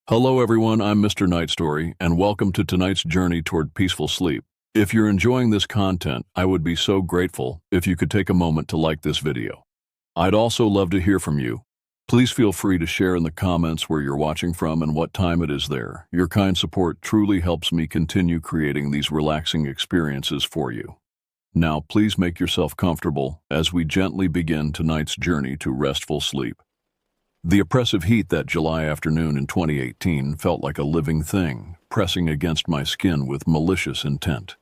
Hello everyone, I'm Mr. Night Story, and welcome to tonight's journey toward peaceful sleep. If you're enjoying this content, I would be so grateful if you could take a moment to like this video. I'd also love to hear from you. Please feel free to share in the comments where you're watching from and what time it is there. Your kind support truly helps me continue creating these relaxing experiences for you. Now please make yourself comfortable as we gently begin tonight's journey to restful sleep. The oppressive heat that July afternoon in 2018 felt like a living thing, pressing against my skin with malicious intent.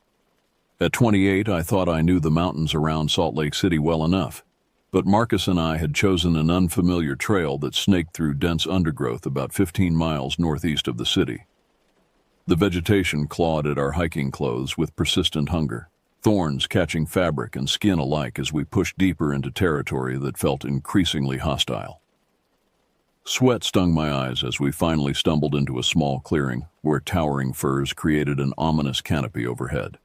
At 28, I thought I knew the mountains around Salt Lake City well enough, but Marcus and I had chosen an unfamiliar trail that snaked through dense undergrowth about 15 miles northeast of the city. The vegetation clawed at our hiking clothes with persistent hunger, thorns catching fabric and skin alike as we pushed deeper into territory that felt increasingly hostile. Sweat stung my eyes as we finally stumbled into a small clearing where towering firs created an ominous canopy overhead.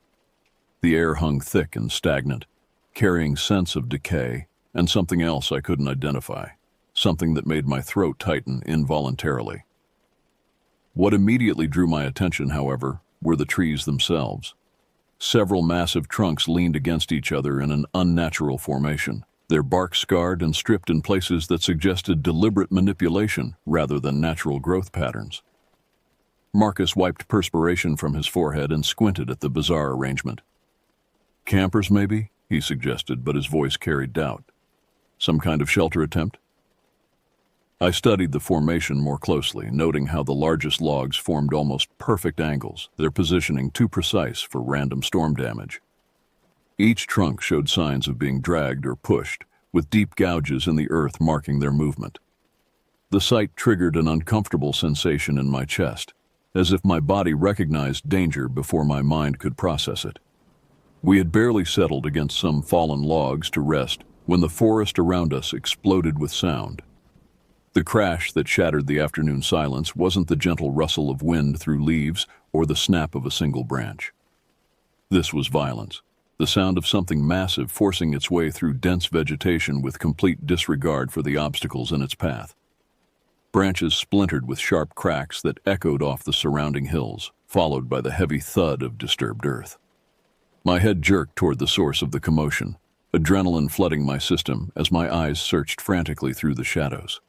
The air hung thick and stagnant, carrying scents of decay and something else I couldn't identify, something that made my throat tighten involuntarily. What immediately drew my attention, however, were the trees themselves. Several massive trunks leaned against each other in an unnatural formation, their bark scarred and stripped in places that suggested deliberate manipulation rather than natural growth patterns. Marcus wiped perspiration from his forehead and squinted at the bizarre arrangement. "Campers, maybe?" he suggested, but his voice carried doubt. "Some kind of shelter attempt?" I studied the formation more closely, noting how the largest logs formed almost perfect angles, their positioning too precise for random storm damage. Each trunk showed signs of being dragged or pushed, with deep gouges in the earth marking their movement. The sight triggered an uncomfortable sensation in my chest, as if my body recognized danger before my mind could process it. We had barely settled against some fallen logs to rest when the forest around us exploded with sound. The crash that shattered the afternoon silence wasn't the gentle rustle of wind through leaves or the snap of a single branch. This was violence. The sound of something massive forcing its way through dense vegetation with complete disregard for the obstacles in its path. Branches splintered with sharp cracks that echoed off the surrounding hills, followed by the heavy thud of disturbed earth. My head jerked toward the source of the commotion, adrenaline flooding my system as my eyes searched frantically through the shadows.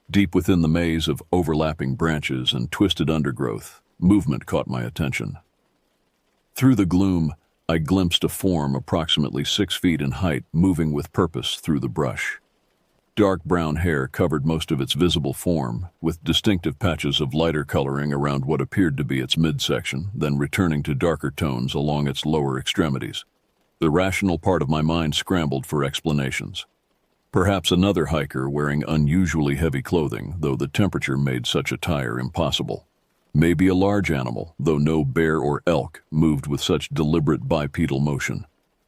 Deep within the maze of overlapping branches and twisted undergrowth, movement caught my attention. Through the gloom, I glimpsed a form approximately 6 feet in height moving with purpose through the brush. Dark brown hair covered most of its visible form, with distinctive patches of lighter coloring around what appeared to be its midsection, then returning to darker tones along its lower extremities. The rational part of my mind scrambled for explanations. Perhaps another hiker wearing unusually heavy clothing, though the temperature made such attire impossible. Maybe a large animal, though no bear or elk moved with such deliberate bipedal motion.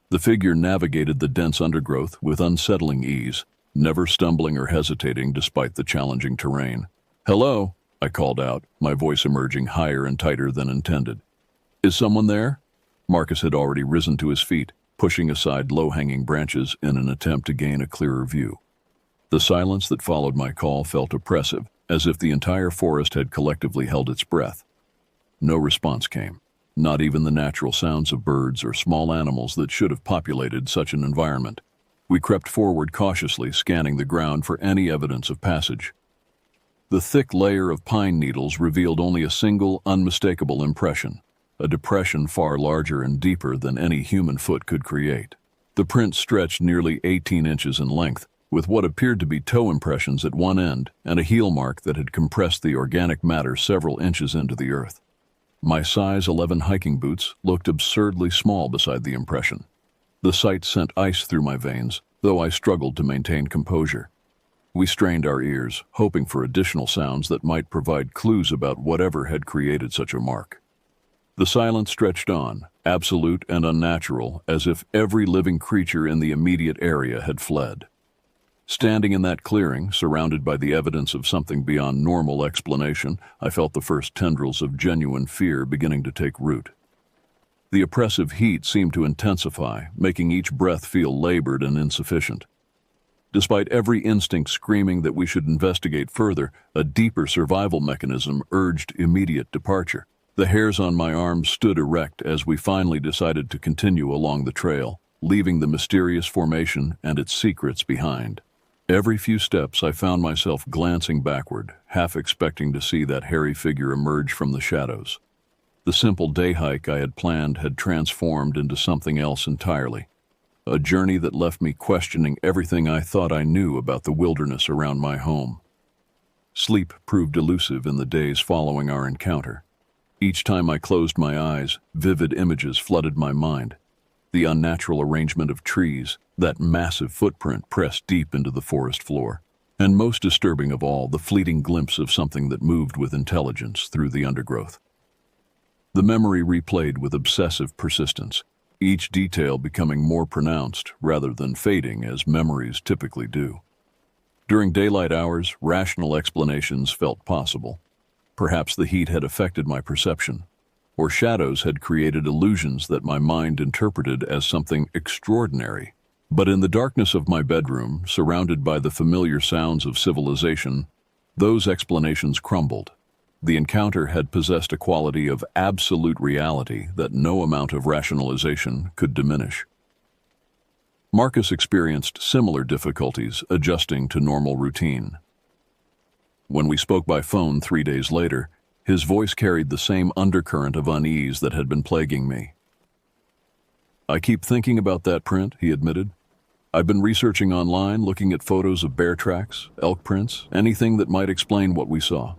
The figure navigated the dense undergrowth with unsettling ease, never stumbling or hesitating despite the challenging terrain. "Hello," I called out, my voice emerging higher and tighter than intended. "Is someone there?" Marcus had already risen to his feet, pushing aside low-hanging branches in an attempt to gain a clearer view. The silence that followed my call felt oppressive, as if the entire forest had collectively held its breath. No response came, not even the natural sounds of birds or small animals that should have populated such an environment. We crept forward cautiously, scanning the ground for any evidence of passage. The thick layer of pine needles revealed only a single, unmistakable impression, a depression far larger and deeper than any human foot could create. The print stretched nearly 18 inches in length, with what appeared to be toe impressions at one end and a heel mark that had compressed the organic matter several inches into the earth. My size 11 hiking boots looked absurdly small beside the impression. The sight sent ice through my veins, though I struggled to maintain composure. We strained our ears, hoping for additional sounds that might provide clues about whatever had created such a mark. The silence stretched on, absolute and unnatural, as if every living creature in the immediate area had fled. Standing in that clearing, surrounded by the evidence of something beyond normal explanation, I felt the first tendrils of genuine fear beginning to take root. The oppressive heat seemed to intensify, making each breath feel labored and insufficient. Despite every instinct screaming that we should investigate further, a deeper survival mechanism urged immediate departure. The hairs on my arms stood erect as we finally decided to continue along the trail, leaving the mysterious formation and its secrets behind. Every few steps I found myself glancing backward, half expecting to see that hairy figure emerge from the shadows. The simple day hike I had planned had transformed into something else entirely. A journey that left me questioning everything I thought I knew about the wilderness around my home. Sleep proved elusive in the days following our encounter. Each time I closed my eyes, vivid images flooded my mind. The unnatural arrangement of trees, that massive footprint pressed deep into the forest floor, and most disturbing of all, the fleeting glimpse of something that moved with intelligence through the undergrowth. The memory replayed with obsessive persistence, each detail becoming more pronounced rather than fading as memories typically do. During daylight hours, rational explanations felt possible. Perhaps the heat had affected my perception, or shadows had created illusions that my mind interpreted as something extraordinary. But in the darkness of my bedroom, surrounded by the familiar sounds of civilization, those explanations crumbled. The encounter had possessed a quality of absolute reality that no amount of rationalization could diminish. Marcus experienced similar difficulties adjusting to normal routine. When we spoke by phone 3 days later, his voice carried the same undercurrent of unease that had been plaguing me. "I keep thinking about that print," he admitted. "I've been researching online, looking at photos of bear tracks, elk prints, anything that might explain what we saw."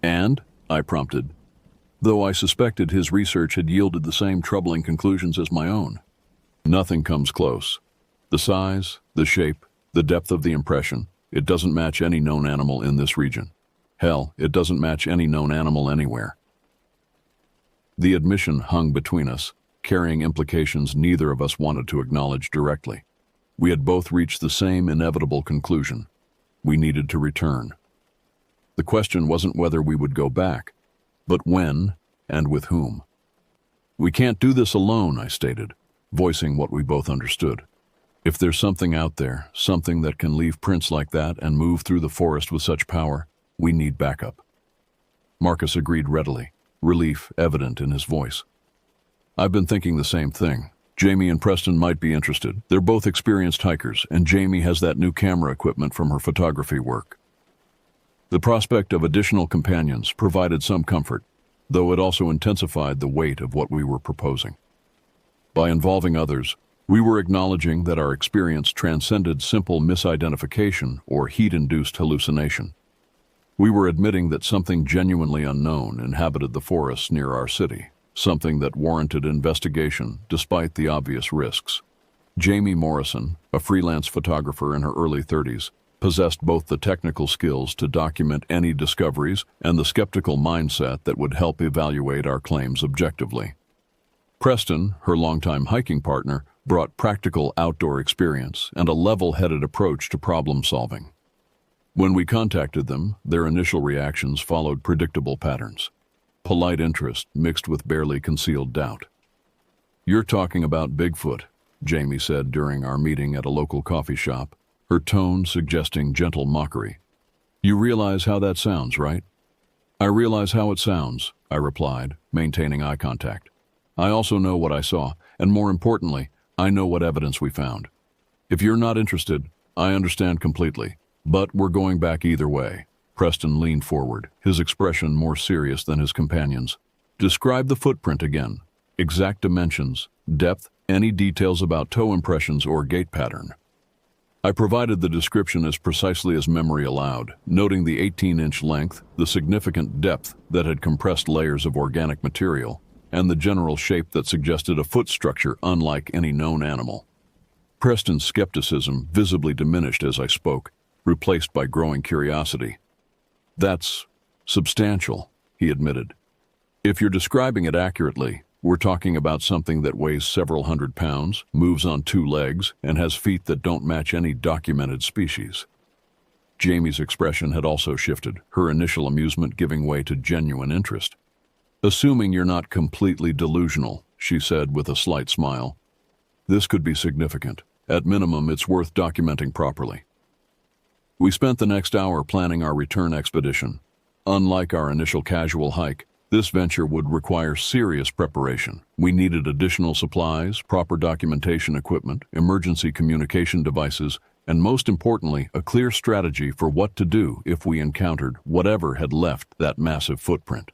"And?" I prompted, though I suspected his research had yielded the same troubling conclusions as my own. "Nothing comes close. The size, the shape, the depth of the impression, it doesn't match any known animal in this region. Hell, it doesn't match any known animal anywhere." The admission hung between us, carrying implications neither of us wanted to acknowledge directly. We had both reached the same inevitable conclusion. We needed to return. The question wasn't whether we would go back, but when and with whom. "We can't do this alone," I stated, voicing what we both understood. "If there's something out there, something that can leave prints like that and move through the forest with such power, we need backup." Marcus agreed readily, relief evident in his voice. "I've been thinking the same thing. Jamie and Preston might be interested. They're both experienced hikers, and Jamie has that new camera equipment from her photography work." The prospect of additional companions provided some comfort, though it also intensified the weight of what we were proposing. By involving others, we were acknowledging that our experience transcended simple misidentification or heat-induced hallucination. We were admitting that something genuinely unknown inhabited the forests near our city, something that warranted investigation despite the obvious risks. Jamie Morrison, a freelance photographer in her early 30s, possessed both the technical skills to document any discoveries and the skeptical mindset that would help evaluate our claims objectively. Preston, her longtime hiking partner, brought practical outdoor experience and a level-headed approach to problem-solving. When we contacted them, their initial reactions followed predictable patterns. Polite interest mixed with barely concealed doubt. "You're talking about Bigfoot," Jamie said during our meeting at a local coffee shop, her tone suggesting gentle mockery. "You realize how that sounds, right?" "I realize how it sounds," I replied, maintaining eye contact. "I also know what I saw, and more importantly, I know what evidence we found. If you're not interested, I understand completely, but we're going back either way." Preston leaned forward, his expression more serious than his companion's. "Describe the footprint again. Exact dimensions, depth, any details about toe impressions or gait pattern." I provided the description as precisely as memory allowed, noting the 18-inch length, the significant depth that had compressed layers of organic material, and the general shape that suggested a foot structure unlike any known animal. Preston's skepticism visibly diminished as I spoke, replaced by growing curiosity. "That's substantial," he admitted. "If you're describing it accurately, we're talking about something that weighs several hundred pounds, moves on 2 legs, and has feet that don't match any documented species." Jamie's expression had also shifted, her initial amusement giving way to genuine interest. "Assuming you're not completely delusional," she said with a slight smile, "this could be significant. At minimum, it's worth documenting properly. We spent the next hour planning our return expedition. Unlike our initial casual hike, this venture would require serious preparation. We needed additional supplies, proper documentation equipment, emergency communication devices, and most importantly, a clear strategy for what to do if we encountered whatever had left that massive footprint.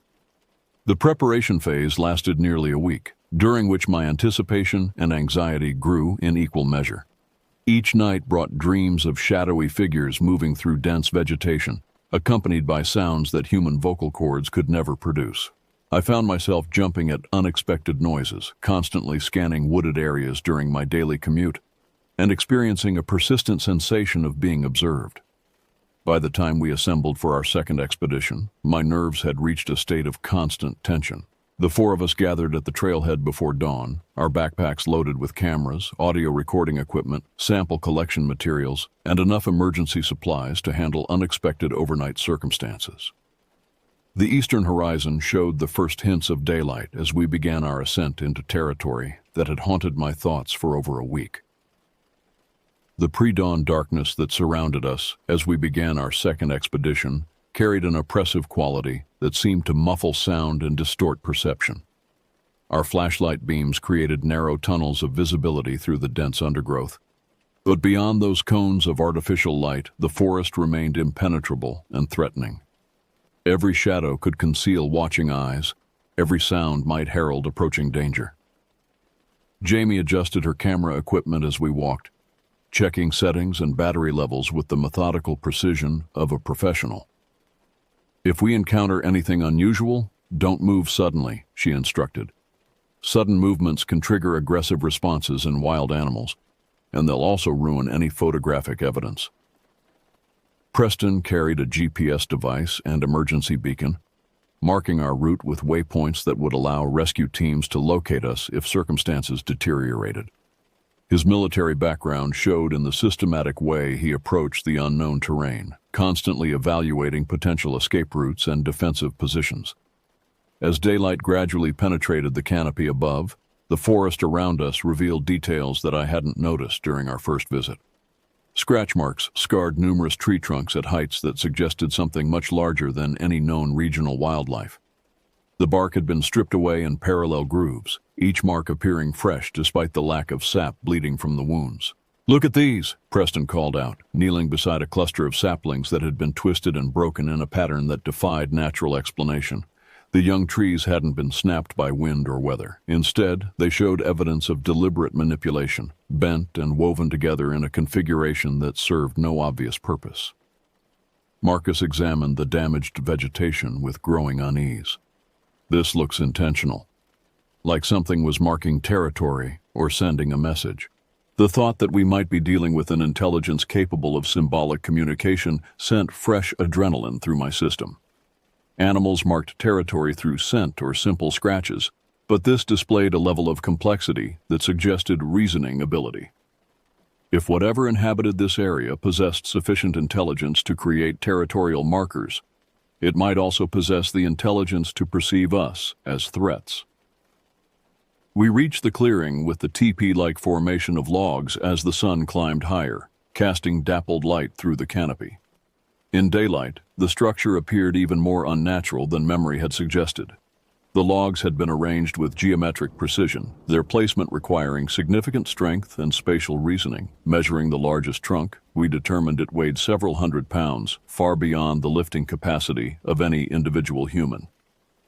The preparation phase lasted nearly a week, during which my anticipation and anxiety grew in equal measure. Each night brought dreams of shadowy figures moving through dense vegetation, accompanied by sounds that human vocal cords could never produce. I found myself jumping at unexpected noises, constantly scanning wooded areas during my daily commute, and experiencing a persistent sensation of being observed. By the time we assembled for our second expedition, my nerves had reached a state of constant tension. The four of us gathered at the trailhead before dawn, our backpacks loaded with cameras, audio recording equipment, sample collection materials, and enough emergency supplies to handle unexpected overnight circumstances. The eastern horizon showed the first hints of daylight as we began our ascent into territory that had haunted my thoughts for over a week. The pre-dawn darkness that surrounded us as we began our second expedition carried an oppressive quality that seemed to muffle sound and distort perception. Our flashlight beams created narrow tunnels of visibility through the dense undergrowth. But beyond those cones of artificial light, the forest remained impenetrable and threatening. Every shadow could conceal watching eyes, every sound might herald approaching danger. Jamie adjusted her camera equipment as we walked, checking settings and battery levels with the methodical precision of a professional. "If we encounter anything unusual, don't move suddenly," she instructed. "Sudden movements can trigger aggressive responses in wild animals, and they'll also ruin any photographic evidence." Preston carried a GPS device and emergency beacon, marking our route with waypoints that would allow rescue teams to locate us if circumstances deteriorated. His military background showed in the systematic way he approached the unknown terrain, constantly evaluating potential escape routes and defensive positions. As daylight gradually penetrated the canopy above, the forest around us revealed details that I hadn't noticed during our first visit. Scratch marks scarred numerous tree trunks at heights that suggested something much larger than any known regional wildlife. The bark had been stripped away in parallel grooves, each mark appearing fresh despite the lack of sap bleeding from the wounds. "Look at these," Preston called out, kneeling beside a cluster of saplings that had been twisted and broken in a pattern that defied natural explanation. The young trees hadn't been snapped by wind or weather. Instead, they showed evidence of deliberate manipulation, bent and woven together in a configuration that served no obvious purpose. Marcus examined the damaged vegetation with growing unease. "This looks intentional, like something was marking territory or sending a message." The thought that we might be dealing with an intelligence capable of symbolic communication sent fresh adrenaline through my system. Animals marked territory through scent or simple scratches, but this displayed a level of complexity that suggested reasoning ability. If whatever inhabited this area possessed sufficient intelligence to create territorial markers, it might also possess the intelligence to perceive us as threats. We reached the clearing with the teepee-like formation of logs as the sun climbed higher, casting dappled light through the canopy. In daylight, the structure appeared even more unnatural than memory had suggested. The logs had been arranged with geometric precision, their placement requiring significant strength and spatial reasoning. Measuring the largest trunk, we determined it weighed several hundred pounds, far beyond the lifting capacity of any individual human.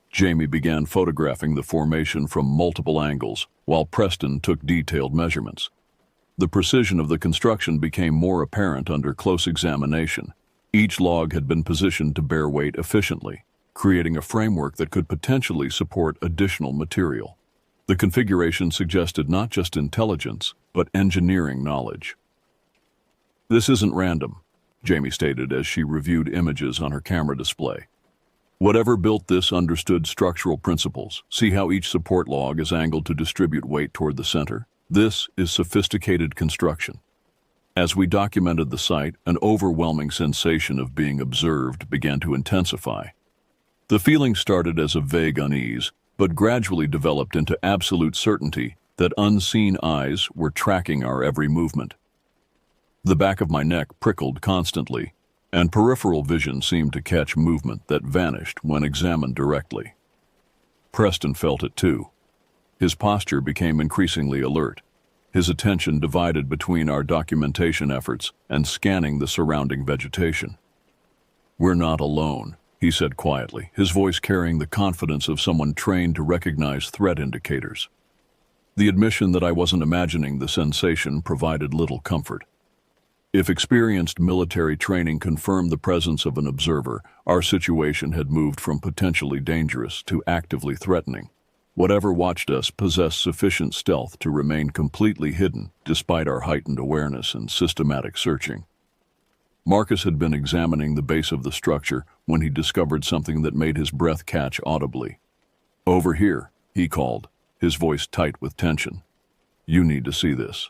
Jamie began photographing the formation from multiple angles, while Preston took detailed measurements. The precision of the construction became more apparent under close examination. Each log had been positioned to bear weight efficiently, creating a framework that could potentially support additional material. The configuration suggested not just intelligence, but engineering knowledge. "This isn't random," Jamie stated as she reviewed images on her camera display. "Whatever built this understood structural principles. See how each support log is angled to distribute weight toward the center? This is sophisticated construction." As we documented the site, an overwhelming sensation of being observed began to intensify. The feeling started as a vague unease, but gradually developed into absolute certainty that unseen eyes were tracking our every movement. The back of my neck prickled constantly, and peripheral vision seemed to catch movement that vanished when examined directly. Preston felt it too. His posture became increasingly alert, his attention divided between our documentation efforts and scanning the surrounding vegetation. "We're not alone," he said quietly, his voice carrying the confidence of someone trained to recognize threat indicators. The admission that I wasn't imagining the sensation provided little comfort. If experienced military training confirmed the presence of an observer, our situation had moved from potentially dangerous to actively threatening. Whatever watched us possessed sufficient stealth to remain completely hidden despite our heightened awareness and systematic searching. Marcus had been examining the base of the structure when he discovered something that made his breath catch audibly. "Over here," he called, his voice tight with tension. "You need to see this."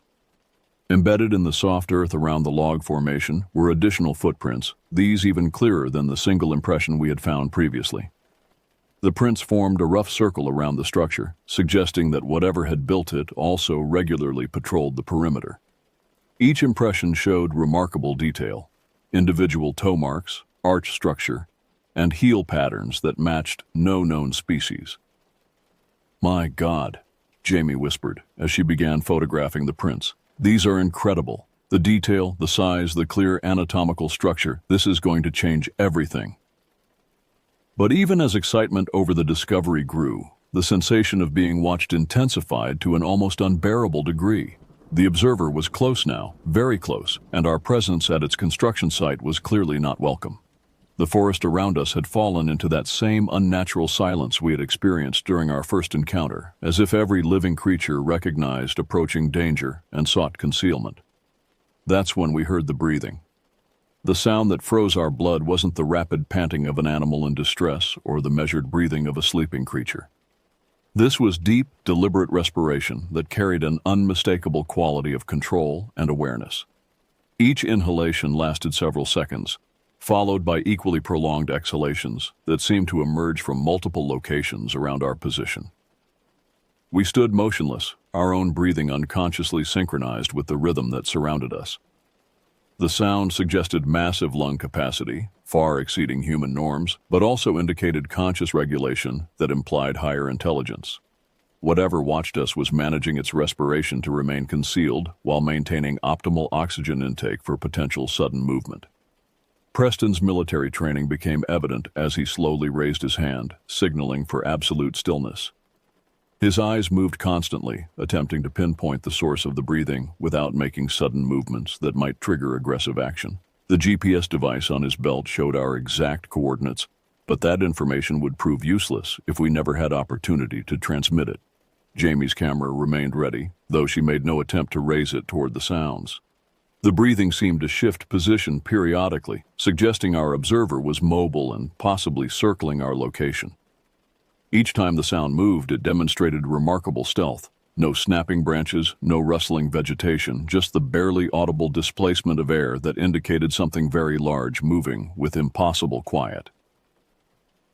Embedded in the soft earth around the log formation were additional footprints, these even clearer than the single impression we had found previously. The prints formed a rough circle around the structure, suggesting that whatever had built it also regularly patrolled the perimeter. Each impression showed remarkable detail: individual toe marks, arch structure, and heel patterns that matched no known species. "My God," Jamie whispered as she began photographing the prints. "These are incredible. The detail, the size, the clear anatomical structure. This is going to change everything." But even as excitement over the discovery grew, the sensation of being watched intensified to an almost unbearable degree. The observer was close now, very close, and our presence at its construction site was clearly not welcome. The forest around us had fallen into that same unnatural silence we had experienced during our first encounter, as if every living creature recognized approaching danger and sought concealment. That's when we heard the breathing. The sound that froze our blood wasn't the rapid panting of an animal in distress or the measured breathing of a sleeping creature. This was deep, deliberate respiration that carried an unmistakable quality of control and awareness. Each inhalation lasted several seconds, followed by equally prolonged exhalations that seemed to emerge from multiple locations around our position. We stood motionless, our own breathing unconsciously synchronized with the rhythm that surrounded us. The sound suggested massive lung capacity, far exceeding human norms, but also indicated conscious regulation that implied higher intelligence. Whatever watched us was managing its respiration to remain concealed while maintaining optimal oxygen intake for potential sudden movement. Preston's military training became evident as he slowly raised his hand, signaling for absolute stillness. His eyes moved constantly, attempting to pinpoint the source of the breathing without making sudden movements that might trigger aggressive action. The GPS device on his belt showed our exact coordinates, but that information would prove useless if we never had opportunity to transmit it. Jamie's camera remained ready, though she made no attempt to raise it toward the sounds. The breathing seemed to shift position periodically, suggesting our observer was mobile and possibly circling our location. Each time the sound moved, it demonstrated remarkable stealth. No snapping branches, no rustling vegetation, just the barely audible displacement of air that indicated something very large moving with impossible quiet.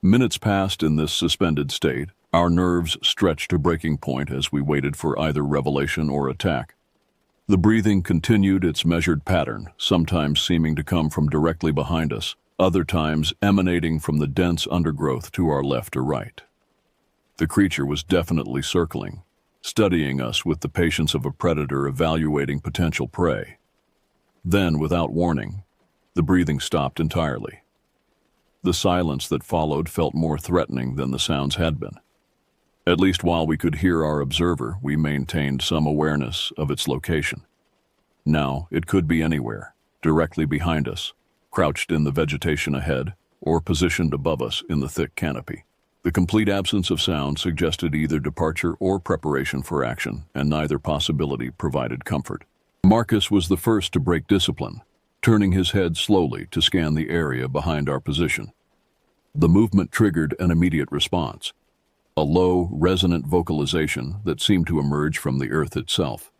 Minutes passed in this suspended state, our nerves stretched to breaking point as we waited for either revelation or attack. The breathing continued its measured pattern, sometimes seeming to come from directly behind us, other times emanating from the dense undergrowth to our left or right. The creature was definitely circling, studying us with the patience of a predator evaluating potential prey. Then, without warning, the breathing stopped entirely. The silence that followed felt more threatening than the sounds had been. At least while we could hear our observer, we maintained some awareness of its location. Now, it could be anywhere, directly behind us, crouched in the vegetation ahead, or positioned above us in the thick canopy. The complete absence of sound suggested either departure or preparation for action, and neither possibility provided comfort. Marcus was the first to break discipline, turning his head slowly to scan the area behind our position. The movement triggered an immediate response, a low, resonant vocalization that seemed to emerge from the earth itself.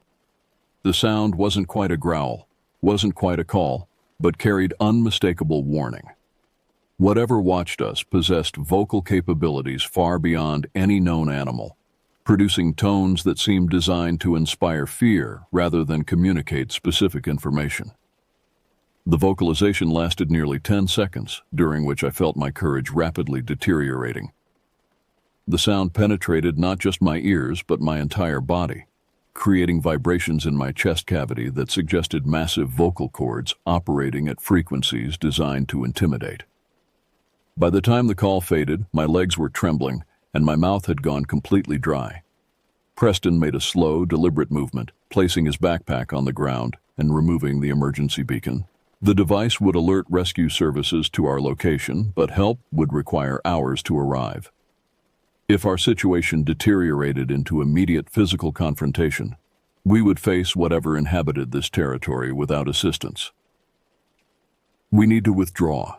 The sound wasn't quite a growl, wasn't quite a call, but carried unmistakable warning. Whatever watched us possessed vocal capabilities far beyond any known animal, producing tones that seemed designed to inspire fear rather than communicate specific information. The vocalization lasted nearly 10 seconds, during which I felt my courage rapidly deteriorating. The sound penetrated not just my ears but my entire body, creating vibrations in my chest cavity that suggested massive vocal cords operating at frequencies designed to intimidate. By the time the call faded, my legs were trembling and my mouth had gone completely dry. Preston made a slow, deliberate movement, placing his backpack on the ground and removing the emergency beacon. The device would alert rescue services to our location, but help would require hours to arrive. If our situation deteriorated into immediate physical confrontation, we would face whatever inhabited this territory without assistance. "We need to withdraw,"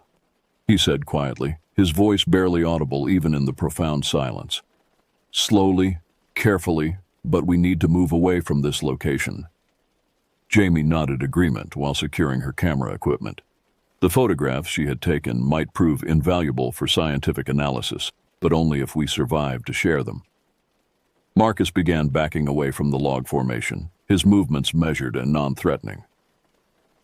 he said quietly, his voice barely audible even in the profound silence. "Slowly, carefully, but we need to move away from this location." Jamie nodded agreement while securing her camera equipment. The photographs she had taken might prove invaluable for scientific analysis, but only if we survived to share them. Marcus began backing away from the log formation, his movements measured and non-threatening.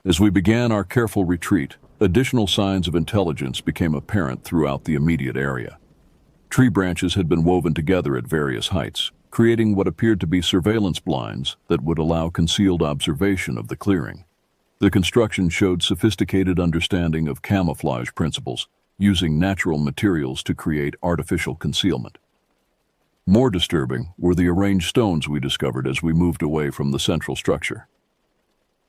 As we began our careful retreat, additional signs of intelligence became apparent throughout the immediate area. Tree branches had been woven together at various heights, creating what appeared to be surveillance blinds that would allow concealed observation of the clearing. The construction showed sophisticated understanding of camouflage principles, using natural materials to create artificial concealment. More disturbing were the arranged stones we discovered as we moved away from the central structure.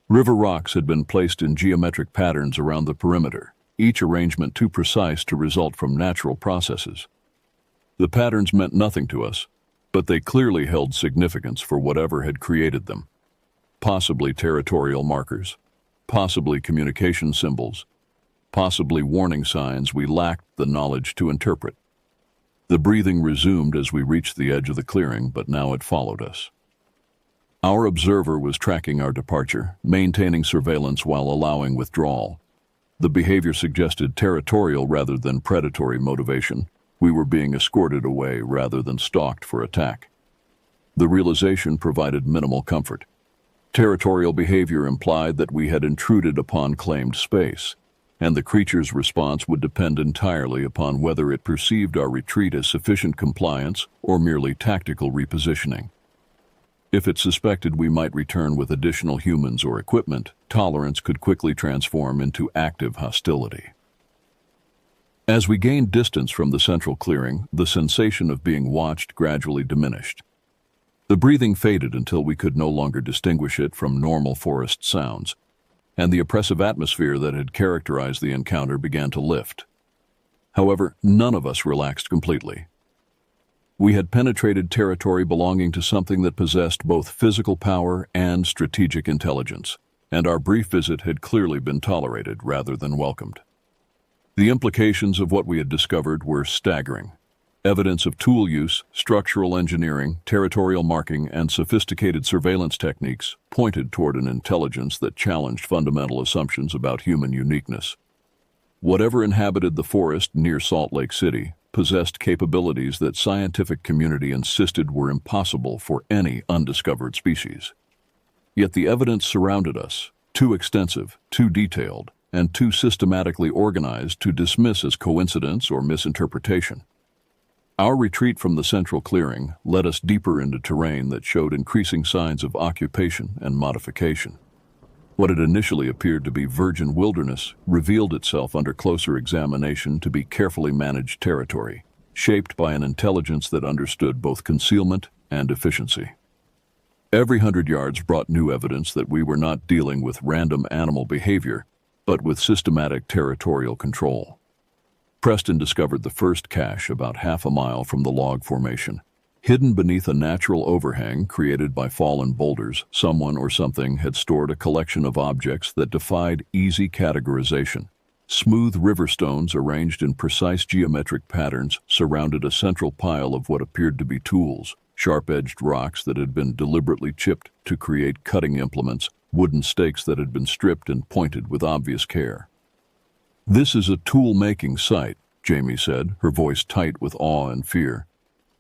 River rocks had been placed in geometric patterns around the perimeter, each arrangement too precise to result from natural processes. The patterns meant nothing to us, but they clearly held significance for whatever had created them. Possibly territorial markers, possibly communication symbols, possibly warning signs we lacked the knowledge to interpret. The breathing resumed as we reached the edge of the clearing, but now it followed us. Our observer was tracking our departure, maintaining surveillance while allowing withdrawal. The behavior suggested territorial rather than predatory motivation. We were being escorted away rather than stalked for attack. The realization provided minimal comfort. Territorial behavior implied that we had intruded upon claimed space, and the creature's response would depend entirely upon whether it perceived our retreat as sufficient compliance or merely tactical repositioning. If it suspected we might return with additional humans or equipment, tolerance could quickly transform into active hostility. As we gained distance from the central clearing, the sensation of being watched gradually diminished. The breathing faded until we could no longer distinguish it from normal forest sounds, and the oppressive atmosphere that had characterized the encounter began to lift. However, none of us relaxed completely. We had penetrated territory belonging to something that possessed both physical power and strategic intelligence, and our brief visit had clearly been tolerated rather than welcomed. The implications of what we had discovered were staggering. Evidence of tool use, structural engineering, territorial marking, and sophisticated surveillance techniques pointed toward an intelligence that challenged fundamental assumptions about human uniqueness. Whatever inhabited the forest near Salt Lake City possessed capabilities that scientific community insisted were impossible for any undiscovered species. Yet the evidence surrounded us, too extensive, too detailed, and too systematically organized to dismiss as coincidence or misinterpretation. Our retreat from the central clearing led us deeper into terrain that showed increasing signs of occupation and modification. What had initially appeared to be virgin wilderness revealed itself under closer examination to be carefully managed territory, shaped by an intelligence that understood both concealment and efficiency. Every 100 yards brought new evidence that we were not dealing with random animal behavior, but with systematic territorial control. Preston discovered the first cache about half a mile from the log formation. Hidden beneath a natural overhang created by fallen boulders, someone or something had stored a collection of objects that defied easy categorization. Smooth river stones arranged in precise geometric patterns surrounded a central pile of what appeared to be tools, sharp-edged rocks that had been deliberately chipped to create cutting implements, wooden stakes that had been stripped and pointed with obvious care. "This is a tool-making site," Jamie said, her voice tight with awe and fear.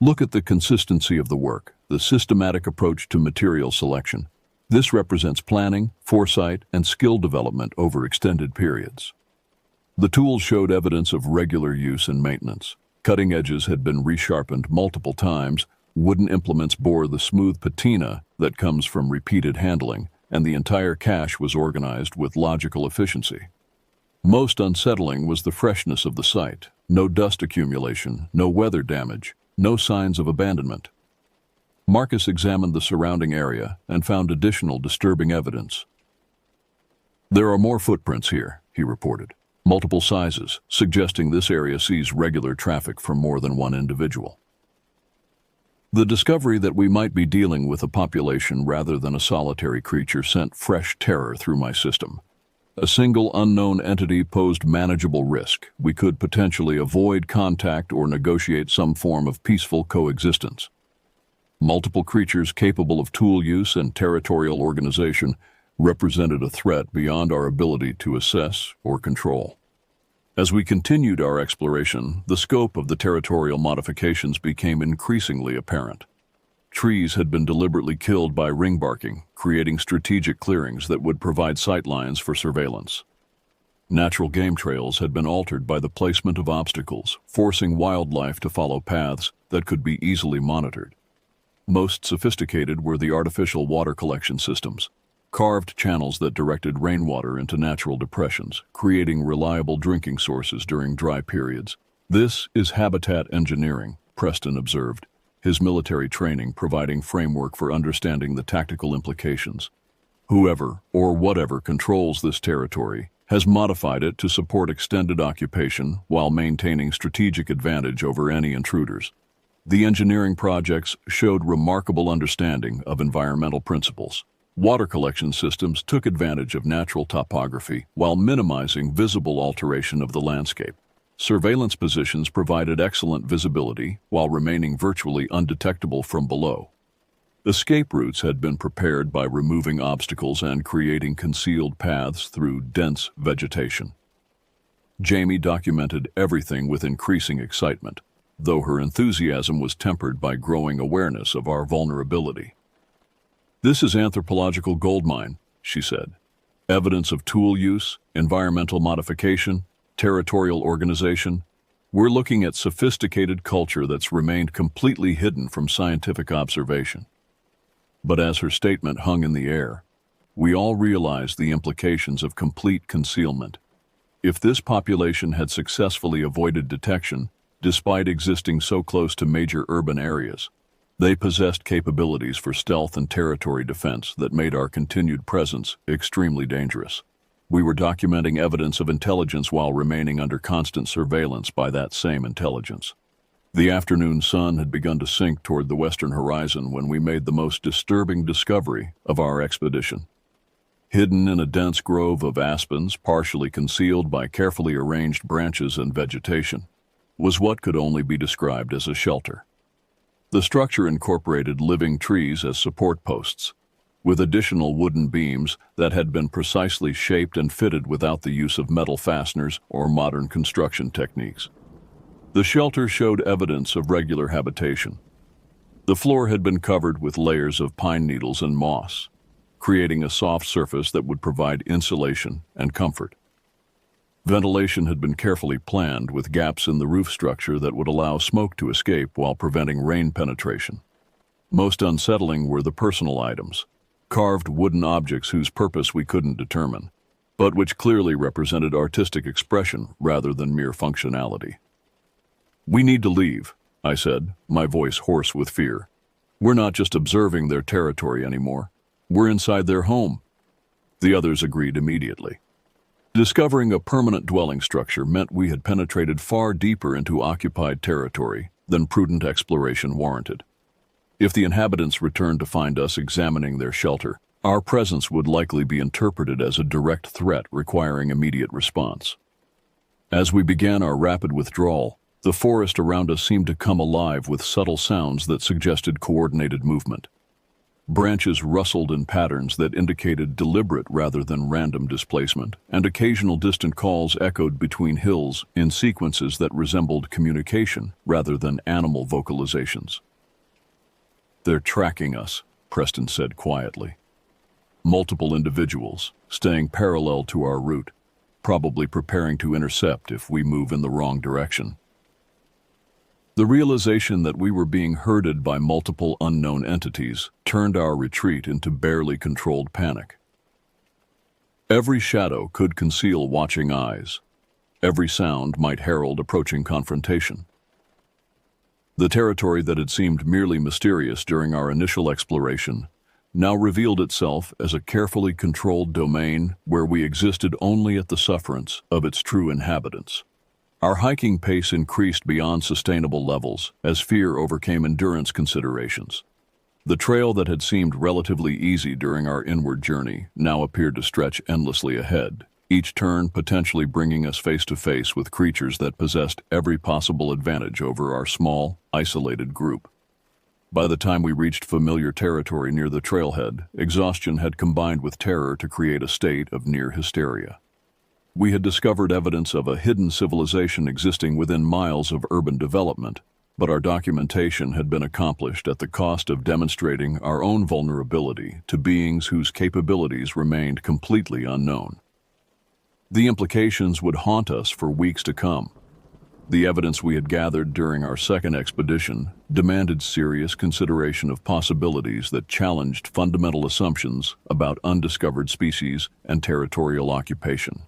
Look at the consistency of the work, the systematic approach to material selection. This represents planning, foresight, and skill development over extended periods. The tools showed evidence of regular use and maintenance. Cutting edges had been resharpened multiple times, wooden implements bore the smooth patina that comes from repeated handling, and the entire cache was organized with logical efficiency. Most unsettling was the freshness of the site. No dust accumulation, no weather damage, no signs of abandonment. Marcus examined the surrounding area and found additional disturbing evidence. "There are more footprints here," he reported. "Multiple sizes, suggesting this area sees regular traffic from more than one individual." The discovery that we might be dealing with a population rather than a solitary creature sent fresh terror through my system. A single unknown entity posed manageable risk. We could potentially avoid contact or negotiate some form of peaceful coexistence. Multiple creatures capable of tool use and territorial organization represented a threat beyond our ability to assess or control. As we continued our exploration, the scope of the territorial modifications became increasingly apparent. Trees had been deliberately killed by ring barking, creating strategic clearings that would provide sightlines for surveillance. Natural game trails had been altered by the placement of obstacles, forcing wildlife to follow paths that could be easily monitored. Most sophisticated were the artificial water collection systems, carved channels that directed rainwater into natural depressions, creating reliable drinking sources during dry periods. "This is habitat engineering," Preston observed, his military training providing framework for understanding the tactical implications. "Whoever or whatever controls this territory has modified it to support extended occupation while maintaining strategic advantage over any intruders." The engineering projects showed remarkable understanding of environmental principles. Water collection systems took advantage of natural topography while minimizing visible alteration of the landscape. Surveillance positions provided excellent visibility while remaining virtually undetectable from below. Escape routes had been prepared by removing obstacles and creating concealed paths through dense vegetation. Jamie documented everything with increasing excitement, though her enthusiasm was tempered by growing awareness of our vulnerability. "This is anthropological goldmine," she said. "Evidence of tool use, environmental modification, territorial organization. We're looking at sophisticated culture that's remained completely hidden from scientific observation." But as her statement hung in the air, we all realized the implications of complete concealment. If this population had successfully avoided detection, despite existing so close to major urban areas, they possessed capabilities for stealth and territory defense that made our continued presence extremely dangerous. We were documenting evidence of intelligence while remaining under constant surveillance by that same intelligence. The afternoon sun had begun to sink toward the western horizon when we made the most disturbing discovery of our expedition. Hidden in a dense grove of aspens, partially concealed by carefully arranged branches and vegetation, was what could only be described as a shelter. The structure incorporated living trees as support posts, with additional wooden beams that had been precisely shaped and fitted without the use of metal fasteners or modern construction techniques. The shelter showed evidence of regular habitation. The floor had been covered with layers of pine needles and moss, creating a soft surface that would provide insulation and comfort. Ventilation had been carefully planned with gaps in the roof structure that would allow smoke to escape while preventing rain penetration. Most unsettling were the personal items, carved wooden objects whose purpose we couldn't determine, but which clearly represented artistic expression rather than mere functionality. "We need to leave," I said, my voice hoarse with fear. "We're not just observing their territory anymore. We're inside their home." The others agreed immediately. Discovering a permanent dwelling structure meant we had penetrated far deeper into occupied territory than prudent exploration warranted. If the inhabitants returned to find us examining their shelter, our presence would likely be interpreted as a direct threat requiring immediate response. As we began our rapid withdrawal, the forest around us seemed to come alive with subtle sounds that suggested coordinated movement. Branches rustled in patterns that indicated deliberate rather than random displacement, and occasional distant calls echoed between hills in sequences that resembled communication rather than animal vocalizations. "They're tracking us," Preston said quietly. "Multiple individuals, staying parallel to our route, probably preparing to intercept if we move in the wrong direction." The realization that we were being herded by multiple unknown entities turned our retreat into barely controlled panic. Every shadow could conceal watching eyes. Every sound might herald approaching confrontation. The territory that had seemed merely mysterious during our initial exploration now revealed itself as a carefully controlled domain where we existed only at the sufferance of its true inhabitants. Our hiking pace increased beyond sustainable levels as fear overcame endurance considerations. The trail that had seemed relatively easy during our inward journey now appeared to stretch endlessly ahead, each turn potentially bringing us face to face with creatures that possessed every possible advantage over our small, isolated group. By the time we reached familiar territory near the trailhead, exhaustion had combined with terror to create a state of near hysteria. We had discovered evidence of a hidden civilization existing within miles of urban development, but our documentation had been accomplished at the cost of demonstrating our own vulnerability to beings whose capabilities remained completely unknown. The implications would haunt us for weeks to come. The evidence we had gathered during our second expedition demanded serious consideration of possibilities that challenged fundamental assumptions about undiscovered species and territorial occupation.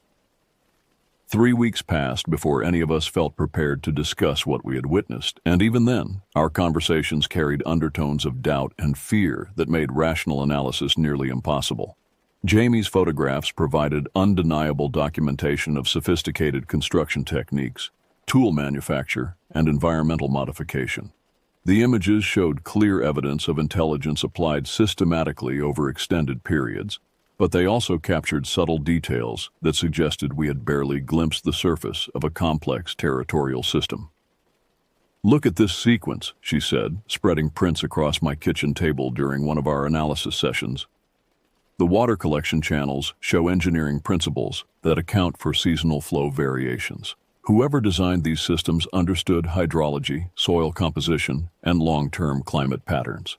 3 weeks passed before any of us felt prepared to discuss what we had witnessed, and even then, our conversations carried undertones of doubt and fear that made rational analysis nearly impossible. Jamie's photographs provided undeniable documentation of sophisticated construction techniques, tool manufacture, and environmental modification. The images showed clear evidence of intelligence applied systematically over extended periods, but they also captured subtle details that suggested we had barely glimpsed the surface of a complex territorial system. "Look at this sequence," she said, spreading prints across my kitchen table during one of our analysis sessions. "The water collection channels show engineering principles that account for seasonal flow variations. Whoever designed these systems understood hydrology, soil composition, and long-term climate patterns."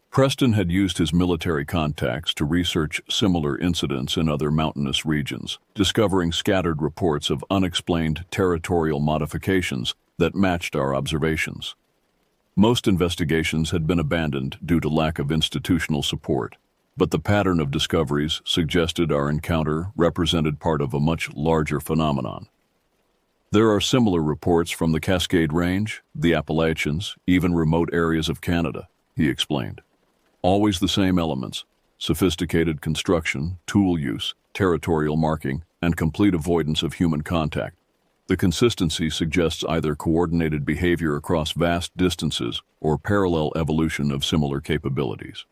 Preston had used his military contacts to research similar incidents in other mountainous regions, discovering scattered reports of unexplained territorial modifications that matched our observations. Most investigations had been abandoned due to lack of institutional support, but the pattern of discoveries suggested our encounter represented part of a much larger phenomenon. "There are similar reports from the Cascade Range, the Appalachians, even remote areas of Canada," he explained. "Always the same elements: sophisticated construction, tool use, territorial marking, and complete avoidance of human contact. The consistency suggests either coordinated behavior across vast distances or parallel evolution of similar capabilities."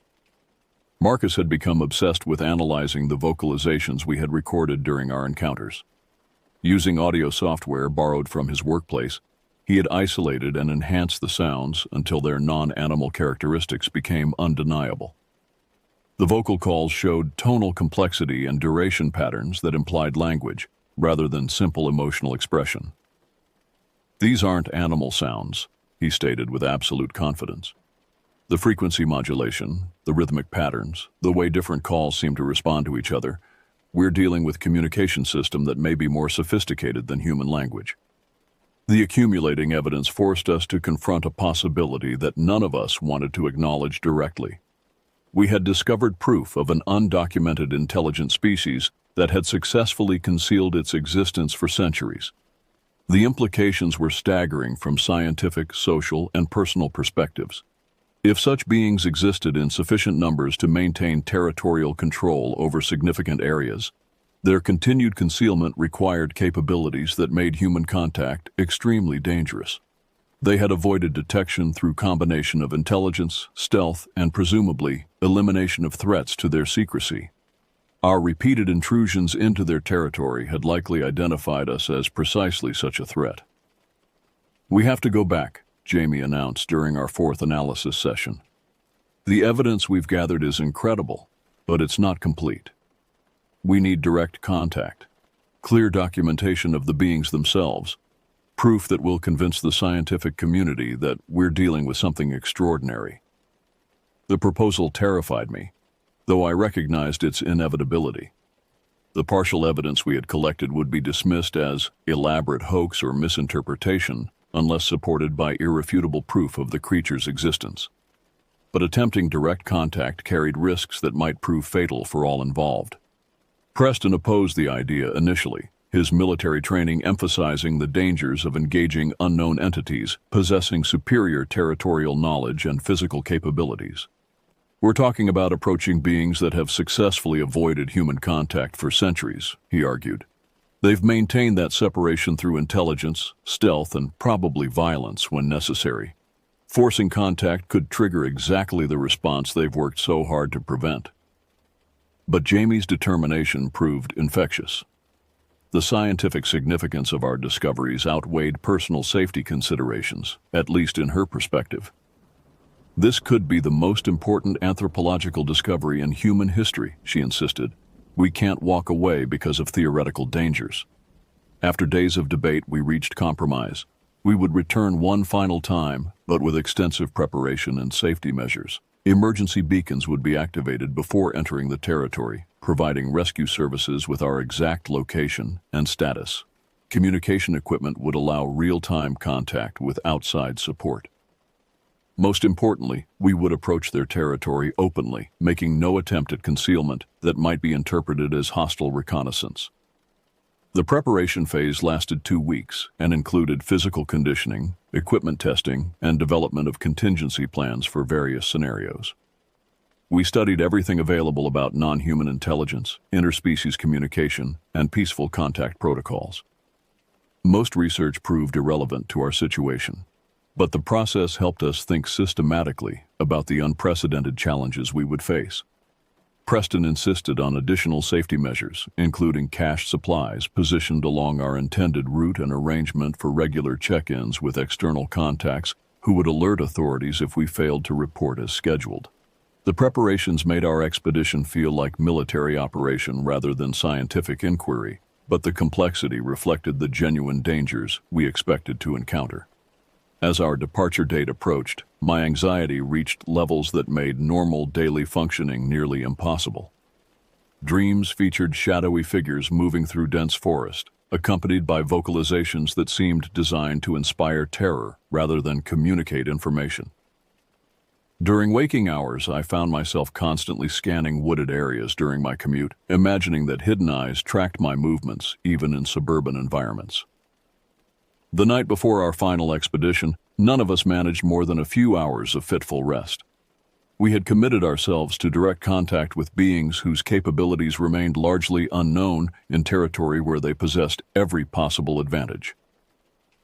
Marcus had become obsessed with analyzing the vocalizations we had recorded during our encounters. Using audio software borrowed from his workplace, he had isolated and enhanced the sounds until their non-animal characteristics became undeniable. The vocal calls showed tonal complexity and duration patterns that implied language, rather than simple emotional expression. "These aren't animal sounds," he stated with absolute confidence. "The frequency modulation, the rhythmic patterns, the way different calls seem to respond to each other, we're dealing with a communication system that may be more sophisticated than human language." The accumulating evidence forced us to confront a possibility that none of us wanted to acknowledge directly. We had discovered proof of an undocumented intelligent species that had successfully concealed its existence for centuries. The implications were staggering from scientific, social, and personal perspectives. If such beings existed in sufficient numbers to maintain territorial control over significant areas, their continued concealment required capabilities that made human contact extremely dangerous. They had avoided detection through combination of intelligence, stealth, and presumably elimination of threats to their secrecy. Our repeated intrusions into their territory had likely identified us as precisely such a threat. "We have to go back," Jamie announced during our fourth analysis session. The evidence we've gathered is incredible, but it's not complete. We need direct contact, clear documentation of the beings themselves, proof that will convince the scientific community that we're dealing with something extraordinary. The proposal terrified me, though I recognized its inevitability. The partial evidence we had collected would be dismissed as elaborate hoax or misinterpretation unless supported by irrefutable proof of the creature's existence. But attempting direct contact carried risks that might prove fatal for all involved. Preston opposed the idea initially, his military training emphasizing the dangers of engaging unknown entities possessing superior territorial knowledge and physical capabilities. We're talking about approaching beings that have successfully avoided human contact for centuries, he argued. They've maintained that separation through intelligence, stealth, and probably violence when necessary. Forcing contact could trigger exactly the response they've worked so hard to prevent. But Jamie's determination proved infectious. The scientific significance of our discoveries outweighed personal safety considerations, at least in her perspective. This could be the most important anthropological discovery in human history, she insisted. We can't walk away because of theoretical dangers. After days of debate, we reached compromise. We would return one final time, but with extensive preparation and safety measures. Emergency beacons would be activated before entering the territory, providing rescue services with our exact location and status. Communication equipment would allow real-time contact with outside support. Most importantly, we would approach their territory openly, making no attempt at concealment that might be interpreted as hostile reconnaissance. The preparation phase lasted 2 weeks and included physical conditioning, equipment testing, and development of contingency plans for various scenarios. We studied everything available about non-human intelligence, interspecies communication, and peaceful contact protocols. Most research proved irrelevant to our situation, but the process helped us think systematically about the unprecedented challenges we would face. Preston insisted on additional safety measures, including cached supplies positioned along our intended route and arrangement for regular check-ins with external contacts who would alert authorities if we failed to report as scheduled. The preparations made our expedition feel like military operation rather than scientific inquiry, but the complexity reflected the genuine dangers we expected to encounter. As our departure date approached, my anxiety reached levels that made normal daily functioning nearly impossible. Dreams featured shadowy figures moving through dense forest, accompanied by vocalizations that seemed designed to inspire terror rather than communicate information. During waking hours, I found myself constantly scanning wooded areas during my commute, imagining that hidden eyes tracked my movements even in suburban environments. The night before our final expedition, none of us managed more than a few hours of fitful rest. We had committed ourselves to direct contact with beings whose capabilities remained largely unknown in territory where they possessed every possible advantage.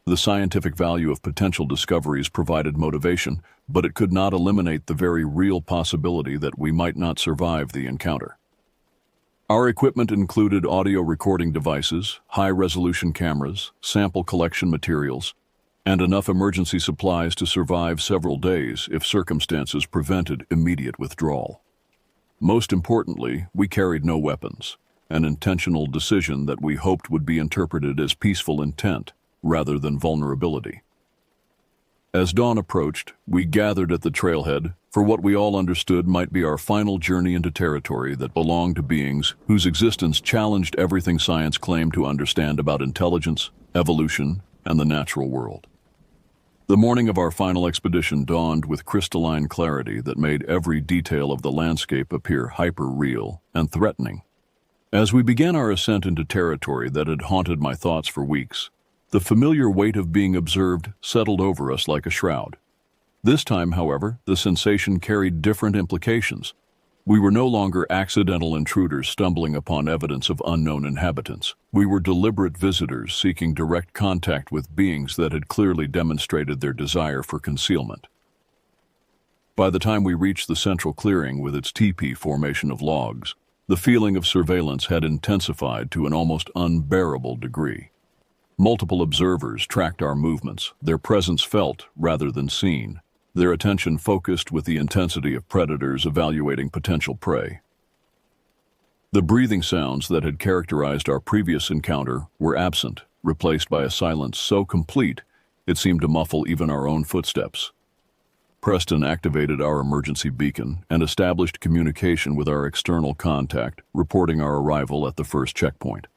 The scientific value of potential discoveries provided motivation, but it could not eliminate the very real possibility that we might not survive the encounter. Our equipment included audio recording devices, high-resolution cameras, sample collection materials, and enough emergency supplies to survive several days if circumstances prevented immediate withdrawal. Most importantly, we carried no weapons, an intentional decision that we hoped would be interpreted as peaceful intent rather than vulnerability. As dawn approached, we gathered at the trailhead for what we all understood might be our final journey into territory that belonged to beings whose existence challenged everything science claimed to understand about intelligence, evolution, and the natural world. The morning of our final expedition dawned with crystalline clarity that made every detail of the landscape appear hyper-real and threatening. As we began our ascent into territory that had haunted my thoughts for weeks, the familiar weight of being observed settled over us like a shroud. This time, however, the sensation carried different implications. We were no longer accidental intruders stumbling upon evidence of unknown inhabitants. We were deliberate visitors seeking direct contact with beings that had clearly demonstrated their desire for concealment. By the time we reached the central clearing with its teepee formation of logs, the feeling of surveillance had intensified to an almost unbearable degree. Multiple observers tracked our movements, their presence felt rather than seen. their attention focused with the intensity of predators evaluating potential prey. The breathing sounds that had characterized our previous encounter were absent, replaced by a silence so complete it seemed to muffle even our own footsteps. Preston activated our emergency beacon and established communication with our external contact, reporting our arrival at the first checkpoint.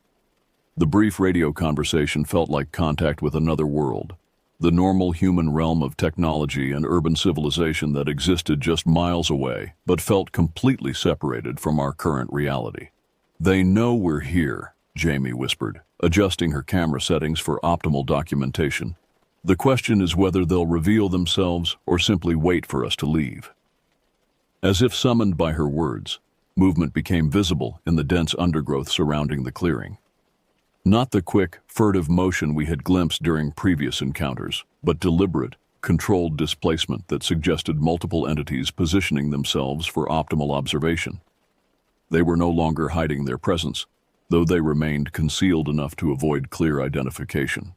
The brief radio conversation felt like contact with another world, the normal human realm of technology and urban civilization that existed just miles away, but felt completely separated from our current reality. "They know we're here," Jamie whispered, adjusting her camera settings for optimal documentation. "The question is whether they'll reveal themselves or simply wait for us to leave." As if summoned by her words, movement became visible in the dense undergrowth surrounding the clearing. Not the quick, furtive motion we had glimpsed during previous encounters, but deliberate, controlled displacement that suggested multiple entities positioning themselves for optimal observation. They were no longer hiding their presence, though they remained concealed enough to avoid clear identification.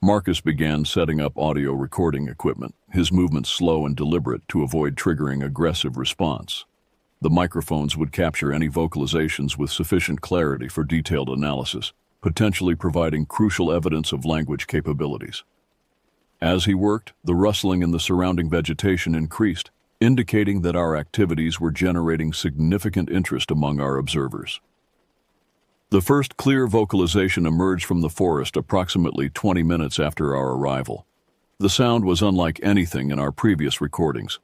Marcus began setting up audio recording equipment, his movements slow and deliberate to avoid triggering aggressive response. The microphones would capture any vocalizations with sufficient clarity for detailed analysis, potentially providing crucial evidence of language capabilities. As he worked, the rustling in the surrounding vegetation increased, indicating that our activities were generating significant interest among our observers. The first clear vocalization emerged from the forest approximately 20 minutes after our arrival. The sound was unlike anything in our previous recordings,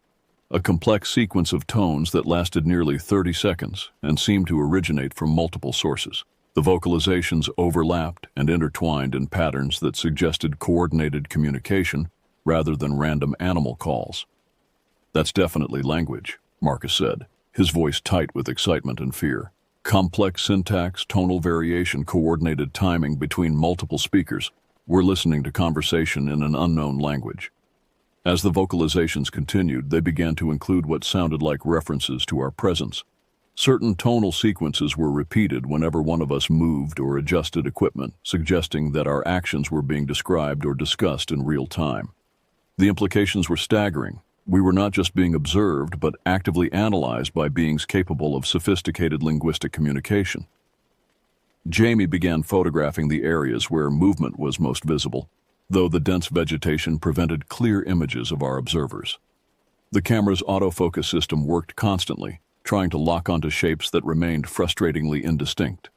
a complex sequence of tones that lasted nearly 30 seconds and seemed to originate from multiple sources. The vocalizations overlapped and intertwined in patterns that suggested coordinated communication rather than random animal calls. "That's definitely language," Marcus said, his voice tight with excitement and fear. Complex syntax, tonal variation, coordinated timing between multiple speakers. We're listening to conversation in an unknown language. As the vocalizations continued, they began to include what sounded like references to our presence. Certain tonal sequences were repeated whenever one of us moved or adjusted equipment, suggesting that our actions were being described or discussed in real time. The implications were staggering. We were not just being observed, but actively analyzed by beings capable of sophisticated linguistic communication. Jamie began photographing the areas where movement was most visible, though the dense vegetation prevented clear images of our observers. The camera's autofocus system worked constantly, trying to lock onto shapes that remained frustratingly indistinct.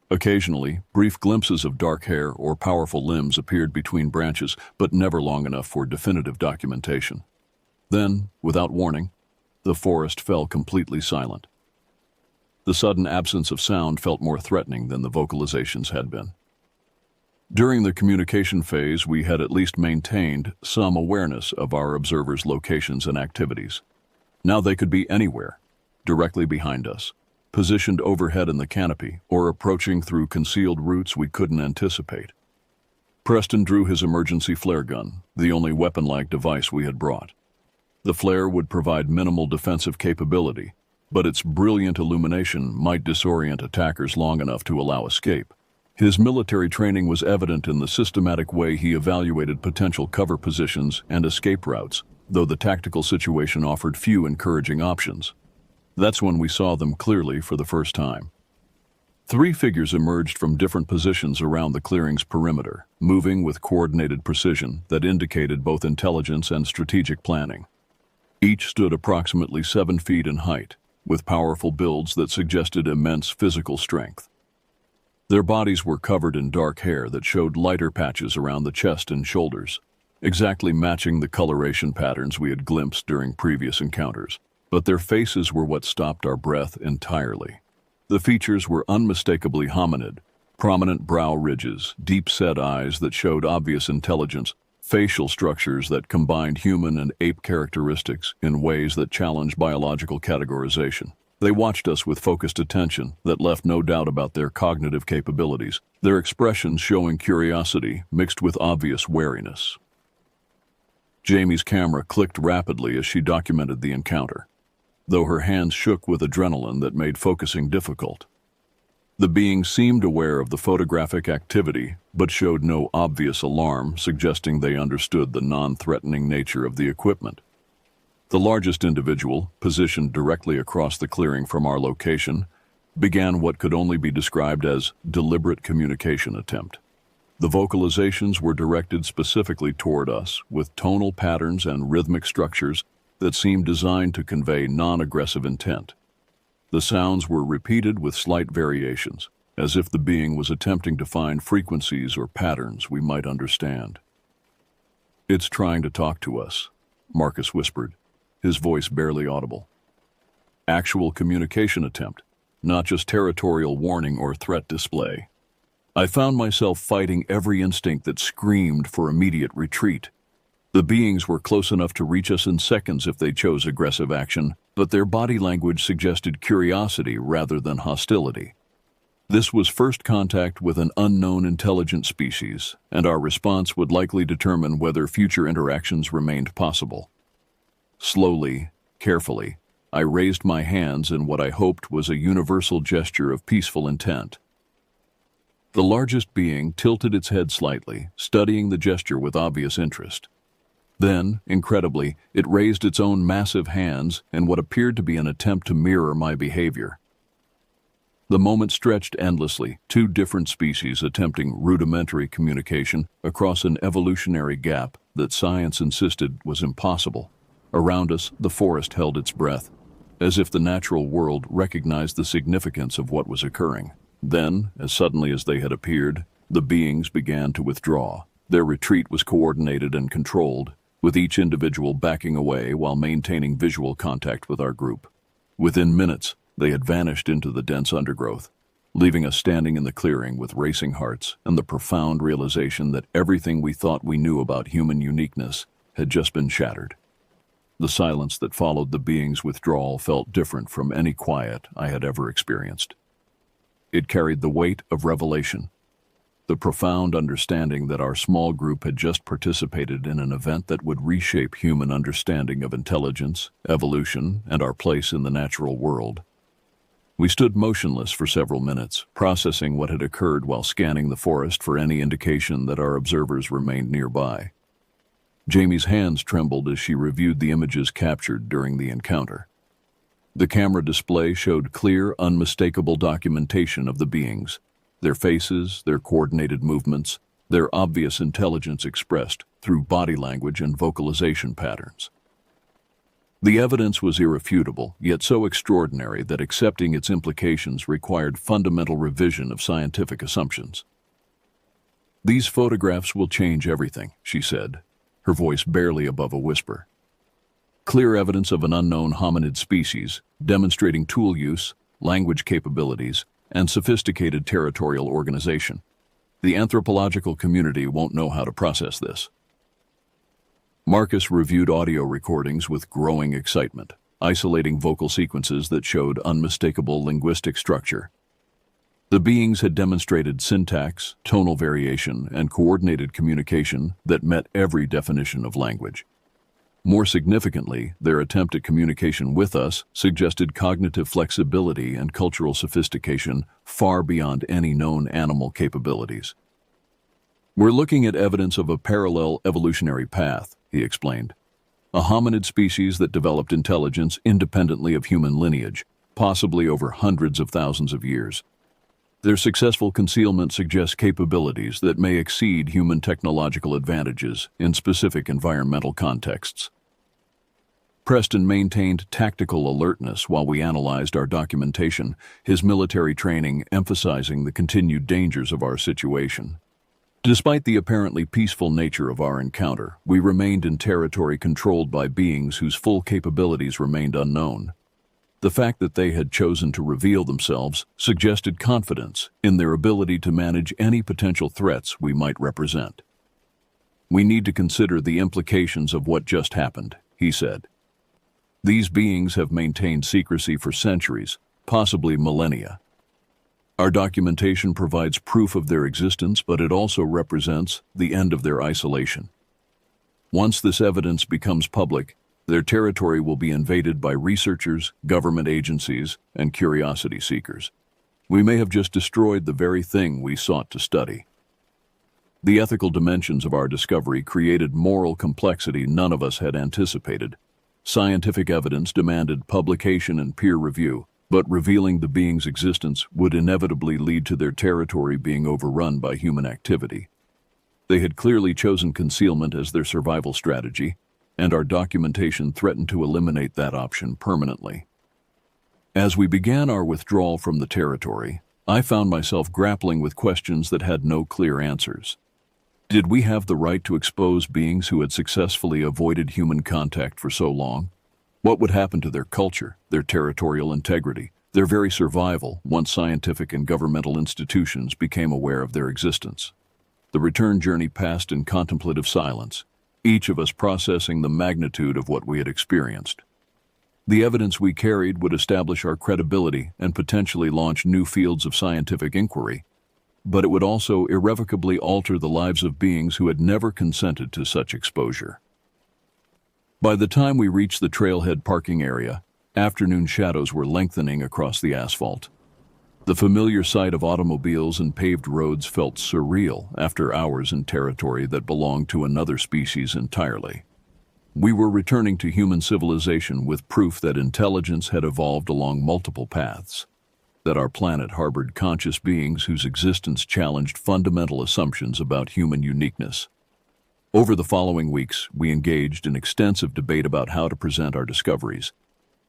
Occasionally, brief glimpses of dark hair or powerful limbs appeared between branches, but never long enough for definitive documentation. Then, without warning, the forest fell completely silent. The sudden absence of sound felt more threatening than the vocalizations had been. During the communication phase, we had at least maintained some awareness of our observers' locations and activities. Now they could be anywhere, directly behind us, positioned overhead in the canopy, or approaching through concealed routes we couldn't anticipate. Preston drew his emergency flare gun, the only weapon-like device we had brought. The flare would provide minimal defensive capability, but its brilliant illumination might disorient attackers long enough to allow escape. His military training was evident in the systematic way he evaluated potential cover positions and escape routes, though the tactical situation offered few encouraging options. That's when we saw them clearly for the first time. 3 figures emerged from different positions around the clearing's perimeter, moving with coordinated precision that indicated both intelligence and strategic planning. Each stood approximately 7 feet in height, with powerful builds that suggested immense physical strength. Their bodies were covered in dark hair that showed lighter patches around the chest and shoulders, exactly matching the coloration patterns we had glimpsed during previous encounters. But their faces were what stopped our breath entirely. The features were unmistakably hominid, prominent brow ridges, deep-set eyes that showed obvious intelligence, facial structures that combined human and ape characteristics in ways that challenged biological categorization. They watched us with focused attention that left no doubt about their cognitive capabilities, their expressions showing curiosity mixed with obvious wariness. Jamie's camera clicked rapidly as she documented the encounter, though her hands shook with adrenaline that made focusing difficult. The being seemed aware of the photographic activity, but showed no obvious alarm, suggesting they understood the non-threatening nature of the equipment. The largest individual, positioned directly across the clearing from our location, began what could only be described as deliberate communication attempt. The vocalizations were directed specifically toward us, with tonal patterns and rhythmic structures that seemed designed to convey non-aggressive intent. The sounds were repeated with slight variations, as if the being was attempting to find frequencies or patterns we might understand. "It's trying to talk to us," Marcus whispered, his voice barely audible. Actual communication attempt, not just territorial warning or threat display. I found myself fighting every instinct that screamed for immediate retreat. The beings were close enough to reach us in seconds if they chose aggressive action, but their body language suggested curiosity rather than hostility. This was first contact with an unknown intelligent species, and our response would likely determine whether future interactions remained possible. Slowly, carefully, I raised my hands in what I hoped was a universal gesture of peaceful intent. The largest being tilted its head slightly, studying the gesture with obvious interest. Then, incredibly, it raised its own massive hands in what appeared to be an attempt to mirror my behavior. The moment stretched endlessly, two different species attempting rudimentary communication across an evolutionary gap that science insisted was impossible. Around us, the forest held its breath, as if the natural world recognized the significance of what was occurring. Then, as suddenly as they had appeared, the beings began to withdraw. Their retreat was coordinated and controlled, with each individual backing away while maintaining visual contact with our group. Within minutes, they had vanished into the dense undergrowth, leaving us standing in the clearing with racing hearts and the profound realization that everything we thought we knew about human uniqueness had just been shattered. The silence that followed the being's withdrawal felt different from any quiet I had ever experienced. It carried the weight of revelation, the profound understanding that our small group had just participated in an event that would reshape human understanding of intelligence, evolution, and our place in the natural world. We stood motionless for several minutes, processing what had occurred while scanning the forest for any indication that our observers remained nearby. Jamie's hands trembled as she reviewed the images captured during the encounter. The camera display showed clear, unmistakable documentation of the beings, their faces, their coordinated movements, their obvious intelligence expressed through body language and vocalization patterns. The evidence was irrefutable, yet so extraordinary that accepting its implications required fundamental revision of scientific assumptions. "These photographs will change everything," she said, her voice barely above a whisper. "Clear evidence of an unknown hominid species, demonstrating tool use, language capabilities, and sophisticated territorial organization. The anthropological community won't know how to process this." Marcus reviewed audio recordings with growing excitement, isolating vocal sequences that showed unmistakable linguistic structure. The beings had demonstrated syntax, tonal variation, and coordinated communication that met every definition of language. More significantly, their attempt at communication with us suggested cognitive flexibility and cultural sophistication far beyond any known animal capabilities. "We're looking at evidence of a parallel evolutionary path," he explained. "A hominid species that developed intelligence independently of human lineage, possibly over hundreds of thousands of years. Their successful concealment suggests capabilities that may exceed human technological advantages in specific environmental contexts." Preston maintained tactical alertness while we analyzed our documentation, his military training emphasizing the continued dangers of our situation. Despite the apparently peaceful nature of our encounter, we remained in territory controlled by beings whose full capabilities remained unknown. The fact that they had chosen to reveal themselves suggested confidence in their ability to manage any potential threats we might represent. "We need to consider the implications of what just happened," he said. "These beings have maintained secrecy for centuries, possibly millennia. Our documentation provides proof of their existence, but it also represents the end of their isolation. Once this evidence becomes public, their territory will be invaded by researchers, government agencies, and curiosity seekers. We may have just destroyed the very thing we sought to study." The ethical dimensions of our discovery created moral complexity none of us had anticipated. Scientific evidence demanded publication and peer review, but revealing the being's existence would inevitably lead to their territory being overrun by human activity. They had clearly chosen concealment as their survival strategy, and our documentation threatened to eliminate that option permanently. As we began our withdrawal from the territory, I found myself grappling with questions that had no clear answers. Did we have the right to expose beings who had successfully avoided human contact for so long? What would happen to their culture, their territorial integrity, their very survival once scientific and governmental institutions became aware of their existence? The return journey passed in contemplative silence, each of us processing the magnitude of what we had experienced. The evidence we carried would establish our credibility and potentially launch new fields of scientific inquiry, but it would also irrevocably alter the lives of beings who had never consented to such exposure. By the time we reached the trailhead parking area, afternoon shadows were lengthening across the asphalt. The familiar sight of automobiles and paved roads felt surreal after hours in territory that belonged to another species entirely. We were returning to human civilization with proof that intelligence had evolved along multiple paths, that our planet harbored conscious beings whose existence challenged fundamental assumptions about human uniqueness. Over the following weeks, we engaged in extensive debate about how to present our discoveries.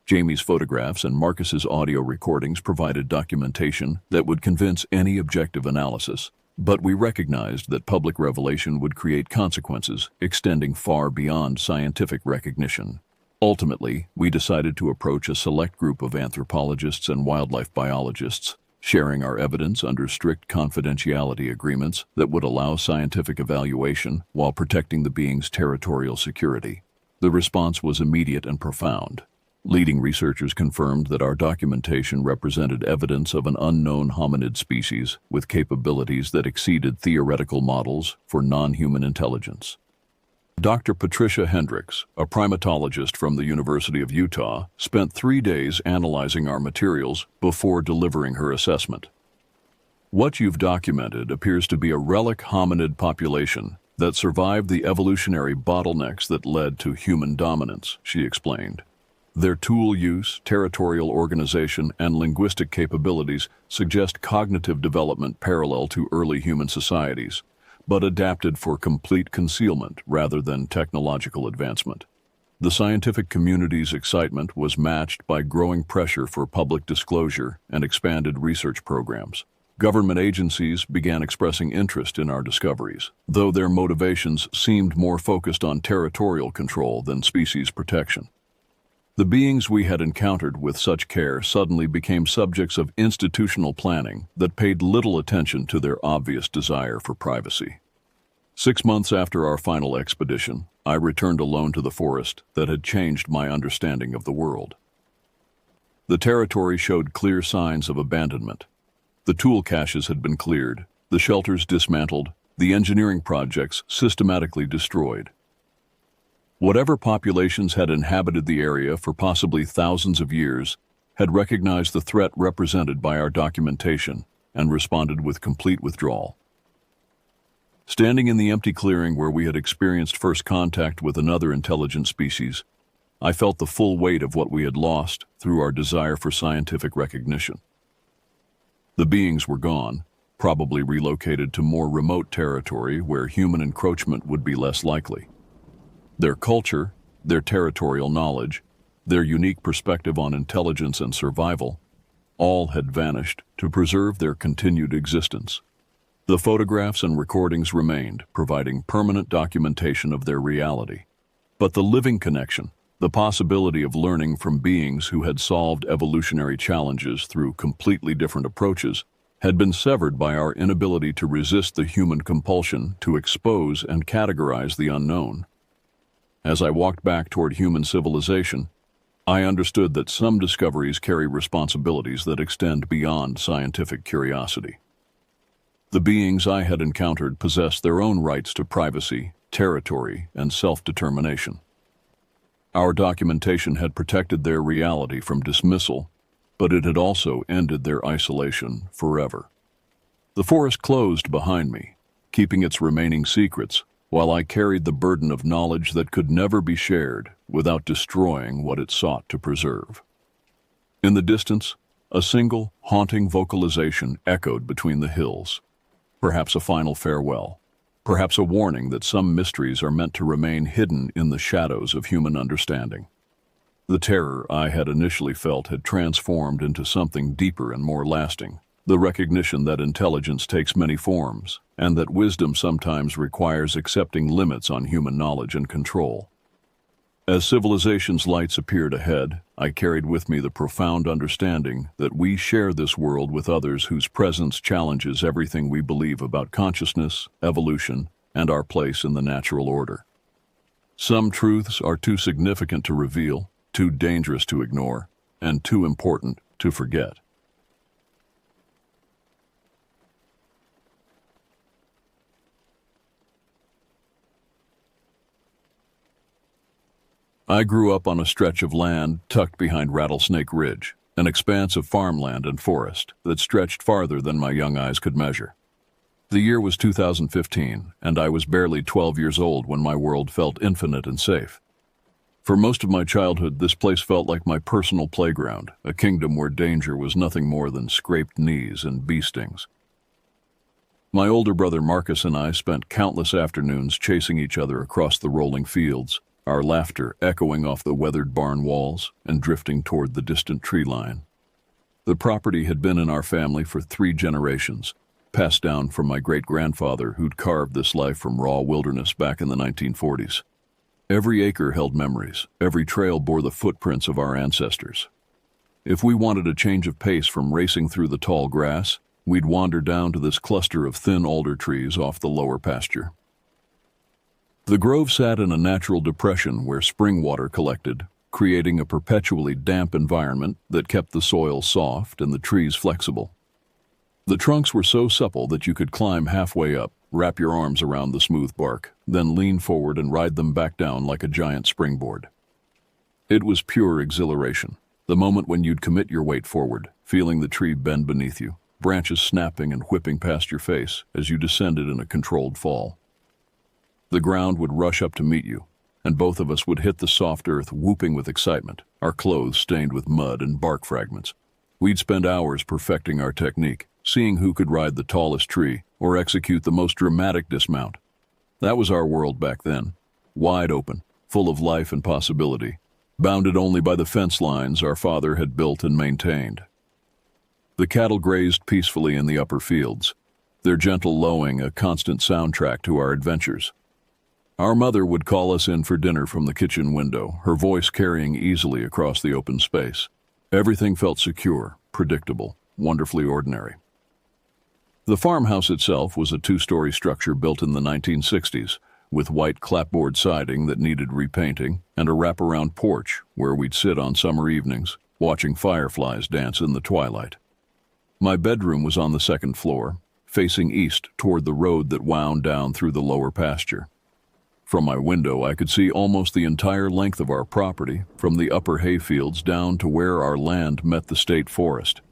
Jamie's photographs and Marcus's audio recordings provided documentation that would convince any objective analysis, but we recognized that public revelation would create consequences extending far beyond scientific recognition. Ultimately, we decided to approach a select group of anthropologists and wildlife biologists, sharing our evidence under strict confidentiality agreements that would allow scientific evaluation while protecting the being's territorial security. The response was immediate and profound. Leading researchers confirmed that our documentation represented evidence of an unknown hominid species with capabilities that exceeded theoretical models for non-human intelligence. Dr. Patricia Hendricks, a primatologist from the University of Utah, spent 3 days analyzing our materials before delivering her assessment. What you've documented appears to be a relic hominid population that survived the evolutionary bottlenecks that led to human dominance, she explained. Their tool use, territorial organization, and linguistic capabilities suggest cognitive development parallel to early human societies, but adapted for complete concealment rather than technological advancement. The scientific community's excitement was matched by growing pressure for public disclosure and expanded research programs. Government agencies began expressing interest in our discoveries, though their motivations seemed more focused on territorial control than species protection. The beings we had encountered with such care suddenly became subjects of institutional planning that paid little attention to their obvious desire for privacy. 6 months after our final expedition, I returned alone to the forest that had changed my understanding of the world. The territory showed clear signs of abandonment. The tool caches had been cleared, the shelters dismantled, the engineering projects systematically destroyed. Whatever populations had inhabited the area for possibly thousands of years had recognized the threat represented by our documentation and responded with complete withdrawal. Standing in the empty clearing where we had experienced first contact with another intelligent species, I felt the full weight of what we had lost through our desire for scientific recognition. The beings were gone, probably relocated to more remote territory where human encroachment would be less likely. Their culture, their territorial knowledge, their unique perspective on intelligence and survival, all had vanished to preserve their continued existence. The photographs and recordings remained, providing permanent documentation of their reality. But the living connection, the possibility of learning from beings who had solved evolutionary challenges through completely different approaches, had been severed by our inability to resist the human compulsion to expose and categorize the unknown. As I walked back toward human civilization, I understood that some discoveries carry responsibilities that extend beyond scientific curiosity. The beings I had encountered possessed their own rights to privacy, territory, and self-determination. Our documentation had protected their reality from dismissal, but it had also ended their isolation forever. The forest closed behind me, keeping its remaining secrets, while I carried the burden of knowledge that could never be shared without destroying what it sought to preserve. In the distance, a single, haunting vocalization echoed between the hills, perhaps a final farewell, perhaps a warning that some mysteries are meant to remain hidden in the shadows of human understanding. The terror I had initially felt had transformed into something deeper and more lasting, the recognition that intelligence takes many forms, and that wisdom sometimes requires accepting limits on human knowledge and control. As civilization's lights appeared ahead, I carried with me the profound understanding that we share this world with others whose presence challenges everything we believe about consciousness, evolution, and our place in the natural order. Some truths are too significant to reveal, too dangerous to ignore, and too important to forget. I grew up on a stretch of land tucked behind Rattlesnake Ridge, an expanse of farmland and forest that stretched farther than my young eyes could measure. The year was 2015, and I was barely 12 years old when my world felt infinite and safe. For most of my childhood, this place felt like my personal playground, a kingdom where danger was nothing more than scraped knees and bee stings. My older brother Marcus and I spent countless afternoons chasing each other across the rolling fields, our laughter echoing off the weathered barn walls and drifting toward the distant tree line. The property had been in our family for 3 generations, passed down from my great-grandfather who'd carved this life from raw wilderness back in the 1940s. Every acre held memories, every trail bore the footprints of our ancestors. If we wanted a change of pace from racing through the tall grass, we'd wander down to this cluster of thin alder trees off the lower pasture. The grove sat in a natural depression where spring water collected, creating a perpetually damp environment that kept the soil soft and the trees flexible. The trunks were so supple that you could climb halfway up, wrap your arms around the smooth bark, then lean forward and ride them back down like a giant springboard. It was pure exhilaration, the moment when you'd commit your weight forward, feeling the tree bend beneath you, branches snapping and whipping past your face as you descended in a controlled fall. The ground would rush up to meet you, and both of us would hit the soft earth whooping with excitement, our clothes stained with mud and bark fragments. We'd spend hours perfecting our technique, seeing who could ride the tallest tree or execute the most dramatic dismount. That was our world back then, wide open, full of life and possibility, bounded only by the fence lines our father had built and maintained. The cattle grazed peacefully in the upper fields, their gentle lowing a constant soundtrack to our adventures. Our mother would call us in for dinner from the kitchen window, her voice carrying easily across the open space. Everything felt secure, predictable, wonderfully ordinary. The farmhouse itself was a 2-story structure built in the 1960s, with white clapboard siding that needed repainting and a wraparound porch where we'd sit on summer evenings, watching fireflies dance in the twilight. My bedroom was on the 2nd floor, facing east toward the road that wound down through the lower pasture. From my window, I could see almost the entire length of our property, from the upper hayfields down to where our land met the state forest.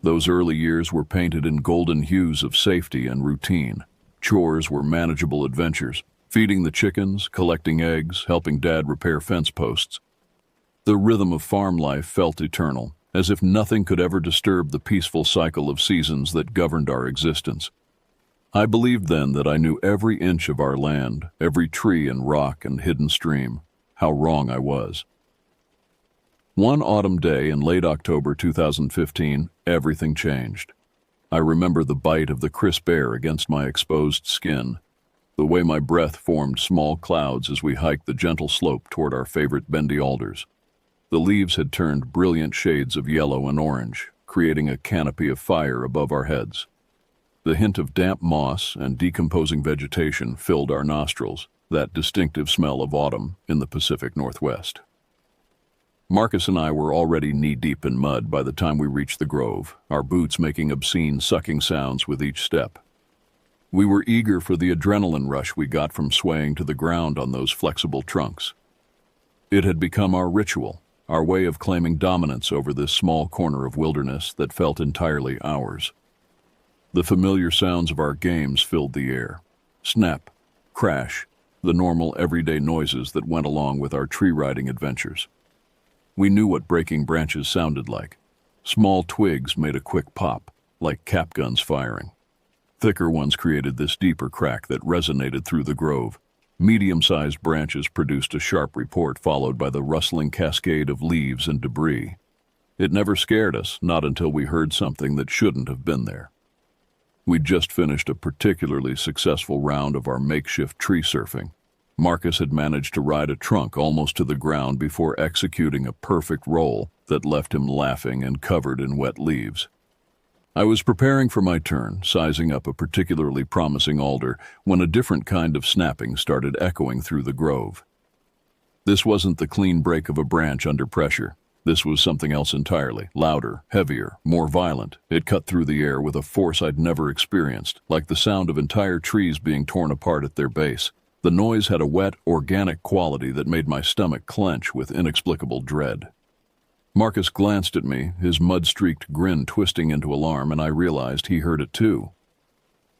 Those early years were painted in golden hues of safety and routine. Chores were manageable adventures, feeding the chickens, collecting eggs, helping Dad repair fence posts. The rhythm of farm life felt eternal, as if nothing could ever disturb the peaceful cycle of seasons that governed our existence. I believed then that I knew every inch of our land, every tree and rock and hidden stream. How wrong I was. One autumn day in late October 2015, everything changed. I remember the bite of the crisp air against my exposed skin, the way my breath formed small clouds as we hiked the gentle slope toward our favorite bendy alders. The leaves had turned brilliant shades of yellow and orange, creating a canopy of fire above our heads. The hint of damp moss and decomposing vegetation filled our nostrils, that distinctive smell of autumn in the Pacific Northwest. Marcus and I were already knee-deep in mud by the time we reached the grove, our boots making obscene sucking sounds with each step. We were eager for the adrenaline rush we got from swaying to the ground on those flexible trunks. It had become our ritual, our way of claiming dominance over this small corner of wilderness that felt entirely ours. The familiar sounds of our games filled the air. Snap, crash, the normal, everyday noises that went along with our tree-riding adventures. We knew what breaking branches sounded like. Small twigs made a quick pop, like cap guns firing. Thicker ones created this deeper crack that resonated through the grove. Medium-sized branches produced a sharp report followed by the rustling cascade of leaves and debris. It never scared us, not until we heard something that shouldn't have been there. We'd just finished a particularly successful round of our makeshift tree surfing. Marcus had managed to ride a trunk almost to the ground before executing a perfect roll that left him laughing and covered in wet leaves. I was preparing for my turn, sizing up a particularly promising alder, when a different kind of snapping started echoing through the grove. This wasn't the clean break of a branch under pressure. This was something else entirely, louder, heavier, more violent. It cut through the air with a force I'd never experienced, like the sound of entire trees being torn apart at their base. The noise had a wet, organic quality that made my stomach clench with inexplicable dread. Marcus glanced at me, his mud-streaked grin twisting into alarm, and I realized he heard it too.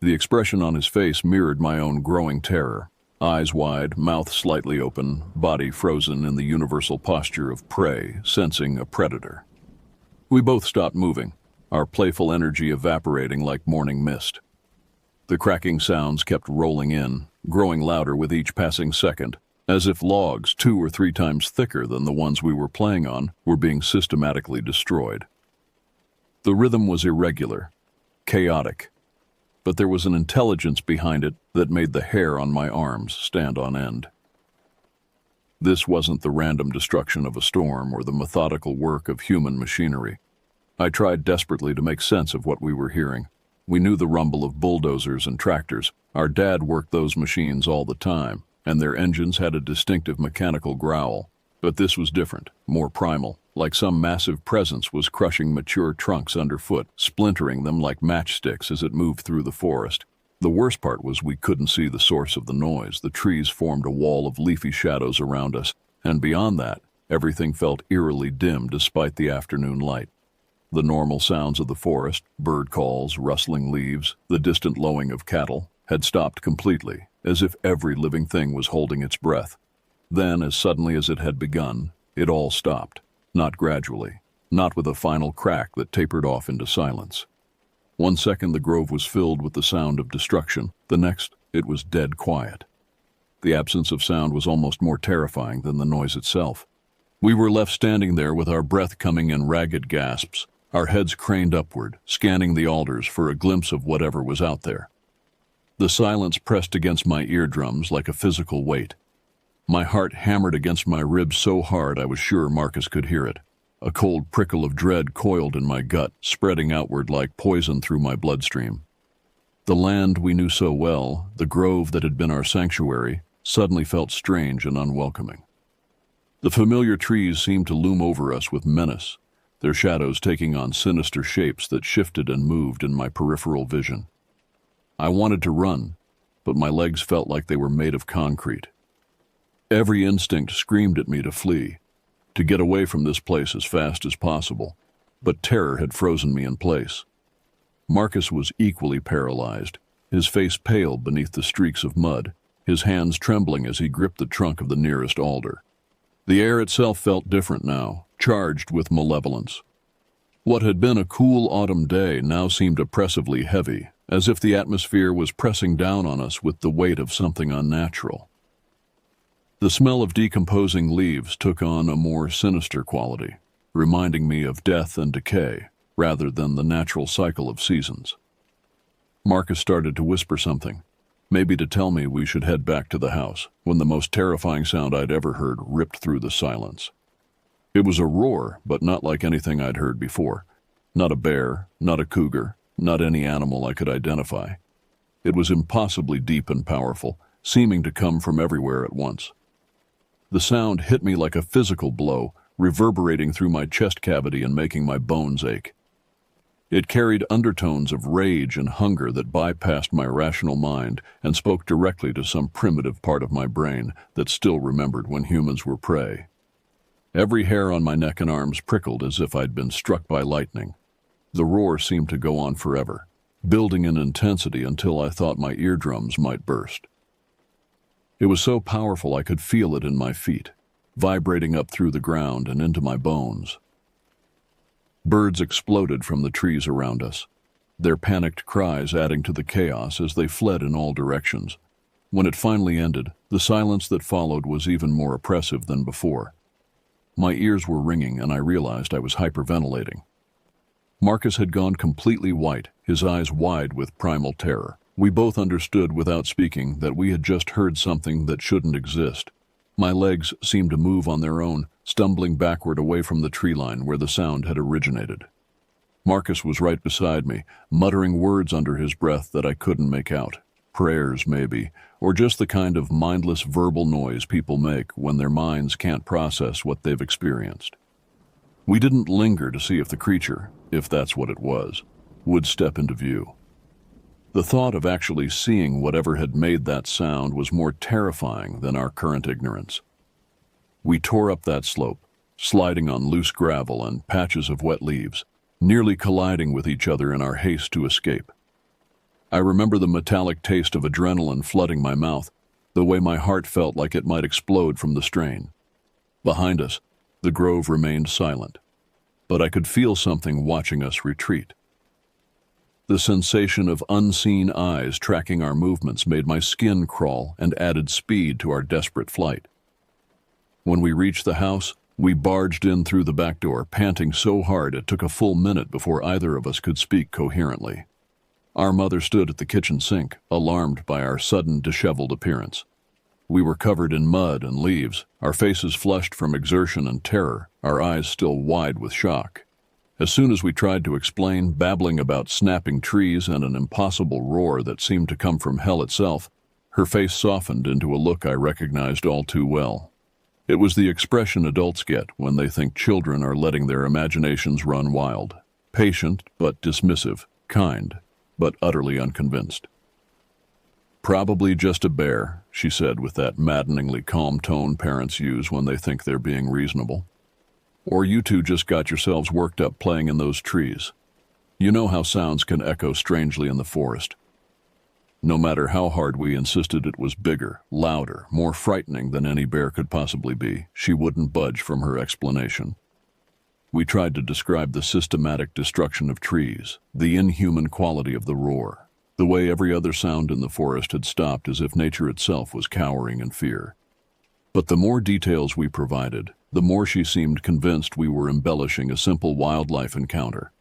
The expression on his face mirrored my own growing terror. Eyes wide, mouth slightly open, body frozen in the universal posture of prey, sensing a predator. We both stopped moving, our playful energy evaporating like morning mist. The cracking sounds kept rolling in, growing louder with each passing second, as if logs 2 or 3 times thicker than the ones we were playing on were being systematically destroyed. The rhythm was irregular, chaotic, but there was an intelligence behind it that made the hair on my arms stand on end. This wasn't the random destruction of a storm or the methodical work of human machinery. I tried desperately to make sense of what we were hearing. We knew the rumble of bulldozers and tractors. Our dad worked those machines all the time, and their engines had a distinctive mechanical growl. But this was different, more primal, like some massive presence was crushing mature trunks underfoot, splintering them like matchsticks as it moved through the forest. The worst part was we couldn't see the source of the noise. The trees formed a wall of leafy shadows around us, and beyond that, everything felt eerily dim despite the afternoon light. The normal sounds of the forest, bird calls, rustling leaves, the distant lowing of cattle, had stopped completely, as if every living thing was holding its breath. Then, as suddenly as it had begun, it all stopped. Not gradually, not with a final crack that tapered off into silence. 1 second the grove was filled with the sound of destruction. The next, it was dead quiet. The absence of sound was almost more terrifying than the noise itself. We were left standing there with our breath coming in ragged gasps, our heads craned upward, scanning the alders for a glimpse of whatever was out there. The silence pressed against my eardrums like a physical weight. My heart hammered against my ribs so hard I was sure Marcus could hear it. A cold prickle of dread coiled in my gut, spreading outward like poison through my bloodstream. The land we knew so well, the grove that had been our sanctuary, suddenly felt strange and unwelcoming. The familiar trees seemed to loom over us with menace, their shadows taking on sinister shapes that shifted and moved in my peripheral vision. I wanted to run, but my legs felt like they were made of concrete. Every instinct screamed at me to flee, to get away from this place as fast as possible, but terror had frozen me in place. Marcus was equally paralyzed, his face pale beneath the streaks of mud, his hands trembling as he gripped the trunk of the nearest alder. The air itself felt different now, charged with malevolence. What had been a cool autumn day now seemed oppressively heavy, as if the atmosphere was pressing down on us with the weight of something unnatural. The smell of decomposing leaves took on a more sinister quality, reminding me of death and decay, rather than the natural cycle of seasons. Marcus started to whisper something, maybe to tell me we should head back to the house, when the most terrifying sound I'd ever heard ripped through the silence. It was a roar, but not like anything I'd heard before. Not a bear, not a cougar, not any animal I could identify. It was impossibly deep and powerful, seeming to come from everywhere at once. The sound hit me like a physical blow, reverberating through my chest cavity and making my bones ache. It carried undertones of rage and hunger that bypassed my rational mind and spoke directly to some primitive part of my brain that still remembered when humans were prey. Every hair on my neck and arms prickled as if I'd been struck by lightning. The roar seemed to go on forever, building in intensity until I thought my eardrums might burst. It was so powerful I could feel it in my feet, vibrating up through the ground and into my bones. Birds exploded from the trees around us, their panicked cries adding to the chaos as they fled in all directions. When it finally ended, the silence that followed was even more oppressive than before. My ears were ringing and I realized I was hyperventilating. Marcus had gone completely white, his eyes wide with primal terror. We both understood without speaking that we had just heard something that shouldn't exist. My legs seemed to move on their own, stumbling backward away from the tree line where the sound had originated. Marcus was right beside me, muttering words under his breath that I couldn't make out. Prayers, maybe, or just the kind of mindless verbal noise people make when their minds can't process what they've experienced. We didn't linger to see if the creature, if that's what it was, would step into view. The thought of actually seeing whatever had made that sound was more terrifying than our current ignorance. We tore up that slope, sliding on loose gravel and patches of wet leaves, nearly colliding with each other in our haste to escape. I remember the metallic taste of adrenaline flooding my mouth, the way my heart felt like it might explode from the strain. Behind us, the grove remained silent, but I could feel something watching us retreat. The sensation of unseen eyes tracking our movements made my skin crawl and added speed to our desperate flight. When we reached the house, we barged in through the back door, panting so hard it took a full minute before either of us could speak coherently. Our mother stood at the kitchen sink, alarmed by our sudden disheveled appearance. We were covered in mud and leaves, our faces flushed from exertion and terror, our eyes still wide with shock. As soon as we tried to explain, babbling about snapping trees and an impossible roar that seemed to come from hell itself, her face softened into a look I recognized all too well. It was the expression adults get when they think children are letting their imaginations run wild. Patient but dismissive, kind but utterly unconvinced. "Probably just a bear," she said with that maddeningly calm tone parents use when they think they're being reasonable. "Or you two just got yourselves worked up playing in those trees. You know how sounds can echo strangely in the forest." No matter how hard we insisted it was bigger, louder, more frightening than any bear could possibly be, she wouldn't budge from her explanation. We tried to describe the systematic destruction of trees, the inhuman quality of the roar, the way every other sound in the forest had stopped as if nature itself was cowering in fear. But the more details we provided, the more she seemed convinced we were embellishing a simple wildlife encounter.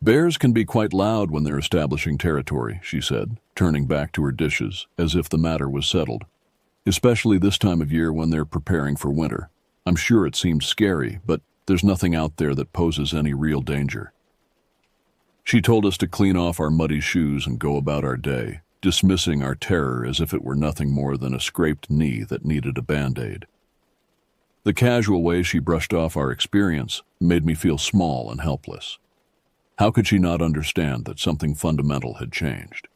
"Bears can be quite loud when they're establishing territory," she said, turning back to her dishes, as if the matter was settled. "Especially this time of year when they're preparing for winter. I'm sure it seems scary, but there's nothing out there that poses any real danger." She told us to clean off our muddy shoes and go about our day, dismissing our terror as if it were nothing more than a scraped knee that needed a Band-Aid. The casual way she brushed off our experience made me feel small and helpless. How could she not understand that something fundamental had changed?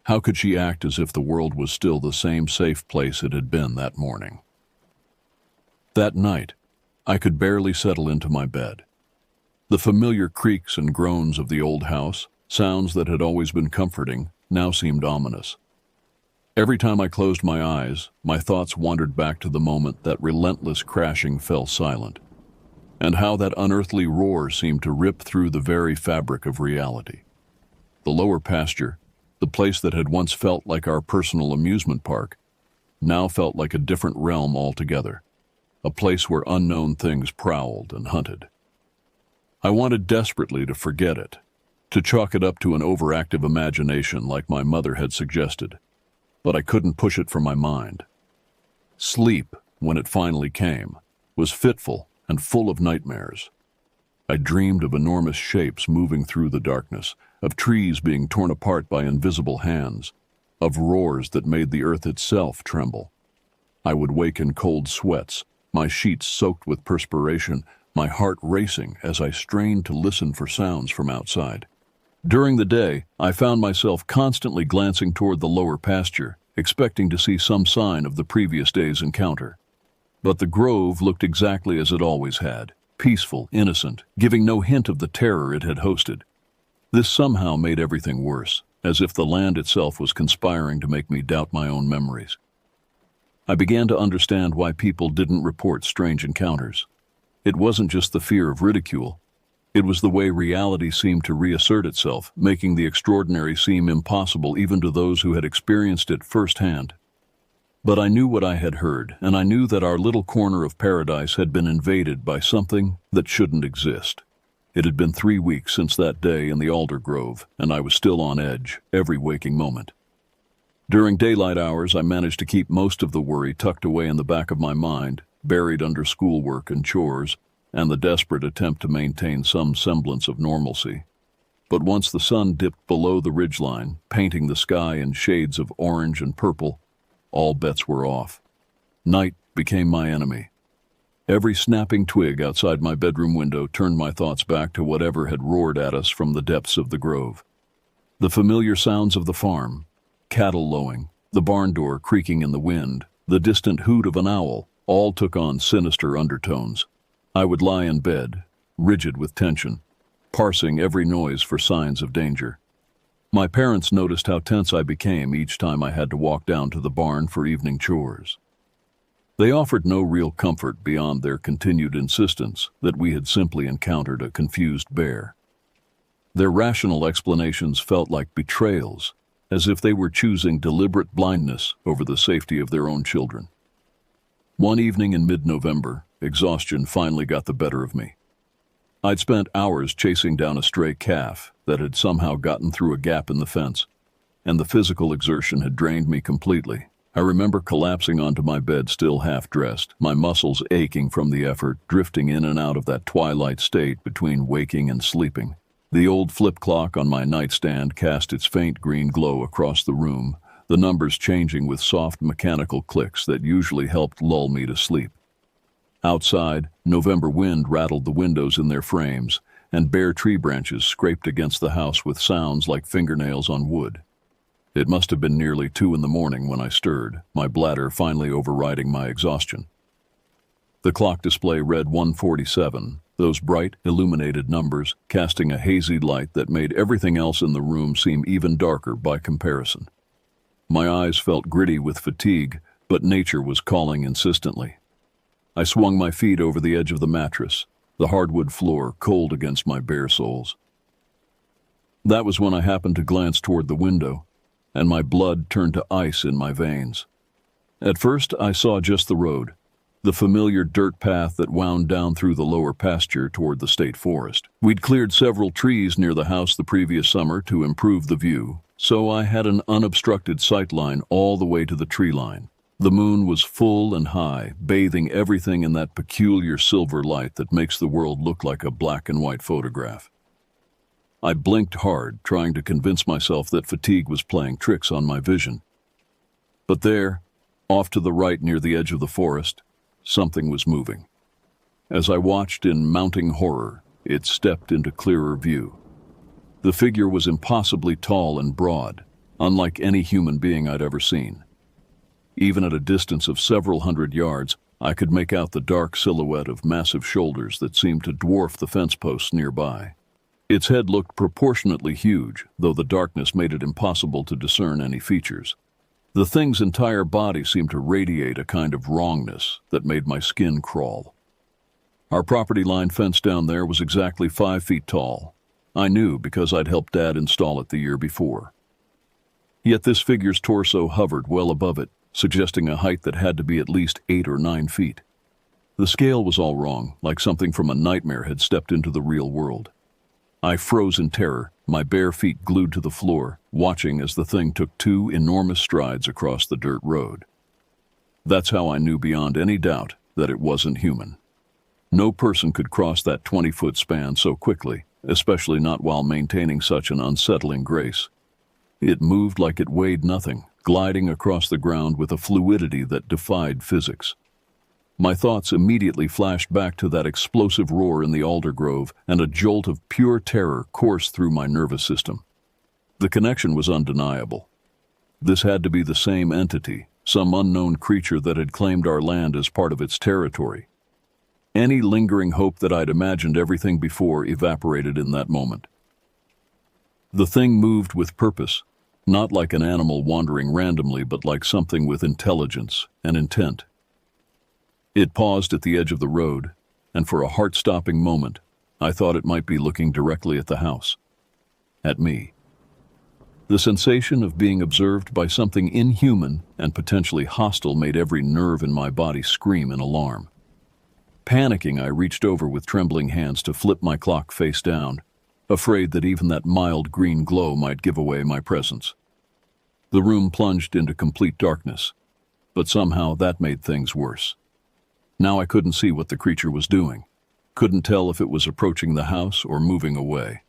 How could she act as if the world was still the same safe place it had been that morning? That night, I could barely settle into my bed. The familiar creaks and groans of the old house, sounds that had always been comforting, now seemed ominous. Every time I closed my eyes, my thoughts wandered back to the moment that relentless crashing fell silent, and how that unearthly roar seemed to rip through the very fabric of reality. The lower pasture, the place that had once felt like our personal amusement park, now felt like a different realm altogether, a place where unknown things prowled and hunted. I wanted desperately to forget it, to chalk it up to an overactive imagination like my mother had suggested, but I couldn't push it from my mind. Sleep, when it finally came, was fitful and full of nightmares. I dreamed of enormous shapes moving through the darkness, of trees being torn apart by invisible hands, of roars that made the earth itself tremble. I would wake in cold sweats, my sheets soaked with perspiration, my heart racing as I strained to listen for sounds from outside. During the day, I found myself constantly glancing toward the lower pasture, expecting to see some sign of the previous day's encounter. But the grove looked exactly as it always had, peaceful, innocent, giving no hint of the terror it had hosted. This somehow made everything worse, as if the land itself was conspiring to make me doubt my own memories. I began to understand why people didn't report strange encounters. It wasn't just the fear of ridicule. It was the way reality seemed to reassert itself, making the extraordinary seem impossible even to those who had experienced it firsthand. But I knew what I had heard, and I knew that our little corner of paradise had been invaded by something that shouldn't exist. It had been 3 weeks since that day in the alder grove, and I was still on edge, every waking moment. During daylight hours, I managed to keep most of the worry tucked away in the back of my mind, buried under schoolwork and chores, and the desperate attempt to maintain some semblance of normalcy. But once the sun dipped below the ridgeline, painting the sky in shades of orange and purple, all bets were off. Night became my enemy. Every snapping twig outside my bedroom window turned my thoughts back to whatever had roared at us from the depths of the grove. The familiar sounds of the farm, cattle lowing, the barn door creaking in the wind, the distant hoot of an owl, all took on sinister undertones. I would lie in bed, rigid with tension, parsing every noise for signs of danger. My parents noticed how tense I became each time I had to walk down to the barn for evening chores. They offered no real comfort beyond their continued insistence that we had simply encountered a confused bear. Their rational explanations felt like betrayals, as if they were choosing deliberate blindness over the safety of their own children. One evening in mid-November, exhaustion finally got the better of me. I'd spent hours chasing down a stray calf that had somehow gotten through a gap in the fence, and the physical exertion had drained me completely. I remember collapsing onto my bed still half-dressed, my muscles aching from the effort, drifting in and out of that twilight state between waking and sleeping. The old flip clock on my nightstand cast its faint green glow across the room, the numbers changing with soft mechanical clicks that usually helped lull me to sleep. Outside, November wind rattled the windows in their frames, and bare tree branches scraped against the house with sounds like fingernails on wood. It must have been nearly 2 a.m. when I stirred, my bladder finally overriding my exhaustion. The clock display read 1:47, those bright, illuminated numbers casting a hazy light that made everything else in the room seem even darker by comparison. My eyes felt gritty with fatigue, but nature was calling insistently. I swung my feet over the edge of the mattress, the hardwood floor cold against my bare soles. That was when I happened to glance toward the window, and my blood turned to ice in my veins. At first, I saw just the road, the familiar dirt path that wound down through the lower pasture toward the state forest. We'd cleared several trees near the house the previous summer to improve the view, so I had an unobstructed sightline all the way to the tree line. The moon was full and high, bathing everything in that peculiar silver light that makes the world look like a black and white photograph. I blinked hard, trying to convince myself that fatigue was playing tricks on my vision. But there, off to the right near the edge of the forest, something was moving. As I watched in mounting horror, it stepped into clearer view. The figure was impossibly tall and broad, unlike any human being I'd ever seen. Even at a distance of several hundred yards, I could make out the dark silhouette of massive shoulders that seemed to dwarf the fence posts nearby. Its head looked proportionately huge, though the darkness made it impossible to discern any features. The thing's entire body seemed to radiate a kind of wrongness that made my skin crawl. Our property line fence down there was exactly 5 feet tall. I knew because I'd helped Dad install it the year before. Yet this figure's torso hovered well above it, suggesting a height that had to be at least 8 or 9 feet. The scale was all wrong, like something from a nightmare had stepped into the real world. I froze in terror, my bare feet glued to the floor, watching as the thing took 2 enormous strides across the dirt road. That's how I knew beyond any doubt that it wasn't human. No person could cross that 20-foot span so quickly, especially not while maintaining such an unsettling grace. It moved like it weighed nothing, gliding across the ground with a fluidity that defied physics. My thoughts immediately flashed back to that explosive roar in the alder grove, and a jolt of pure terror coursed through my nervous system. The connection was undeniable. This had to be the same entity, some unknown creature that had claimed our land as part of its territory. Any lingering hope that I'd imagined everything before evaporated in that moment. The thing moved with purpose, Not like an animal wandering randomly, but like something with intelligence and intent. It paused at the edge of the road, and for a heart-stopping moment, I thought it might be looking directly at the house. At me. The sensation of being observed by something inhuman and potentially hostile made every nerve in my body scream in alarm. Panicking, I reached over with trembling hands to flip my clock face down, afraid that even that mild green glow might give away my presence. The room plunged into complete darkness, but somehow that made things worse. Now I couldn't see what the creature was doing, couldn't tell if it was approaching the house or moving away.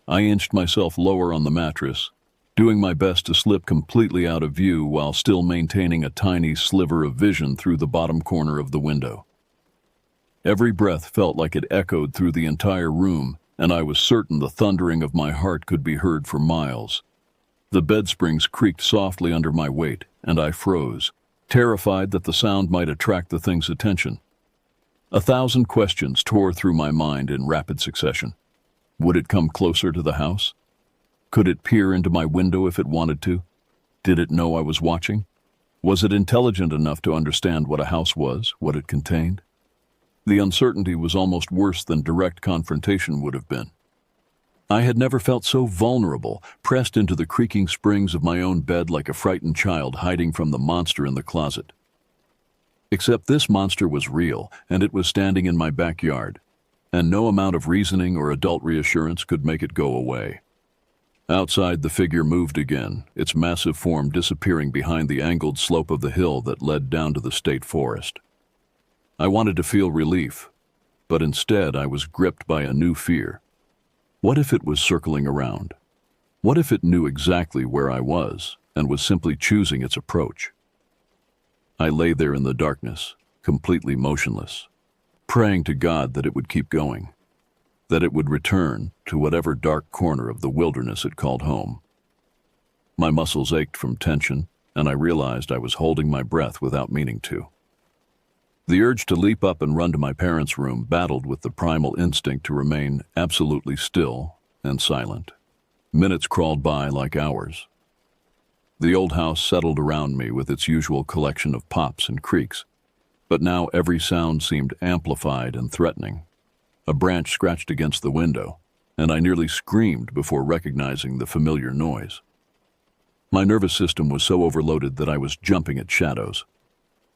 I inched myself lower on the mattress, doing my best to slip completely out of view while still maintaining a tiny sliver of vision through the bottom corner of the window. Every breath felt like it echoed through the entire room, and I was certain the thundering of my heart could be heard for miles. The bed springs creaked softly under my weight, and I froze, terrified that the sound might attract the thing's attention. 1,000 questions tore through my mind in rapid succession. Would it come closer to the house? Could it peer into my window if it wanted to? Did it know I was watching? Was it intelligent enough to understand what a house was, what it contained? The uncertainty was almost worse than direct confrontation would have been. I had never felt so vulnerable, pressed into the creaking springs of my own bed like a frightened child hiding from the monster in the closet. Except this monster was real, and it was standing in my backyard, and no amount of reasoning or adult reassurance could make it go away. Outside, the figure moved again, its massive form disappearing behind the angled slope of the hill that led down to the state forest. I wanted to feel relief, but instead I was gripped by a new fear. What if it was circling around? What if it knew exactly where I was and was simply choosing its approach? I lay there in the darkness, completely motionless, praying to God that it would keep going, that it would return to whatever dark corner of the wilderness it called home. My muscles ached from tension, and I realized I was holding my breath without meaning to. The urge to leap up and run to my parents' room battled with the primal instinct to remain absolutely still and silent. Minutes crawled by like hours. The old house settled around me with its usual collection of pops and creaks, but now every sound seemed amplified and threatening. A branch scratched against the window, and I nearly screamed before recognizing the familiar noise. My nervous system was so overloaded that I was jumping at shadows.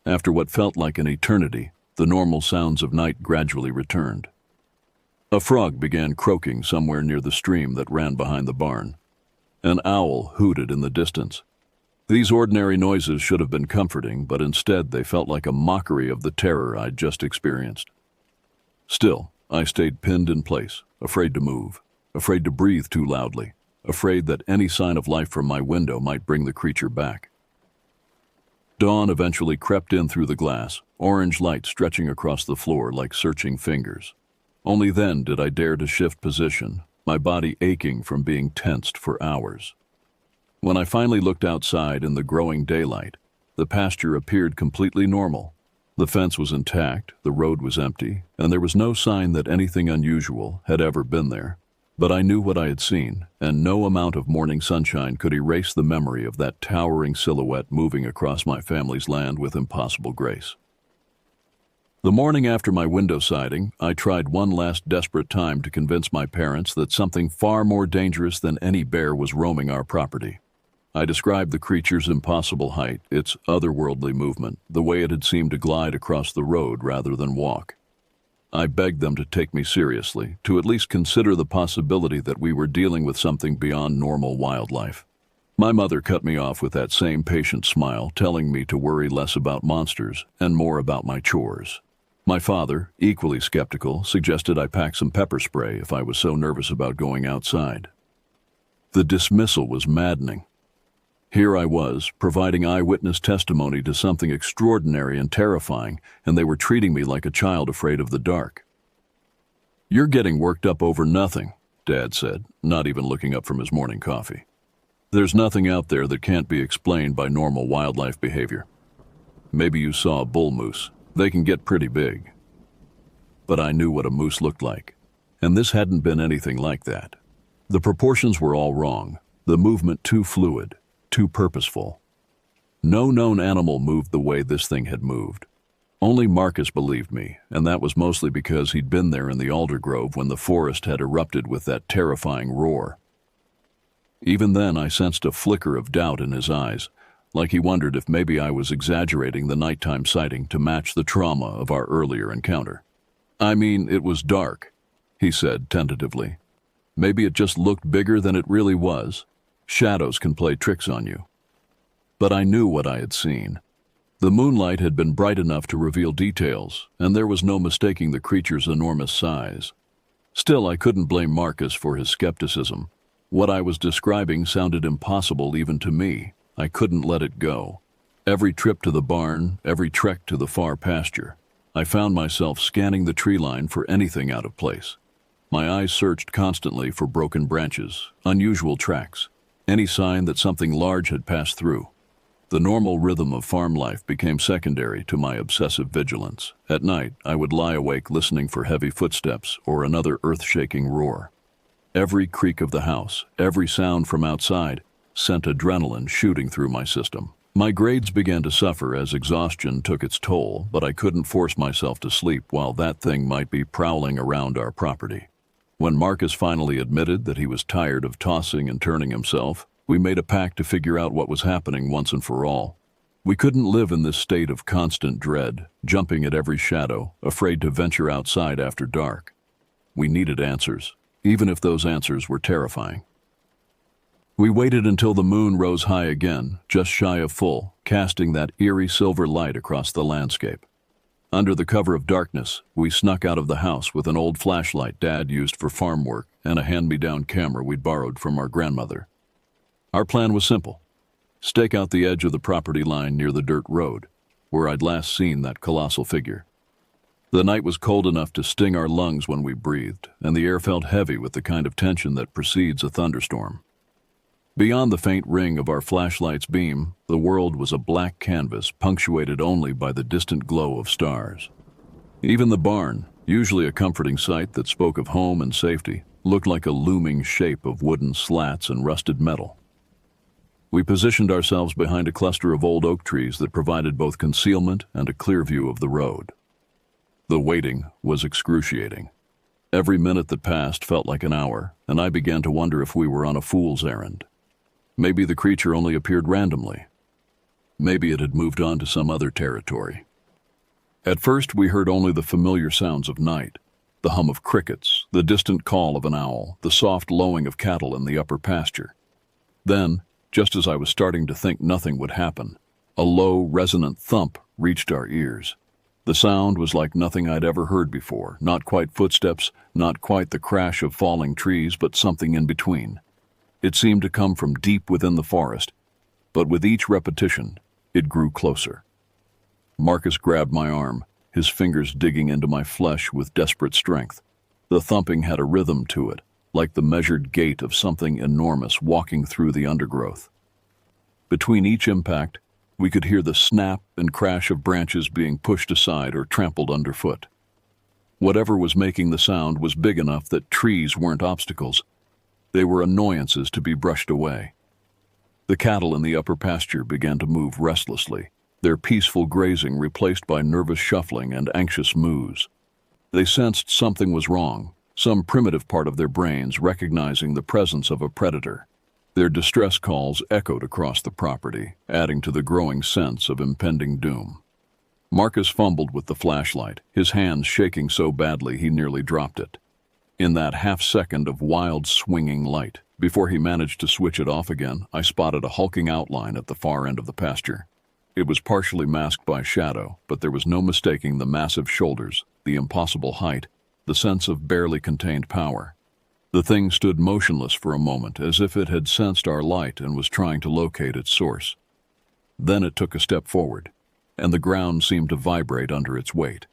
After what felt like an eternity, the normal sounds of night gradually returned. A frog began croaking somewhere near the stream that ran behind the barn. An owl hooted in the distance. These ordinary noises should have been comforting, but instead they felt like a mockery of the terror I'd just experienced. Still, I stayed pinned in place, afraid to move, afraid to breathe too loudly, afraid that any sign of life from my window might bring the creature back. Dawn eventually crept in through the glass, orange light stretching across the floor like searching fingers. Only then did I dare to shift position, my body aching from being tensed for hours. When I finally looked outside in the growing daylight, the pasture appeared completely normal. The fence was intact, the road was empty, and there was no sign that anything unusual had ever been there. But I knew what I had seen, and no amount of morning sunshine could erase the memory of that towering silhouette moving across my family's land with impossible grace. The morning after my window siding, I tried one last desperate time to convince my parents that something far more dangerous than any bear was roaming our property. I described the creature's impossible height, its otherworldly movement, the way it had seemed to glide across the road rather than walk. I begged them to take me seriously, to at least consider the possibility that we were dealing with something beyond normal wildlife. My mother cut me off with that same patient smile, telling me to worry less about monsters and more about my chores. My father, equally skeptical, suggested I pack some pepper spray if I was so nervous about going outside. The dismissal was maddening. Here I was, providing eyewitness testimony to something extraordinary and terrifying, and they were treating me like a child afraid of the dark. "You're getting worked up over nothing," Dad said, not even looking up from his morning coffee. "There's nothing out there that can't be explained by normal wildlife behavior. Maybe you saw a bull moose. They can get pretty big." But I knew what a moose looked like, and this hadn't been anything like that. The proportions were all wrong. The movement too fluid, too purposeful. No known animal moved the way this thing had moved. Only Marcus believed me, and that was mostly because he'd been there in the alder grove when the forest had erupted with that terrifying roar. Even then, I sensed a flicker of doubt in his eyes, like he wondered if maybe I was exaggerating the nighttime sighting to match the trauma of our earlier encounter. "I mean, it was dark," he said tentatively. "Maybe it just looked bigger than it really was. Shadows can play tricks on you." But I knew what I had seen. The moonlight had been bright enough to reveal details, and there was no mistaking the creature's enormous size. Still, I couldn't blame Marcus for his skepticism. What I was describing sounded impossible even to me. I couldn't let it go. Every trip to the barn, every trek to the far pasture, I found myself scanning the tree line for anything out of place. My eyes searched constantly for broken branches, unusual tracks, any sign that something large had passed through. The normal rhythm of farm life became secondary to my obsessive vigilance. At night, I would lie awake listening for heavy footsteps or another earth-shaking roar. Every creak of the house, every sound from outside, sent adrenaline shooting through my system. My grades began to suffer as exhaustion took its toll, but I couldn't force myself to sleep while that thing might be prowling around our property. When Marcus finally admitted that he was tired of tossing and turning himself, we made a pact to figure out what was happening once and for all. We couldn't live in this state of constant dread, jumping at every shadow, afraid to venture outside after dark. We needed answers, even if those answers were terrifying. We waited until the moon rose high again, just shy of full, casting that eerie silver light across the landscape. Under the cover of darkness, we snuck out of the house with an old flashlight Dad used for farm work and a hand-me-down camera we'd borrowed from our grandmother. Our plan was simple: stake out the edge of the property line near the dirt road, where I'd last seen that colossal figure. The night was cold enough to sting our lungs when we breathed, and the air felt heavy with the kind of tension that precedes a thunderstorm. Beyond the faint ring of our flashlight's beam, the world was a black canvas punctuated only by the distant glow of stars. Even the barn, usually a comforting sight that spoke of home and safety, looked like a looming shape of wooden slats and rusted metal. We positioned ourselves behind a cluster of old oak trees that provided both concealment and a clear view of the road. The waiting was excruciating. Every minute that passed felt like an hour, and I began to wonder if we were on a fool's errand. Maybe the creature only appeared randomly. Maybe it had moved on to some other territory. At first, we heard only the familiar sounds of night: the hum of crickets, the distant call of an owl, the soft lowing of cattle in the upper pasture. Then, just as I was starting to think nothing would happen, a low, resonant thump reached our ears. The sound was like nothing I'd ever heard before, not quite footsteps, not quite the crash of falling trees, but something in between. It seemed to come from deep within the forest, but with each repetition, it grew closer. Marcus grabbed my arm, his fingers digging into my flesh with desperate strength. The thumping had a rhythm to it, like the measured gait of something enormous walking through the undergrowth. Between each impact, we could hear the snap and crash of branches being pushed aside or trampled underfoot. Whatever was making the sound was big enough that trees weren't obstacles. They were annoyances to be brushed away. The cattle in the upper pasture began to move restlessly, their peaceful grazing replaced by nervous shuffling and anxious moos. They sensed something was wrong, some primitive part of their brains recognizing the presence of a predator. Their distress calls echoed across the property, adding to the growing sense of impending doom. Marcus fumbled with the flashlight, his hands shaking so badly he nearly dropped it. In that half-second of wild, swinging light, before he managed to switch it off again, I spotted a hulking outline at the far end of the pasture. It was partially masked by shadow, but there was no mistaking the massive shoulders, the impossible height, the sense of barely contained power. The thing stood motionless for a moment, as if it had sensed our light and was trying to locate its source. Then it took a step forward, and the ground seemed to vibrate under its weight.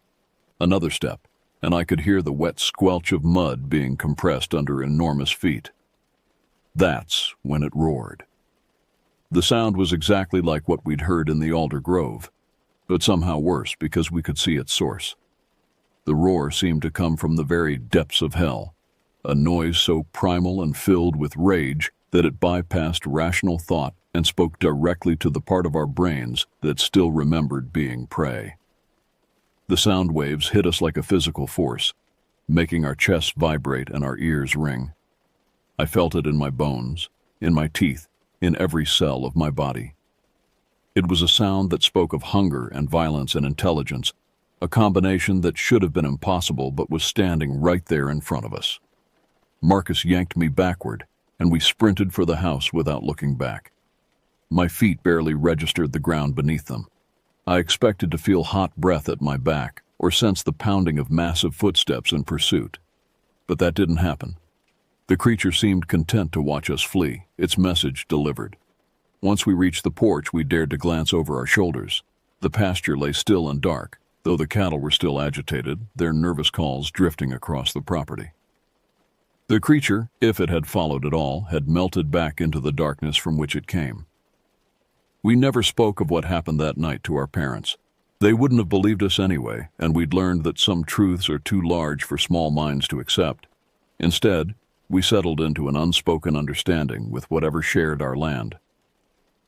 Another step, and I could hear the wet squelch of mud being compressed under enormous feet. That's when it roared. The sound was exactly like what we'd heard in the alder grove, but somehow worse because we could see its source. The roar seemed to come from the very depths of hell, a noise so primal and filled with rage that it bypassed rational thought and spoke directly to the part of our brains that still remembered being prey. The sound waves hit us like a physical force, making our chests vibrate and our ears ring. I felt it in my bones, in my teeth, in every cell of my body. It was a sound that spoke of hunger and violence and intelligence, a combination that should have been impossible but was standing right there in front of us. Marcus yanked me backward, and we sprinted for the house without looking back. My feet barely registered the ground beneath them. I expected to feel hot breath at my back or sense the pounding of massive footsteps in pursuit. But that didn't happen. The creature seemed content to watch us flee, its message delivered. Once we reached the porch, we dared to glance over our shoulders. The pasture lay still and dark, though the cattle were still agitated, their nervous calls drifting across the property. The creature, if it had followed at all, had melted back into the darkness from which it came. We never spoke of what happened that night to our parents. They wouldn't have believed us anyway, and we'd learned that some truths are too large for small minds to accept. Instead, we settled into an unspoken understanding with whatever shared our land.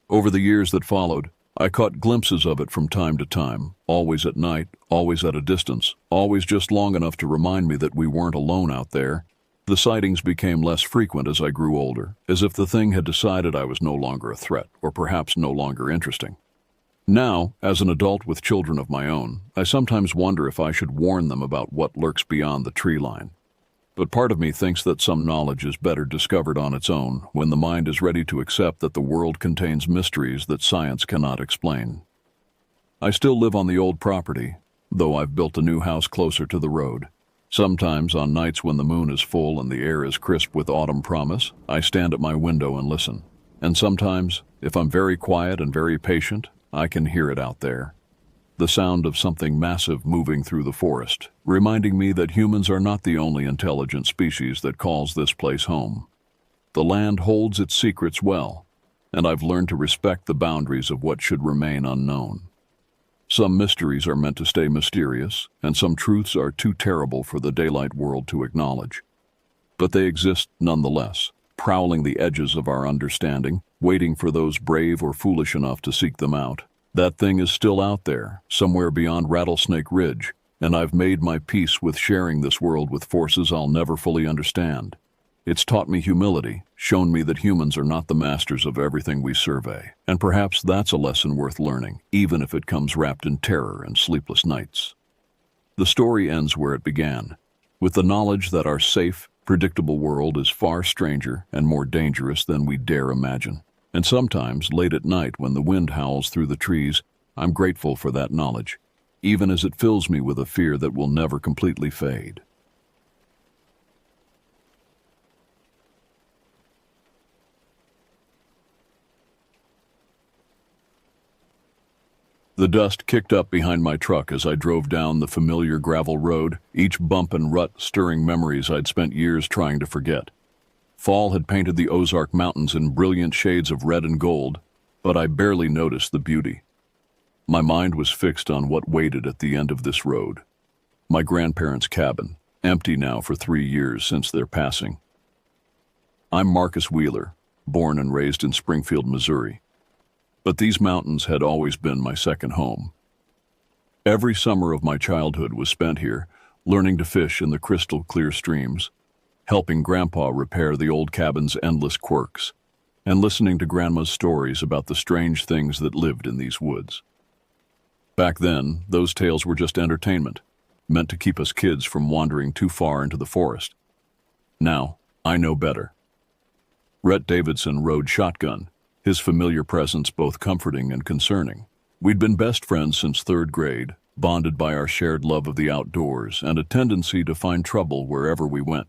Over the years that followed, I caught glimpses of it from time to time, always at night, always at a distance, always just long enough to remind me that we weren't alone out there. The sightings became less frequent as I grew older, as if the thing had decided I was no longer a threat, or perhaps no longer interesting. Now, as an adult with children of my own, I sometimes wonder if I should warn them about what lurks beyond the tree line. But part of me thinks that some knowledge is better discovered on its own when the mind is ready to accept that the world contains mysteries that science cannot explain. I still live on the old property, though I've built a new house closer to the road. Sometimes, on nights when the moon is full and the air is crisp with autumn promise, I stand at my window and listen. And sometimes, if I'm very quiet and very patient, I can hear it out there. The sound of something massive moving through the forest, reminding me that humans are not the only intelligent species that calls this place home. The land holds its secrets well, and I've learned to respect the boundaries of what should remain unknown. Some mysteries are meant to stay mysterious, and some truths are too terrible for the daylight world to acknowledge. But they exist nonetheless, prowling the edges of our understanding, waiting for those brave or foolish enough to seek them out. That thing is still out there, somewhere beyond Rattlesnake Ridge, and I've made my peace with sharing this world with forces I'll never fully understand. It's taught me humility, shown me that humans are not the masters of everything we survey, and perhaps that's a lesson worth learning, even if it comes wrapped in terror and sleepless nights. The story ends where it began, with the knowledge that our safe, predictable world is far stranger and more dangerous than we dare imagine. And sometimes, late at night when the wind howls through the trees, I'm grateful for that knowledge, even as it fills me with a fear that will never completely fade. The dust kicked up behind my truck as I drove down the familiar gravel road, each bump and rut stirring memories I'd spent years trying to forget. Fall had painted the Ozark Mountains in brilliant shades of red and gold, but I barely noticed the beauty. My mind was fixed on what waited at the end of this road. My grandparents' cabin, empty now for 3 years since their passing. I'm Marcus Wheeler, born and raised in Springfield, Missouri. But these mountains had always been my second home. Every summer of my childhood was spent here, learning to fish in the crystal clear streams, helping Grandpa repair the old cabin's endless quirks, and listening to Grandma's stories about the strange things that lived in these woods. Back then, those tales were just entertainment, meant to keep us kids from wandering too far into the forest. Now, I know better. Rhett Davidson rode shotgun, his familiar presence both comforting and concerning. We'd been best friends since 3rd grade, bonded by our shared love of the outdoors and a tendency to find trouble wherever we went.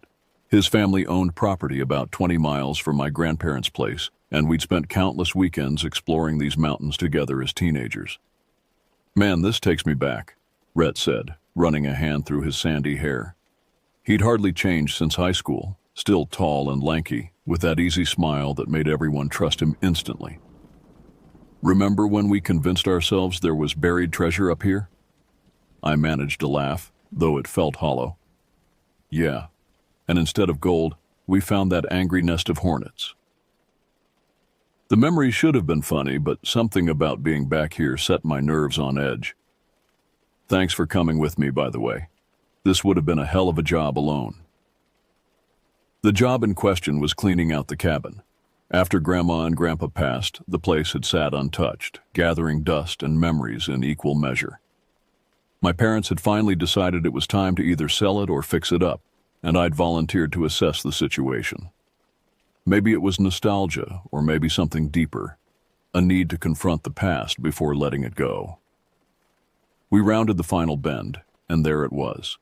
His family owned property about 20 miles from my grandparents' place, and we'd spent countless weekends exploring these mountains together as teenagers. "Man, this takes me back," Rhett said, running a hand through his sandy hair. He'd hardly changed since high school, still tall and lanky, with that easy smile that made everyone trust him instantly. "Remember when we convinced ourselves there was buried treasure up here?" I managed to laugh, though it felt hollow. "Yeah. And instead of gold, we found that angry nest of hornets." The memory should have been funny, but something about being back here set my nerves on edge. Thanks for coming with me, by the way. This would have been a hell of a job alone. The job in question was cleaning out the cabin. After Grandma and Grandpa passed, the place had sat untouched, gathering dust and memories in equal measure. My parents had finally decided it was time to either sell it or fix it up, and I'd volunteered to assess the situation. Maybe it was nostalgia, or maybe something deeper, a need to confront the past before letting it go. We rounded the final bend, and there it was.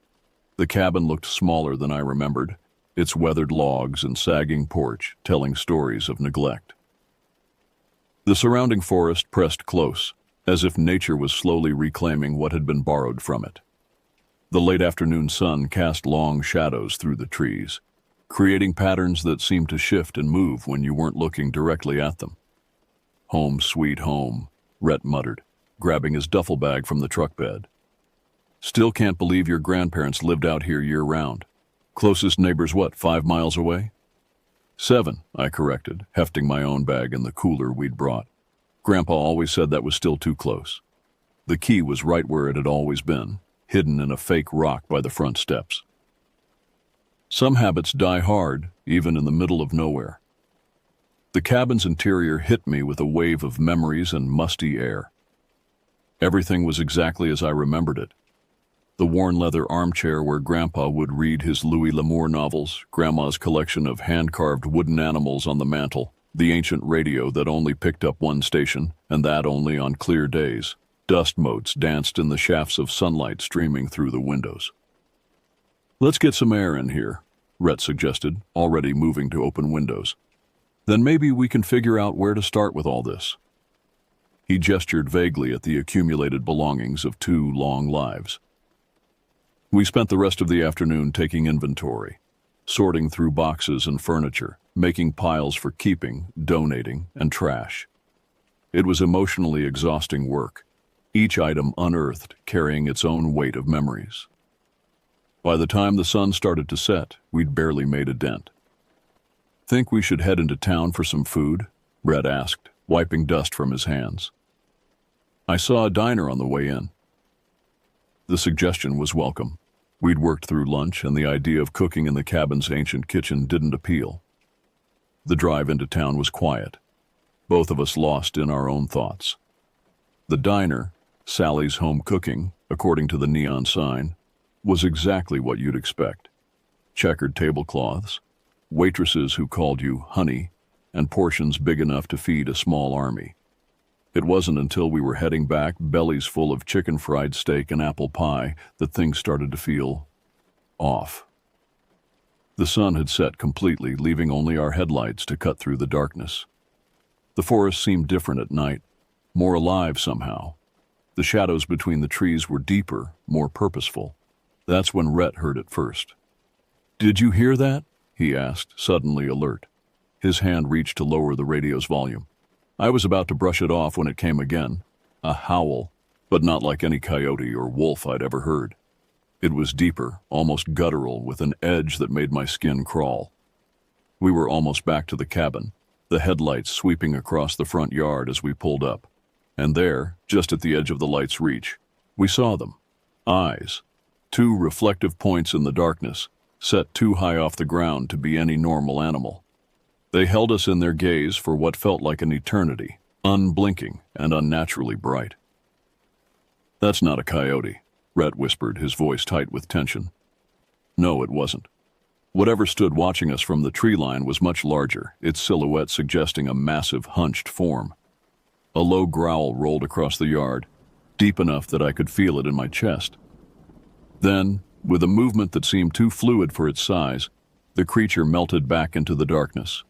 The cabin looked smaller than I remembered, its weathered logs and sagging porch telling stories of neglect. The surrounding forest pressed close, as if nature was slowly reclaiming what had been borrowed from it. The late afternoon sun cast long shadows through the trees, creating patterns that seemed to shift and move when you weren't looking directly at them. "Home, sweet home," Rhett muttered, grabbing his duffel bag from the truck bed. "Still can't believe your grandparents lived out here year-round. Closest neighbor's what, 5 miles away?" 7, I corrected, hefting my own bag in the cooler we'd brought. Grandpa always said that was still too close. The key was right where it had always been, hidden in a fake rock by the front steps. Some habits die hard, even in the middle of nowhere. The cabin's interior hit me with a wave of memories and musty air. Everything was exactly as I remembered it. The worn leather armchair where Grandpa would read his Louis L'Amour novels, Grandma's collection of hand-carved wooden animals on the mantel, the ancient radio that only picked up one station, and that only on clear days. Dust motes danced in the shafts of sunlight streaming through the windows. "Let's get some air in here," Rhett suggested, already moving to open windows. "Then maybe we can figure out where to start with all this." He gestured vaguely at the accumulated belongings of 2 long lives. We spent the rest of the afternoon taking inventory, sorting through boxes and furniture, making piles for keeping, donating, and trash. It was emotionally exhausting work, each item unearthed carrying its own weight of memories. By the time the sun started to set, we'd barely made a dent. "Think we should head into town for some food?" Rhett asked, wiping dust from his hands. "I saw a diner on the way in." The suggestion was welcome. We'd worked through lunch, and the idea of cooking in the cabin's ancient kitchen didn't appeal. The drive into town was quiet, both of us lost in our own thoughts. The diner, Sally's Home Cooking, according to the neon sign, was exactly what you'd expect. Checkered tablecloths, waitresses who called you honey, and portions big enough to feed a small army. It wasn't until we were heading back, bellies full of chicken fried steak and apple pie, that things started to feel off. The sun had set completely, leaving only our headlights to cut through the darkness. The forest seemed different at night, more alive somehow. The shadows between the trees were deeper, more purposeful. That's when Rhett heard it first. "Did you hear that?" he asked, suddenly alert. His hand reached to lower the radio's volume. I was about to brush it off when it came again. A howl, but not like any coyote or wolf I'd ever heard. It was deeper, almost guttural, with an edge that made my skin crawl. We were almost back to the cabin, the headlights sweeping across the front yard as we pulled up. And there, just at the edge of the light's reach, we saw them. Eyes. 2 reflective points in the darkness, set too high off the ground to be any normal animal. They held us in their gaze for what felt like an eternity, unblinking and unnaturally bright. "That's not a coyote," Rhett whispered, his voice tight with tension. No, it wasn't. Whatever stood watching us from the tree line was much larger, its silhouette suggesting a massive, hunched form. A low growl rolled across the yard, deep enough that I could feel it in my chest. Then, with a movement that seemed too fluid for its size, the creature melted back into the darkness.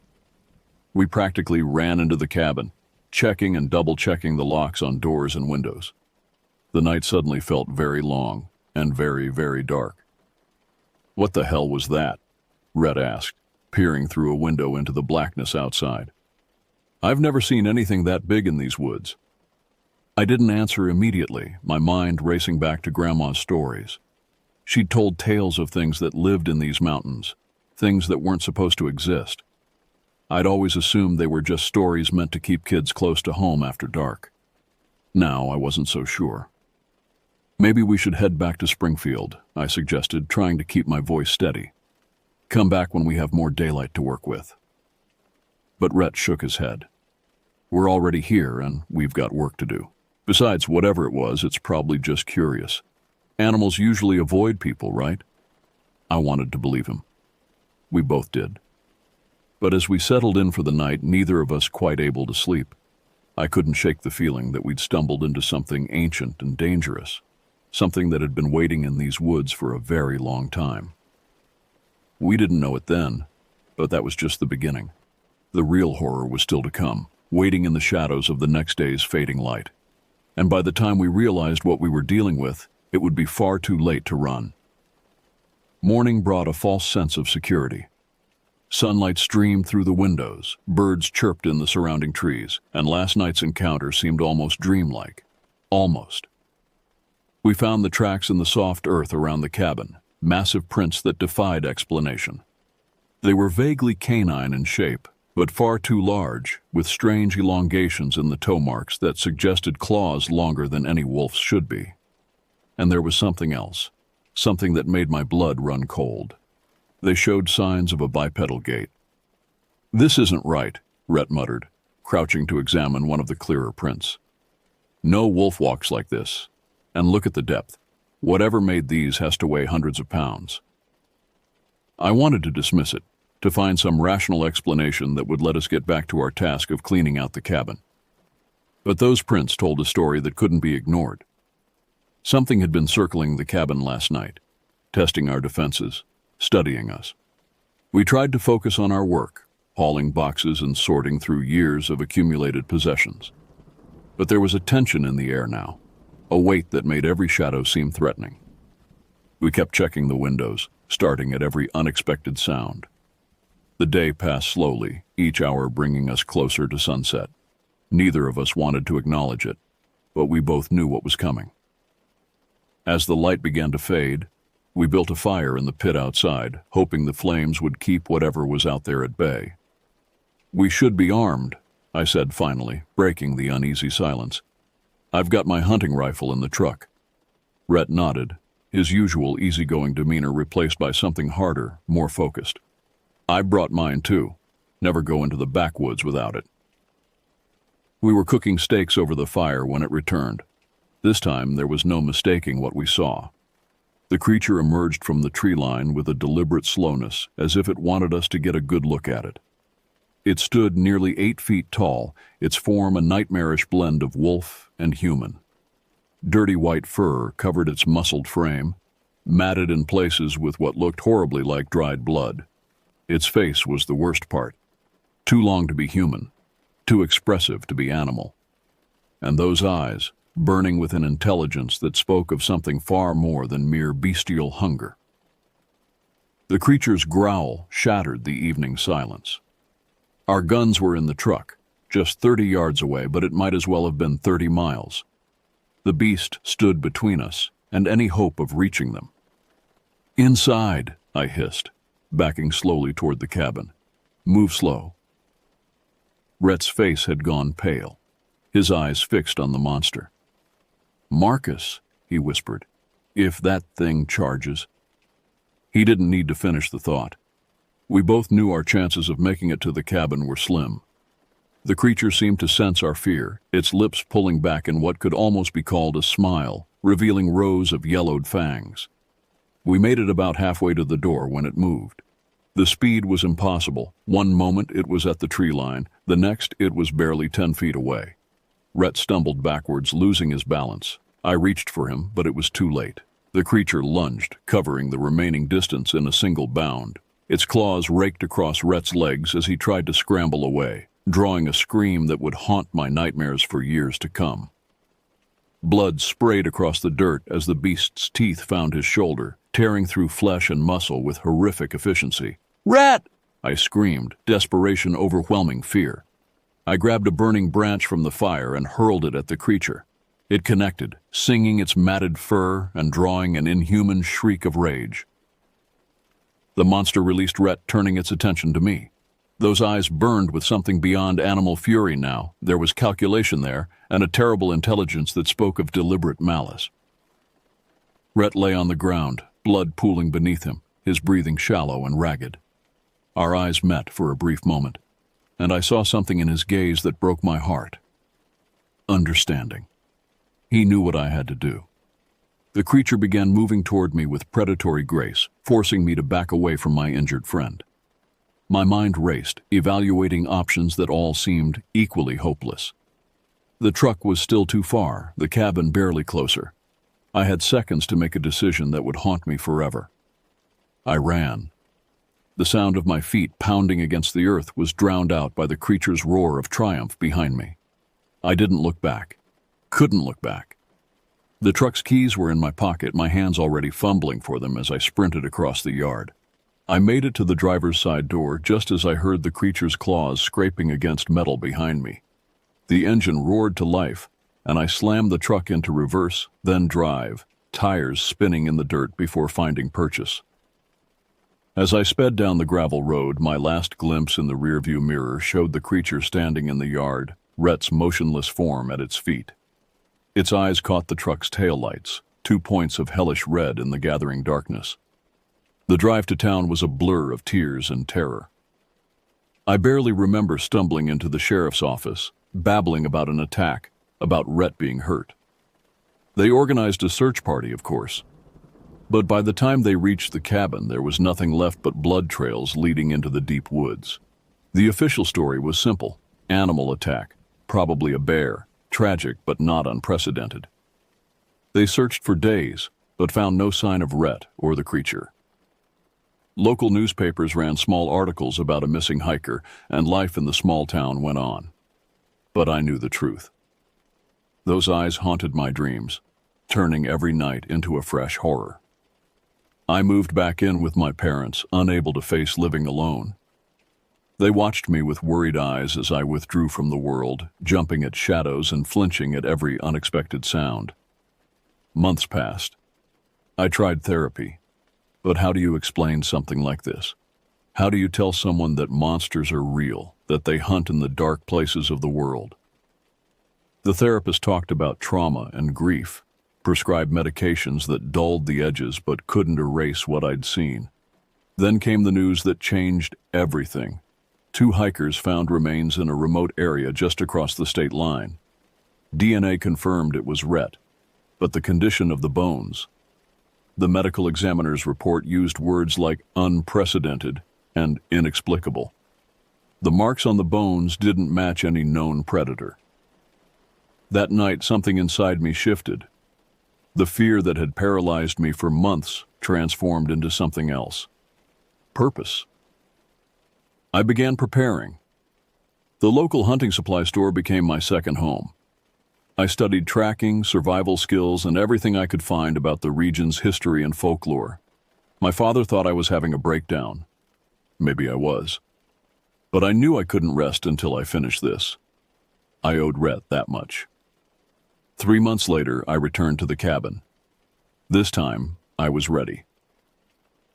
We practically ran into the cabin, checking and double-checking the locks on doors and windows. The night suddenly felt very long and very, very dark. "What the hell was that?" Rhett asked, peering through a window into the blackness outside. "I've never seen anything that big in these woods." I didn't answer immediately, my mind racing back to Grandma's stories. She'd told tales of things that lived in these mountains, things that weren't supposed to exist. I'd always assumed they were just stories meant to keep kids close to home after dark. Now I wasn't so sure. Maybe we should head back to Springfield, I suggested, trying to keep my voice steady. Come back when we have more daylight to work with. But Rhett shook his head. We're already here, and we've got work to do. Besides, whatever it was, it's probably just curious. Animals usually avoid people, right? I wanted to believe him. We both did. But as we settled in for the night, neither of us quite able to sleep. I couldn't shake the feeling that we'd stumbled into something ancient and dangerous, something that had been waiting in these woods for a very long time. We didn't know it then, but that was just the beginning. The real horror was still to come, waiting in the shadows of the next day's fading light. And by the time we realized what we were dealing with, it would be far too late to run. Morning brought a false sense of security. Sunlight streamed through the windows, birds chirped in the surrounding trees, and last night's encounter seemed almost dreamlike. Almost. We found the tracks in the soft earth around the cabin, massive prints that defied explanation. They were vaguely canine in shape, but far too large, with strange elongations in the toe marks that suggested claws longer than any wolf's should be. And there was something else, something that made my blood run cold. They showed signs of a bipedal gait. "This isn't right," Rhett muttered, crouching to examine one of the clearer prints. "No wolf walks like this. And look at the depth. Whatever made these has to weigh hundreds of pounds." I wanted to dismiss it, to find some rational explanation that would let us get back to our task of cleaning out the cabin. But those prints told a story that couldn't be ignored. Something had been circling the cabin last night, testing our defenses, studying us. We tried to focus on our work, hauling boxes and sorting through years of accumulated possessions. But there was a tension in the air now, a weight that made every shadow seem threatening. We kept checking the windows, starting at every unexpected sound. The day passed slowly, each hour bringing us closer to sunset. Neither of us wanted to acknowledge it, but we both knew what was coming. As the light began to fade, we built a fire in the pit outside, hoping the flames would keep whatever was out there at bay. "We should be armed," I said finally, breaking the uneasy silence. "I've got my hunting rifle in the truck." Rhett nodded, his usual easygoing demeanor replaced by something harder, more focused. "I brought mine too. Never go into the backwoods without it." We were cooking steaks over the fire when it returned. This time there was no mistaking what we saw. The creature emerged from the tree line with a deliberate slowness, as if it wanted us to get a good look at it. It stood nearly 8 feet tall, its form a nightmarish blend of wolf and human. Dirty white fur covered its muscled frame, matted in places with what looked horribly like dried blood. Its face was the worst part. Too long to be human, too expressive to be animal. And those eyes, burning with an intelligence that spoke of something far more than mere bestial hunger. The creature's growl shattered the evening silence. Our guns were in the truck, just 30 yards away, but it might as well have been 30 miles. The beast stood between us and any hope of reaching them. "Inside," I hissed, backing slowly toward the cabin. "Move slow." Rhett's face had gone pale, his eyes fixed on the monster. "Marcus," he whispered, "if that thing charges." He didn't need to finish the thought. We both knew our chances of making it to the cabin were slim. The creature seemed to sense our fear, its lips pulling back in what could almost be called a smile, revealing rows of yellowed fangs. We made it about halfway to the door when it moved. The speed was impossible. One moment it was at the tree line, the next it was barely 10 feet away. Rhett stumbled backwards, losing his balance. I reached for him, but it was too late. The creature lunged, covering the remaining distance in a single bound. Its claws raked across Rhett's legs as he tried to scramble away, drawing a scream that would haunt my nightmares for years to come. Blood sprayed across the dirt as the beast's teeth found his shoulder, tearing through flesh and muscle with horrific efficiency. "Rhett!" I screamed, desperation overwhelming fear. I grabbed a burning branch from the fire and hurled it at the creature. It connected, singing its matted fur and drawing an inhuman shriek of rage. The monster released Rhett, turning its attention to me. Those eyes burned with something beyond animal fury now. There was calculation there, and a terrible intelligence that spoke of deliberate malice. Rhett lay on the ground, blood pooling beneath him, his breathing shallow and ragged. Our eyes met for a brief moment, and I saw something in his gaze that broke my heart. Understanding. He knew what I had to do. The creature began moving toward me with predatory grace, forcing me to back away from my injured friend. My mind raced, evaluating options that all seemed equally hopeless. The truck was still too far, the cabin barely closer. I had seconds to make a decision that would haunt me forever. I ran. The sound of my feet pounding against the earth was drowned out by the creature's roar of triumph behind me. I didn't look back. Couldn't look back. The truck's keys were in my pocket, my hands already fumbling for them as I sprinted across the yard. I made it to the driver's side door just as I heard the creature's claws scraping against metal behind me. The engine roared to life, and I slammed the truck into reverse, then drive, tires spinning in the dirt before finding purchase. As I sped down the gravel road, my last glimpse in the rearview mirror showed the creature standing in the yard, Rhett's motionless form at its feet. Its eyes caught the truck's taillights, 2 points of hellish red in the gathering darkness. The drive to town was a blur of tears and terror. I barely remember stumbling into the sheriff's office, babbling about an attack, about Rhett being hurt. They organized a search party, of course. But by the time they reached the cabin, there was nothing left but blood trails leading into the deep woods. The official story was simple: animal attack, probably a bear, tragic but not unprecedented. They searched for days, but found no sign of Rhett or the creature. Local newspapers ran small articles about a missing hiker, and life in the small town went on. But I knew the truth. Those eyes haunted my dreams, turning every night into a fresh horror. I moved back in with my parents, unable to face living alone. They watched me with worried eyes as I withdrew from the world, jumping at shadows and flinching at every unexpected sound. Months passed. I tried therapy. But how do you explain something like this? How do you tell someone that monsters are real, that they hunt in the dark places of the world? The therapist talked about trauma and grief, prescribed medications that dulled the edges but couldn't erase what I'd seen. Then came the news that changed everything. 2 hikers found remains in a remote area just across the state line. DNA confirmed it was Rhett, but the condition of the bones. The medical examiner's report used words like unprecedented and inexplicable. The marks on the bones didn't match any known predator. That night, something inside me shifted. The fear that had paralyzed me for months transformed into something else. Purpose. I began preparing. The local hunting supply store became my second home. I studied tracking, survival skills, and everything I could find about the region's history and folklore. My father thought I was having a breakdown. Maybe I was. But I knew I couldn't rest until I finished this. I owed Rhett that much. 3 months later, I returned to the cabin. This time, I was ready.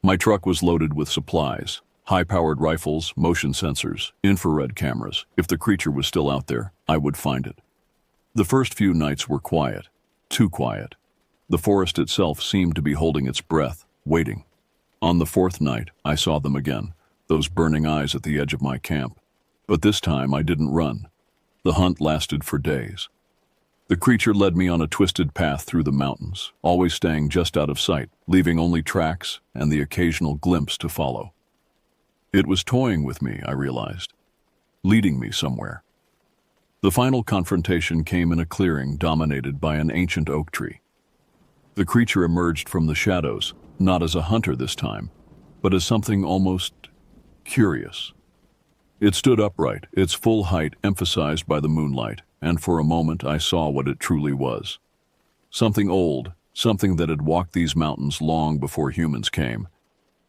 My truck was loaded with supplies: high-powered rifles, motion sensors, infrared cameras. If the creature was still out there, I would find it. The first few nights were quiet, too quiet. The forest itself seemed to be holding its breath, waiting. On the 4th night, I saw them again, those burning eyes at the edge of my camp. But this time I didn't run. The hunt lasted for days. The creature led me on a twisted path through the mountains, always staying just out of sight, leaving only tracks and the occasional glimpse to follow. It was toying with me, I realized, leading me somewhere. The final confrontation came in a clearing dominated by an ancient oak tree. The creature emerged from the shadows, not as a hunter this time, but as something almost curious. It stood upright, its full height emphasized by the moonlight, and for a moment I saw what it truly was. Something old, something that had walked these mountains long before humans came,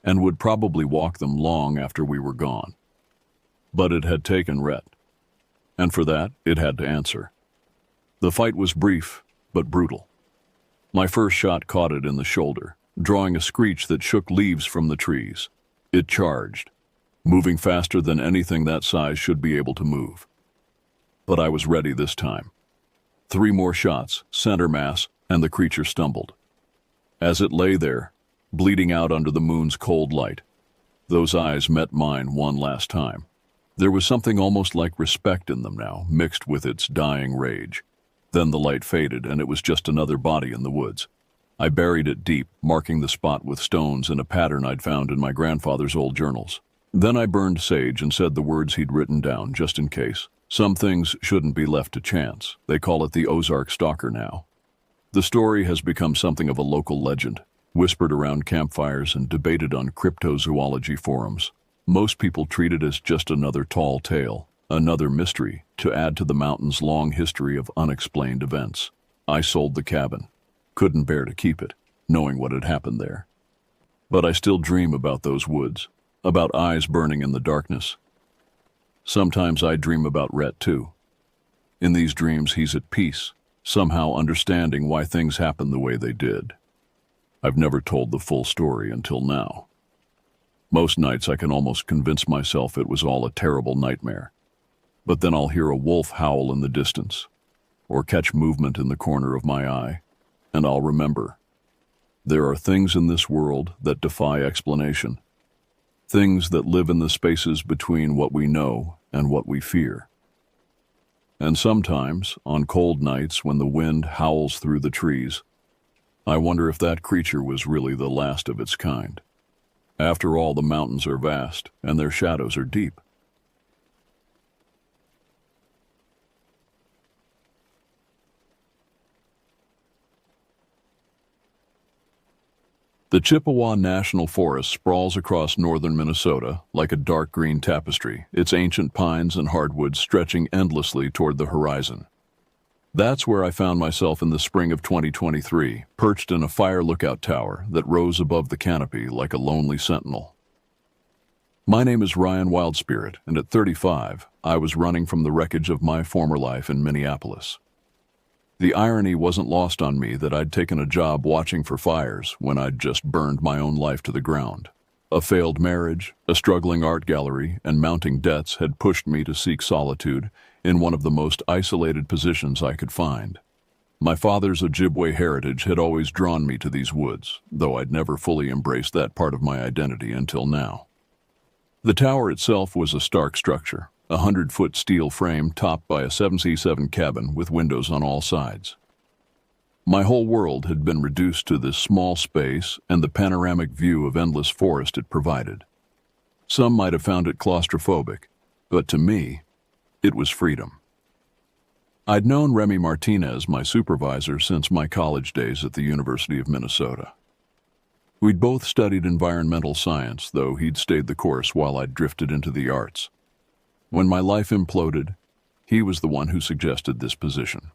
and would probably walk them long after we were gone. But it had taken Rhett. And for that, it had to answer. The fight was brief, but brutal. My first shot caught it in the shoulder, drawing a screech that shook leaves from the trees. It charged. moving faster than anything that size should be able to move. But I was ready this time. 3 more shots, center mass, and the creature stumbled. As it lay there, bleeding out under the moon's cold light, those eyes met mine one last time. There was something almost like respect in them now, mixed with its dying rage. Then the light faded, and it was just another body in the woods. I buried it deep, marking the spot with stones and a pattern I'd found in my grandfather's old journals. Then I burned sage and said the words he'd written down, just in case. Some things shouldn't be left to chance. They call it the Ozark Stalker now. The story has become something of a local legend, whispered around campfires and debated on cryptozoology forums. Most people treat it as just another tall tale, another mystery to add to the mountain's long history of unexplained events. I sold the cabin. Couldn't bear to keep it, knowing what had happened there. But I still dream about those woods, about eyes burning in the darkness. Sometimes I dream about Rhett too. In these dreams he's at peace, somehow understanding why things happened the way they did. I've never told the full story until now. Most nights I can almost convince myself it was all a terrible nightmare. But then I'll hear a wolf howl in the distance, or catch movement in the corner of my eye, and I'll remember. There are things in this world that defy explanation. Things that live in the spaces between what we know and what we fear. And sometimes, on cold nights when the wind howls through the trees, I wonder if that creature was really the last of its kind. After all, the mountains are vast, and their shadows are deep. The Chippewa National Forest sprawls across northern Minnesota like a dark green tapestry, its ancient pines and hardwoods stretching endlessly toward the horizon. That's where I found myself in the spring of 2023, perched in a fire lookout tower that rose above the canopy like a lonely sentinel. My name is Ryan Wildspirit, and at 35, I was running from the wreckage of my former life in Minneapolis. The irony wasn't lost on me that I'd taken a job watching for fires when I'd just burned my own life to the ground. A failed marriage, a struggling art gallery, and mounting debts had pushed me to seek solitude in one of the most isolated positions I could find. My father's Ojibwe heritage had always drawn me to these woods, though I'd never fully embraced that part of my identity until now. The tower itself was a stark structure, a 100-foot steel frame topped by a 7C7 cabin with windows on all sides. My whole world had been reduced to this small space and the panoramic view of endless forest it provided. Some might have found it claustrophobic, but to me, it was freedom. I'd known Remy Martinez, my supervisor, since my college days at the University of Minnesota. We'd both studied environmental science, though he'd stayed the course while I'd drifted into the arts. When my life imploded, he was the one who suggested this position.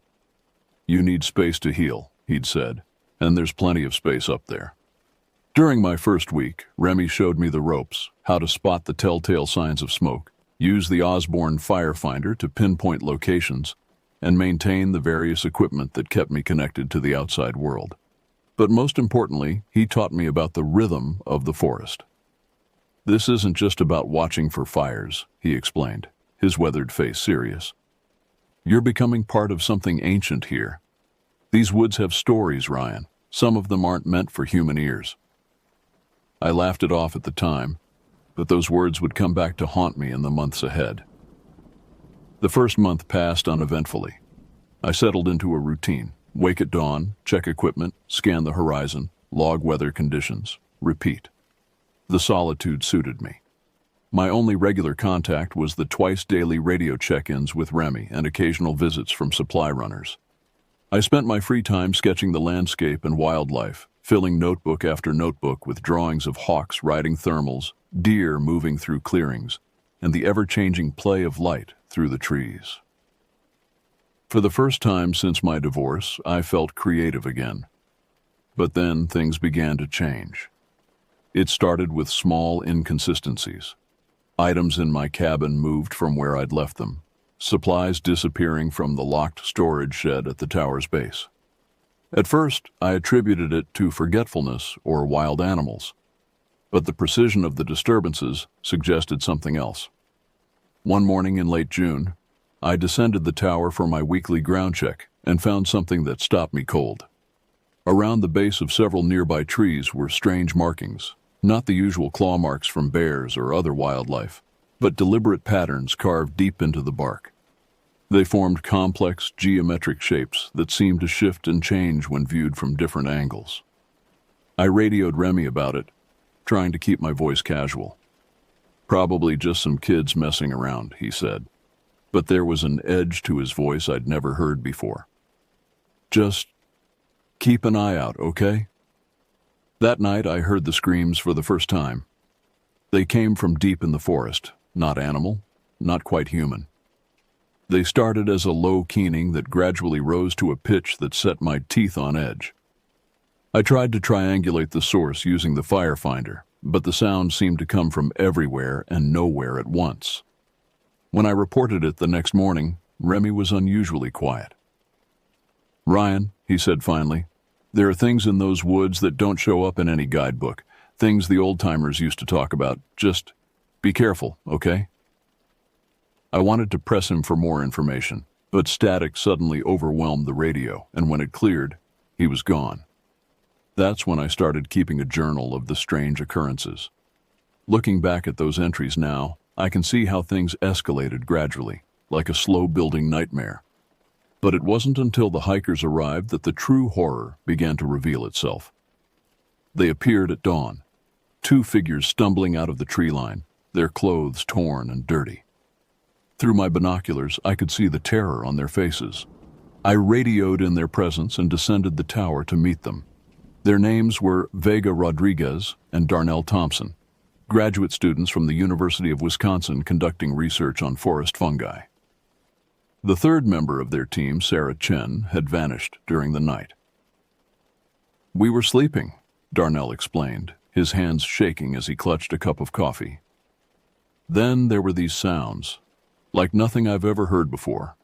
"You need space to heal," he'd said, "and there's plenty of space up there." During my first week, Remy showed me the ropes, how to spot the telltale signs of smoke, use the Osborne Firefinder to pinpoint locations, and maintain the various equipment that kept me connected to the outside world. But most importantly, he taught me about the rhythm of the forest. "This isn't just about watching for fires," he explained, his weathered face serious. "You're becoming part of something ancient here. These woods have stories, Ryan. Some of them aren't meant for human ears." I laughed it off at the time, but those words would come back to haunt me in the months ahead. The first month passed uneventfully. I settled into a routine. Wake at dawn, check equipment, scan the horizon, log weather conditions, repeat. The solitude suited me. My only regular contact was the twice-daily radio check-ins with Remy and occasional visits from supply runners. I spent my free time sketching the landscape and wildlife, filling notebook after notebook with drawings of hawks riding thermals, deer moving through clearings, and the ever-changing play of light through the trees. For the first time since my divorce, I felt creative again. But then things began to change. It started with small inconsistencies. Items in my cabin moved from where I'd left them, supplies disappearing from the locked storage shed at the tower's base. At first, I attributed it to forgetfulness or wild animals. but the precision of the disturbances suggested something else. One morning in late June, I descended the tower for my weekly ground check and found something that stopped me cold. Around the base of several nearby trees were strange markings, not the usual claw marks from bears or other wildlife, but deliberate patterns carved deep into the bark. They formed complex geometric shapes that seemed to shift and change when viewed from different angles. I radioed Remy about it, trying to keep my voice casual. "Probably just some kids messing around," he said, but there was an edge to his voice I'd never heard before. "Just keep an eye out, okay?" That night I heard the screams for the first time. They came from deep in the forest, not animal, not quite human. They started as a low keening that gradually rose to a pitch that set my teeth on edge. I tried to triangulate the source using the firefinder, but the sound seemed to come from everywhere and nowhere at once. When I reported it the next morning, Remy was unusually quiet. "Ryan," he said finally, "there are things in those woods that don't show up in any guidebook, things the old-timers used to talk about. Just be careful, okay?" I wanted to press him for more information, but static suddenly overwhelmed the radio, and when it cleared, he was gone. That's when I started keeping a journal of the strange occurrences. Looking back at those entries now, I can see how things escalated gradually, like a slow-building nightmare. But it wasn't until the hikers arrived that the true horror began to reveal itself. They appeared at dawn, two figures stumbling out of the tree line, their clothes torn and dirty. Through my binoculars, I could see the terror on their faces. I radioed in their presence and descended the tower to meet them. Their names were Vega Rodriguez and Darnell Thompson, graduate students from the University of Wisconsin conducting research on forest fungi. The third member of their team, Sarah Chen, had vanished during the night. "We were sleeping," Darnell explained, his hands shaking as he clutched a cup of coffee. "Then there were these sounds, like nothing I've ever heard before.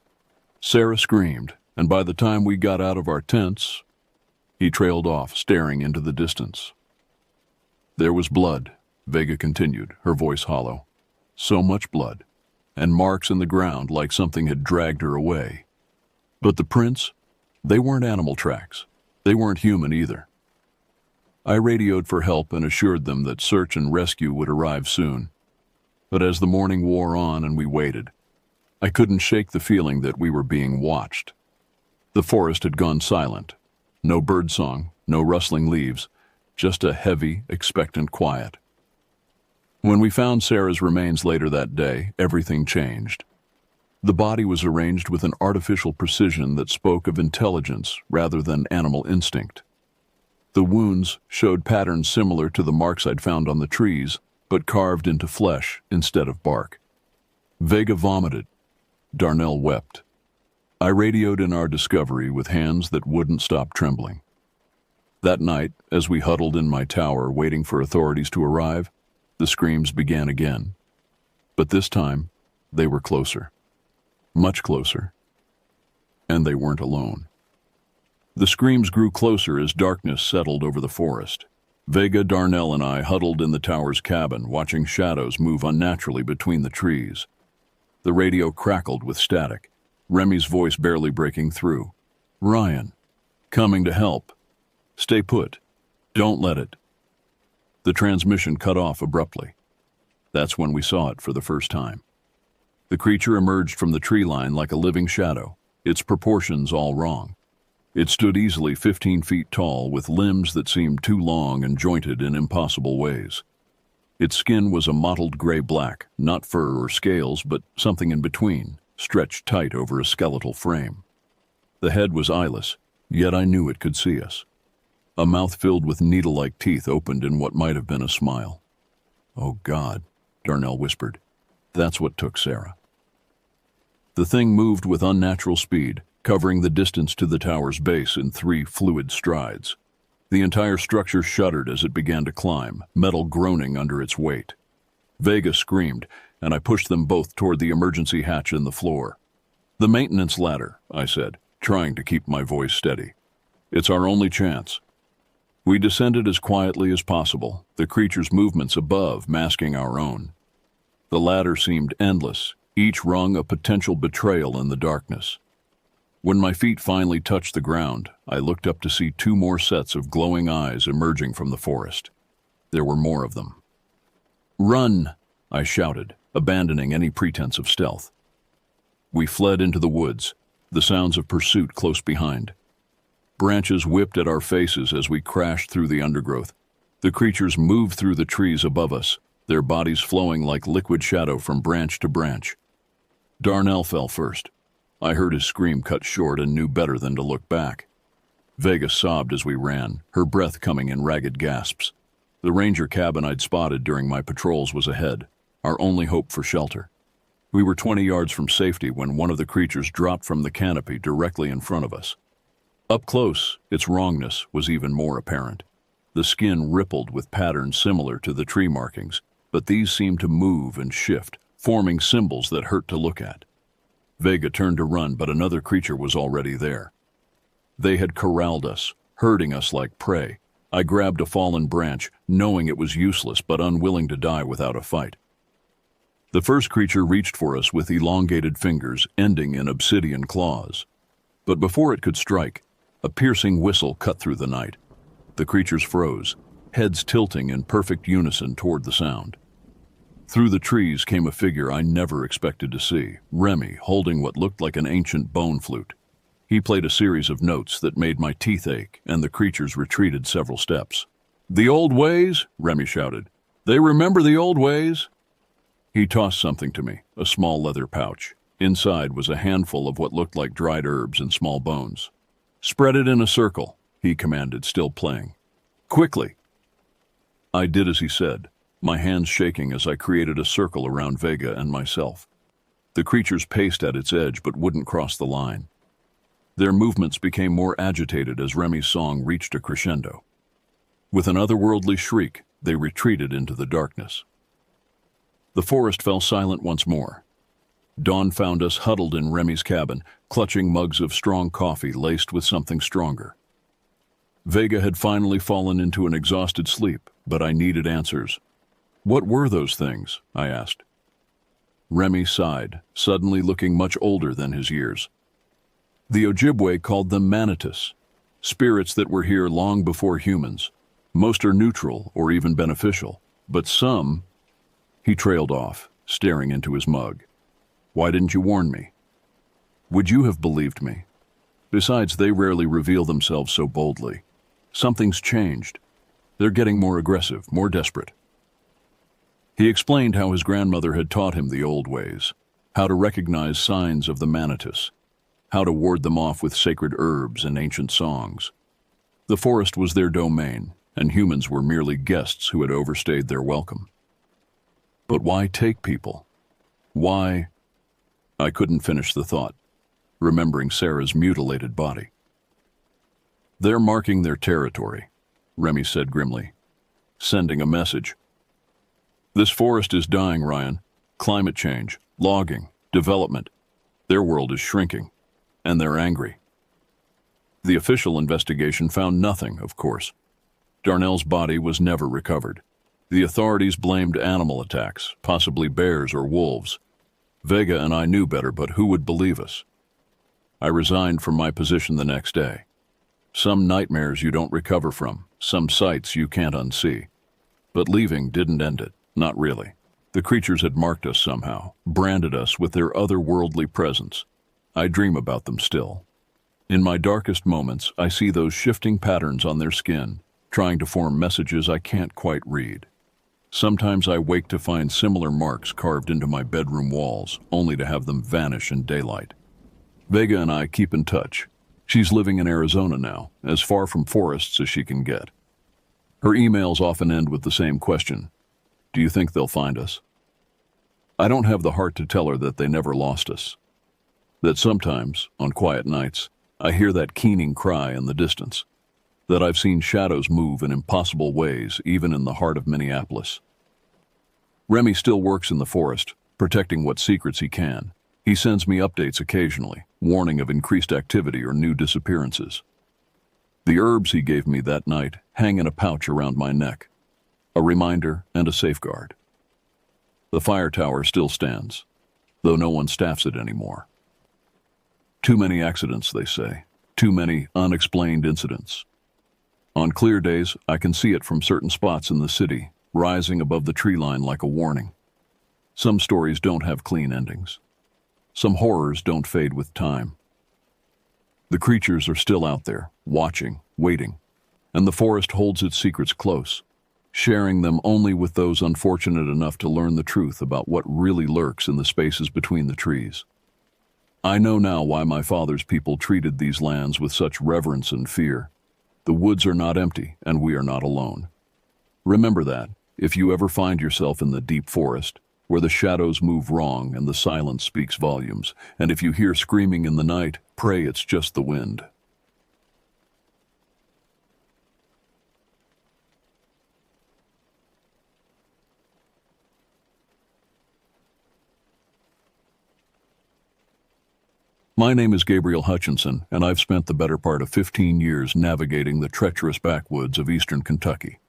Sarah screamed, and by the time we got out of our tents..." He trailed off, staring into the distance. "There was blood," Vega continued, her voice hollow. "So much blood, and marks in the ground like something had dragged her away. But the prints, they weren't animal tracks. They weren't human either." I radioed for help and assured them that search and rescue would arrive soon. But as the morning wore on and we waited, I couldn't shake the feeling that we were being watched. The forest had gone silent. No birdsong, no rustling leaves, just a heavy, expectant quiet. When we found Sarah's remains later that day, everything changed. The body was arranged with an artificial precision that spoke of intelligence rather than animal instinct. The wounds showed patterns similar to the marks I'd found on the trees, but carved into flesh instead of bark. Vega vomited. Darnell wept. I radioed in our discovery with hands that wouldn't stop trembling. That night, as we huddled in my tower waiting for authorities to arrive, the screams began again. But this time, they were closer. Much closer. And they weren't alone. The screams grew closer as darkness settled over the forest. Vega, Darnell, and I huddled in the tower's cabin, watching shadows move unnaturally between the trees. The radio crackled with static, Remy's voice barely breaking through. "Ryan, coming to help. Stay put. Don't let it." The transmission cut off abruptly. That's when we saw it for the first time. The creature emerged from the tree line like a living shadow, its proportions all wrong. It stood easily 15 feet tall, with limbs that seemed too long and jointed in impossible ways. Its skin was a mottled gray-black, not fur or scales, but something in between, stretched tight over a skeletal frame. The head was eyeless, yet I knew it could see us. A mouth filled with needle-like teeth opened in what might have been a smile. "Oh God," Darnell whispered. "That's what took Sarah." The thing moved with unnatural speed, covering the distance to the tower's base in 3 fluid strides. The entire structure shuddered as it began to climb, metal groaning under its weight. Vega screamed, and I pushed them both toward the emergency hatch in the floor. "The maintenance ladder," I said, trying to keep my voice steady. "It's our only chance." We descended as quietly as possible, the creature's movements above masking our own. The ladder seemed endless, each rung a potential betrayal in the darkness. When my feet finally touched the ground, I looked up to see two more sets of glowing eyes emerging from the forest. There were more of them. "Run!" I shouted, abandoning any pretense of stealth. We fled into the woods, the sounds of pursuit close behind. Branches whipped at our faces as we crashed through the undergrowth. The creatures moved through the trees above us, their bodies flowing like liquid shadow from branch to branch. Darnell fell first. I heard his scream cut short and knew better than to look back. Vega sobbed as we ran, her breath coming in ragged gasps. The ranger cabin I'd spotted during my patrols was ahead, our only hope for shelter. We were 20 yards from safety when one of the creatures dropped from the canopy directly in front of us. Up close, its wrongness was even more apparent. The skin rippled with patterns similar to the tree markings, but these seemed to move and shift, forming symbols that hurt to look at. Vega turned to run, but another creature was already there. They had corralled us, herding us like prey. I grabbed a fallen branch, knowing it was useless but unwilling to die without a fight. The first creature reached for us with elongated fingers ending in obsidian claws. But before it could strike, a piercing whistle cut through the night. The creatures froze, heads tilting in perfect unison toward the sound. Through the trees came a figure I never expected to see, Remy, holding what looked like an ancient bone flute. He played a series of notes that made my teeth ache, and the creatures retreated several steps. "The old ways?" Remy shouted. "They remember the old ways?" He tossed something to me, a small leather pouch. Inside was a handful of what looked like dried herbs and small bones. "Spread it in a circle," he commanded, still playing. "Quickly!" I did as he said, my hands shaking as I created a circle around Vega and myself. The creatures paced at its edge but wouldn't cross the line. Their movements became more agitated as Remy's song reached a crescendo. With an otherworldly shriek, they retreated into the darkness. The forest fell silent once more. Dawn found us huddled in Remy's cabin, clutching mugs of strong coffee laced with something stronger. Vega had finally fallen into an exhausted sleep, but I needed answers. "What were those things?" I asked. Remy sighed, suddenly looking much older than his years. "The Ojibwe called them Manitus, spirits that were here long before humans. Most are neutral or even beneficial, but some—" He trailed off, staring into his mug. "Why didn't you warn me? Would you have believed me? Besides, they rarely reveal themselves so boldly. Something's changed. They're getting more aggressive, more desperate." He explained how his grandmother had taught him the old ways, how to recognize signs of the Manitus, how to ward them off with sacred herbs and ancient songs. The forest was their domain, and humans were merely guests who had overstayed their welcome. But why take people? Why? I couldn't finish the thought, remembering Sarah's mutilated body. "They're marking their territory," Remy said grimly, "sending a message. This forest is dying, Ryan. Climate change, logging, development. Their world is shrinking, and they're angry." The official investigation found nothing, of course. Darnell's body was never recovered. The authorities blamed animal attacks, possibly bears or wolves. Vega and I knew better, but who would believe us? I resigned from my position the next day. Some nightmares you don't recover from, some sights you can't unsee. But leaving didn't end it, not really. The creatures had marked us somehow, branded us with their otherworldly presence. I dream about them still. In my darkest moments, I see those shifting patterns on their skin, trying to form messages I can't quite read. Sometimes I wake to find similar marks carved into my bedroom walls, only to have them vanish in daylight. Vega and I keep in touch. She's living in Arizona now, as far from forests as she can get. Her emails often end with the same question: "Do you think they'll find us?" I don't have the heart to tell her that they never lost us. That sometimes, on quiet nights, I hear that keening cry in the distance. That I've seen shadows move in impossible ways, even in the heart of Minneapolis. Remy still works in the forest, protecting what secrets he can. He sends me updates occasionally, warning of increased activity or new disappearances. The herbs he gave me that night hang in a pouch around my neck, a reminder and a safeguard. The fire tower still stands, though no one staffs it anymore. Too many accidents, they say. Too many unexplained incidents. On clear days, I can see it from certain spots in the city, rising above the tree line like a warning. Some stories don't have clean endings. Some horrors don't fade with time. The creatures are still out there, watching, waiting, and the forest holds its secrets close, sharing them only with those unfortunate enough to learn the truth about what really lurks in the spaces between the trees. I know now why my father's people treated these lands with such reverence and fear. The woods are not empty, and we are not alone. Remember that, if you ever find yourself in the deep forest, where the shadows move wrong and the silence speaks volumes, and if you hear screaming in the night, pray it's just the wind. My name is Gabriel Hutchinson, and I've spent the better part of 15 years navigating the treacherous backwoods of eastern Kentucky.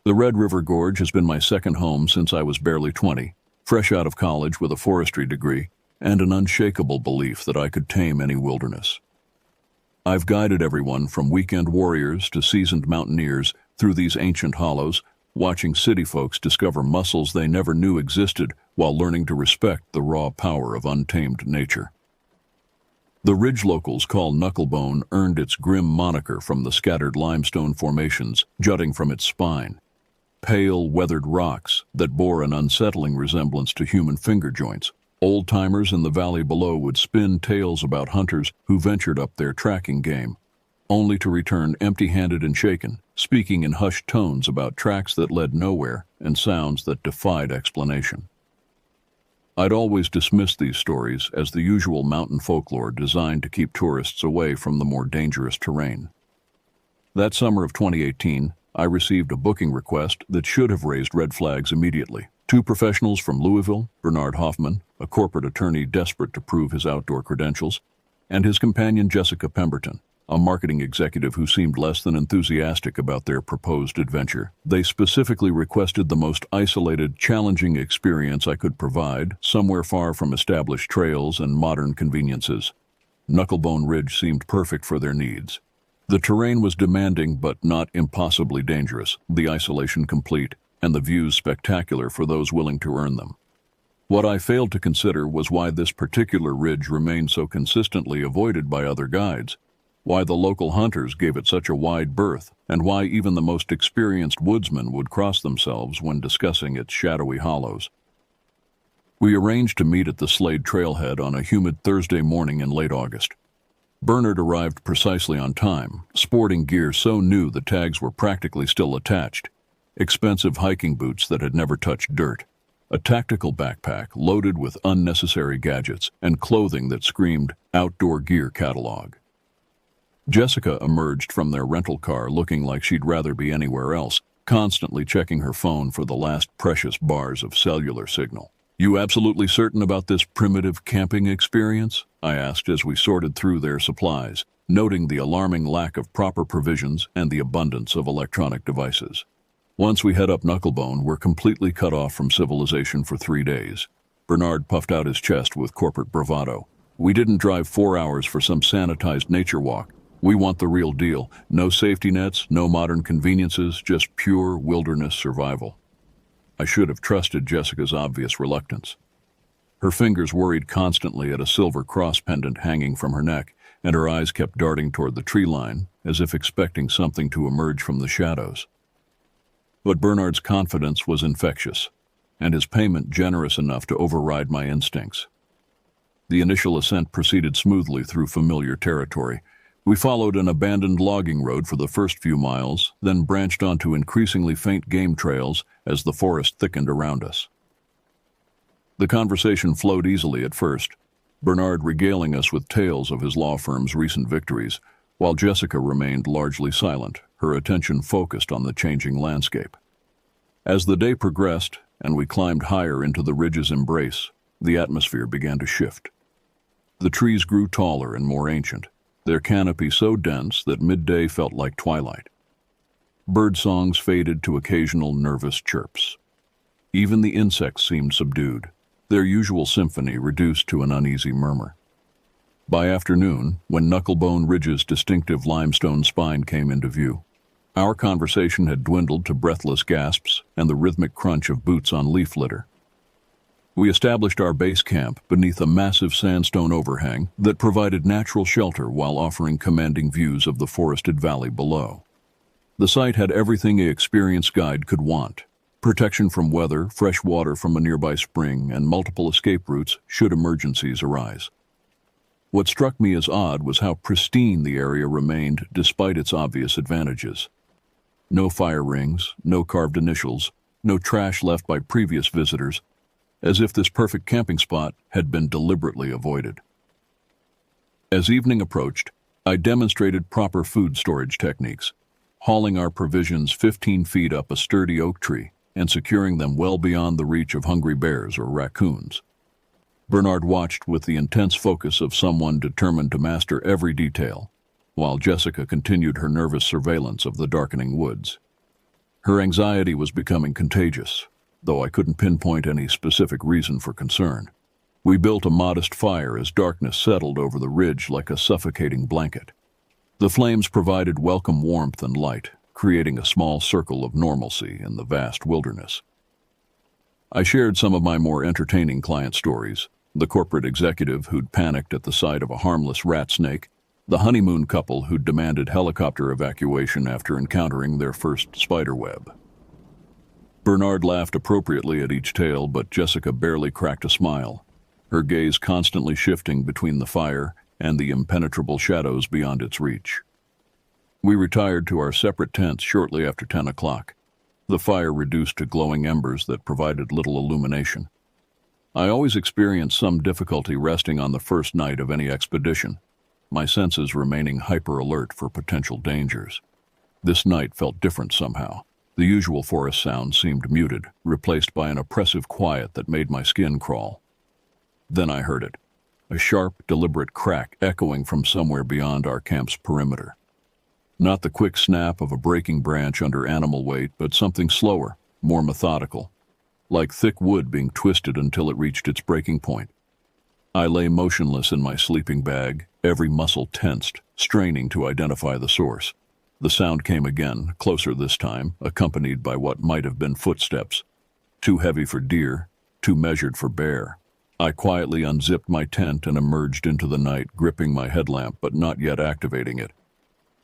The Red River Gorge has been my second home since I was barely 20, fresh out of college with a forestry degree and an unshakable belief that I could tame any wilderness. I've guided everyone from weekend warriors to seasoned mountaineers through these ancient hollows, watching city folks discover muscles they never knew existed while learning to respect the raw power of untamed nature. The ridge locals call Knucklebone earned its grim moniker from the scattered limestone formations jutting from its spine, pale, weathered rocks that bore an unsettling resemblance to human finger joints. Old-timers in the valley below would spin tales about hunters who ventured up their tracking game, only to return empty-handed and shaken, speaking in hushed tones about tracks that led nowhere and sounds that defied explanation. I'd always dismissed these stories as the usual mountain folklore designed to keep tourists away from the more dangerous terrain. That summer of 2018, I received a booking request that should have raised red flags immediately. Two professionals from Louisville, Bernard Hoffman, a corporate attorney desperate to prove his outdoor credentials, and his companion Jessica Pemberton, a marketing executive who seemed less than enthusiastic about their proposed adventure. They specifically requested the most isolated, challenging experience I could provide, somewhere far from established trails and modern conveniences. Knucklebone Ridge seemed perfect for their needs. The terrain was demanding but not impossibly dangerous, the isolation complete, and the views spectacular for those willing to earn them. What I failed to consider was why this particular ridge remained so consistently avoided by other guides, why the local hunters gave it such a wide berth, and why even the most experienced woodsmen would cross themselves when discussing its shadowy hollows. We arranged to meet at the Slade Trailhead on a humid Thursday morning in late August. Bernard arrived precisely on time, sporting gear so new the tags were practically still attached, expensive hiking boots that had never touched dirt, a tactical backpack loaded with unnecessary gadgets, and clothing that screamed outdoor gear catalog. Jessica emerged from their rental car looking like she'd rather be anywhere else, constantly checking her phone for the last precious bars of cellular signal. "You absolutely certain about this primitive camping experience?" I asked as we sorted through their supplies, noting the alarming lack of proper provisions and the abundance of electronic devices. "Once we head up Knucklebone, we're completely cut off from civilization for 3 days." Bernard puffed out his chest with corporate bravado. "We didn't drive 4 hours for some sanitized nature walk. We want the real deal. No safety nets, no modern conveniences, just pure wilderness survival." I should have trusted Jessica's obvious reluctance. Her fingers worried constantly at a silver cross pendant hanging from her neck, and her eyes kept darting toward the tree line, as if expecting something to emerge from the shadows. But Bernard's confidence was infectious, and his payment generous enough to override my instincts. The initial ascent proceeded smoothly through familiar territory. We followed an abandoned logging road for the first few miles, then branched onto increasingly faint game trails as the forest thickened around us. The conversation flowed easily at first, Bernard regaling us with tales of his law firm's recent victories, while Jessica remained largely silent, her attention focused on the changing landscape. As the day progressed and we climbed higher into the ridge's embrace, the atmosphere began to shift. The trees grew taller and more ancient, their canopy so dense that midday felt like twilight. Bird songs faded to occasional nervous chirps. Even the insects seemed subdued, their usual symphony reduced to an uneasy murmur. By afternoon, when Knucklebone Ridge's distinctive limestone spine came into view, our conversation had dwindled to breathless gasps and the rhythmic crunch of boots on leaf litter. We established our base camp beneath a massive sandstone overhang that provided natural shelter while offering commanding views of the forested valley below. The site had everything an experienced guide could want: protection from weather, fresh water from a nearby spring, and multiple escape routes should emergencies arise. What struck me as odd was how pristine the area remained despite its obvious advantages. No fire rings, no carved initials, no trash left by previous visitors, as if this perfect camping spot had been deliberately avoided. As evening approached, I demonstrated proper food storage techniques, hauling our provisions 15 feet up a sturdy oak tree and securing them well beyond the reach of hungry bears or raccoons. Bernard watched with the intense focus of someone determined to master every detail, while Jessica continued her nervous surveillance of the darkening woods. Her anxiety was becoming contagious, though I couldn't pinpoint any specific reason for concern. We built a modest fire as darkness settled over the ridge like a suffocating blanket. The flames provided welcome warmth and light, creating a small circle of normalcy in the vast wilderness. I shared some of my more entertaining client stories: the corporate executive who'd panicked at the sight of a harmless rat snake, the honeymoon couple who'd demanded helicopter evacuation after encountering their first spiderweb. Bernard laughed appropriately at each tale, but Jessica barely cracked a smile, her gaze constantly shifting between the fire and the impenetrable shadows beyond its reach. We retired to our separate tents shortly after 10 o'clock, the fire reduced to glowing embers that provided little illumination. I always experienced some difficulty resting on the first night of any expedition, my senses remaining hyper-alert for potential dangers. This night felt different somehow. The usual forest sounds seemed muted, replaced by an oppressive quiet that made my skin crawl. Then I heard it, a sharp, deliberate crack echoing from somewhere beyond our camp's perimeter. Not the quick snap of a breaking branch under animal weight, but something slower, more methodical, like thick wood being twisted until it reached its breaking point. I lay motionless in my sleeping bag, every muscle tensed, straining to identify the source. The sound came again, closer this time, accompanied by what might have been footsteps. Too heavy for deer, too measured for bear. I quietly unzipped my tent and emerged into the night, gripping my headlamp but not yet activating it.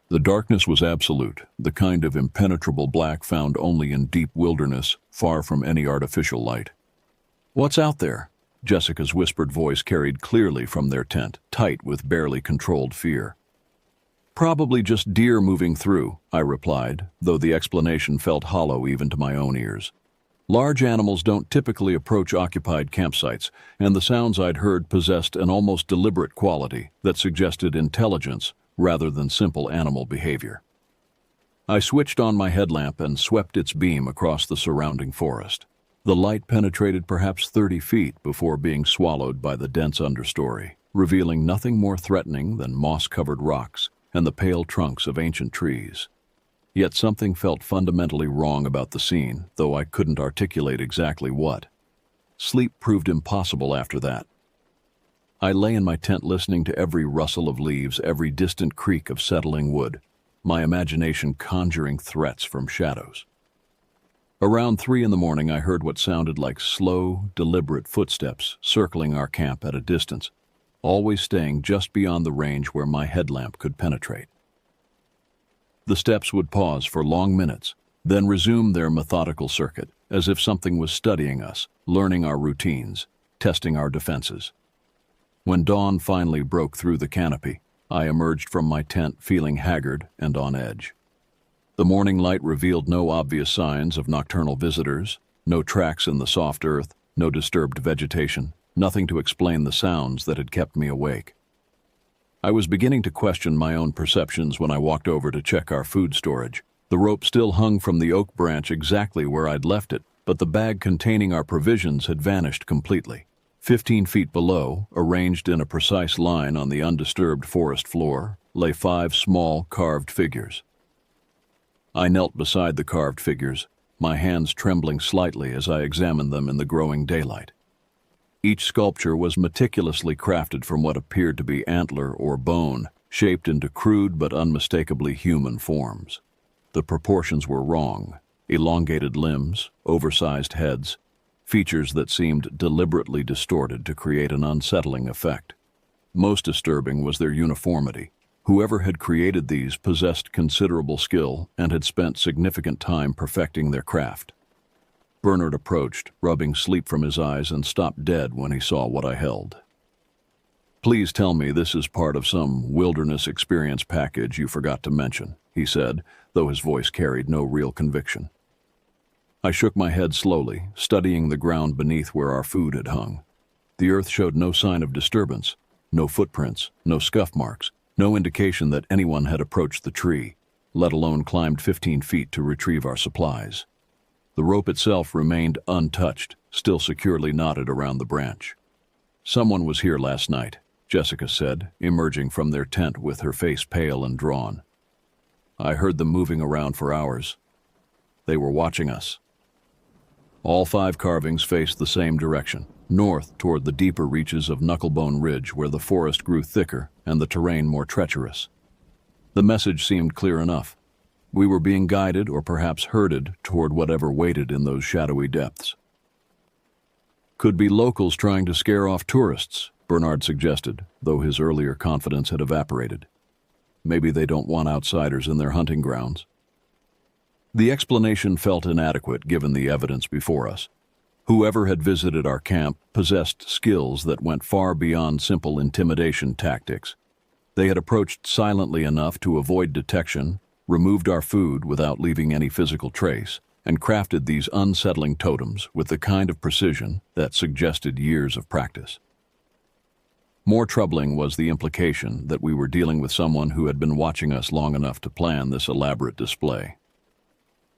The darkness was absolute, the kind of impenetrable black found only in deep wilderness, far from any artificial light. "What's out there?" Jessica's whispered voice carried clearly from their tent, tight with barely controlled fear. "Probably just deer moving through," I replied, though the explanation felt hollow even to my own ears. Large animals don't typically approach occupied campsites, and the sounds I'd heard possessed an almost deliberate quality that suggested intelligence rather than simple animal behavior. I switched on my headlamp and swept its beam across the surrounding forest. The light penetrated perhaps 30 feet before being swallowed by the dense understory, revealing nothing more threatening than moss-covered rocks and the pale trunks of ancient trees. Yet something felt fundamentally wrong about the scene, though I couldn't articulate exactly what. Sleep proved impossible after that. I lay in my tent listening to every rustle of leaves, every distant creak of settling wood, my imagination conjuring threats from shadows. Around 3 a.m, I heard what sounded like slow, deliberate footsteps circling our camp at a distance, always staying just beyond the range where my headlamp could penetrate. The steps would pause for long minutes, then resume their methodical circuit, as if something was studying us, learning our routines, testing our defenses. When dawn finally broke through the canopy, I emerged from my tent feeling haggard and on edge. The morning light revealed no obvious signs of nocturnal visitors, no tracks in the soft earth, no disturbed vegetation, nothing to explain the sounds that had kept me awake. I was beginning to question my own perceptions when I walked over to check our food storage. The rope still hung from the oak branch exactly where I'd left it, but the bag containing our provisions had vanished completely. 15 feet below, arranged in a precise line on the undisturbed forest floor, lay 5 small, carved figures. I knelt beside the carved figures, my hands trembling slightly as I examined them in the growing daylight. Each sculpture was meticulously crafted from what appeared to be antler or bone, shaped into crude but unmistakably human forms. The proportions were wrong: elongated limbs, oversized heads, features that seemed deliberately distorted to create an unsettling effect. Most disturbing was their uniformity. Whoever had created these possessed considerable skill and had spent significant time perfecting their craft. Bernard approached, rubbing sleep from his eyes, and stopped dead when he saw what I held. "Please tell me this is part of some wilderness experience package you forgot to mention," he said, though his voice carried no real conviction. I shook my head slowly, studying the ground beneath where our food had hung. The earth showed no sign of disturbance, no footprints, no scuff marks, no indication that anyone had approached the tree, let alone climbed 15 feet to retrieve our supplies. The rope itself remained untouched, still securely knotted around the branch. "Someone was here last night," Jessica said, emerging from their tent with her face pale and drawn. "I heard them moving around for hours. They were watching us." All 5 carvings faced the same direction, north toward the deeper reaches of Knucklebone Ridge, where the forest grew thicker and the terrain more treacherous. The message seemed clear enough. We were being guided, or perhaps herded, toward whatever waited in those shadowy depths. "Could be locals trying to scare off tourists," Bernard suggested, though his earlier confidence had evaporated. "Maybe they don't want outsiders in their hunting grounds." The explanation felt inadequate given the evidence before us. Whoever had visited our camp possessed skills that went far beyond simple intimidation tactics. They had approached silently enough to avoid detection, removed our food without leaving any physical trace, and crafted these unsettling totems with the kind of precision that suggested years of practice. More troubling was the implication that we were dealing with someone who had been watching us long enough to plan this elaborate display.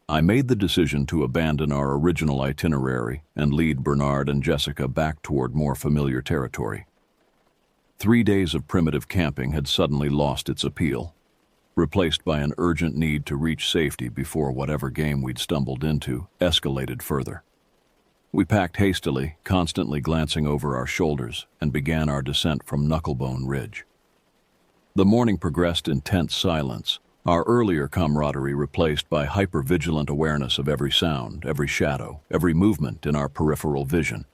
I made the decision to abandon our original itinerary and lead Bernard and Jessica back toward more familiar territory. 3 days of primitive camping had suddenly lost its appeal, replaced by an urgent need to reach safety before whatever game we'd stumbled into escalated further. We packed hastily, constantly glancing over our shoulders, and began our descent from Knucklebone Ridge. The morning progressed in tense silence, our earlier camaraderie replaced by hyper-vigilant awareness of every sound, every shadow, every movement in our peripheral vision.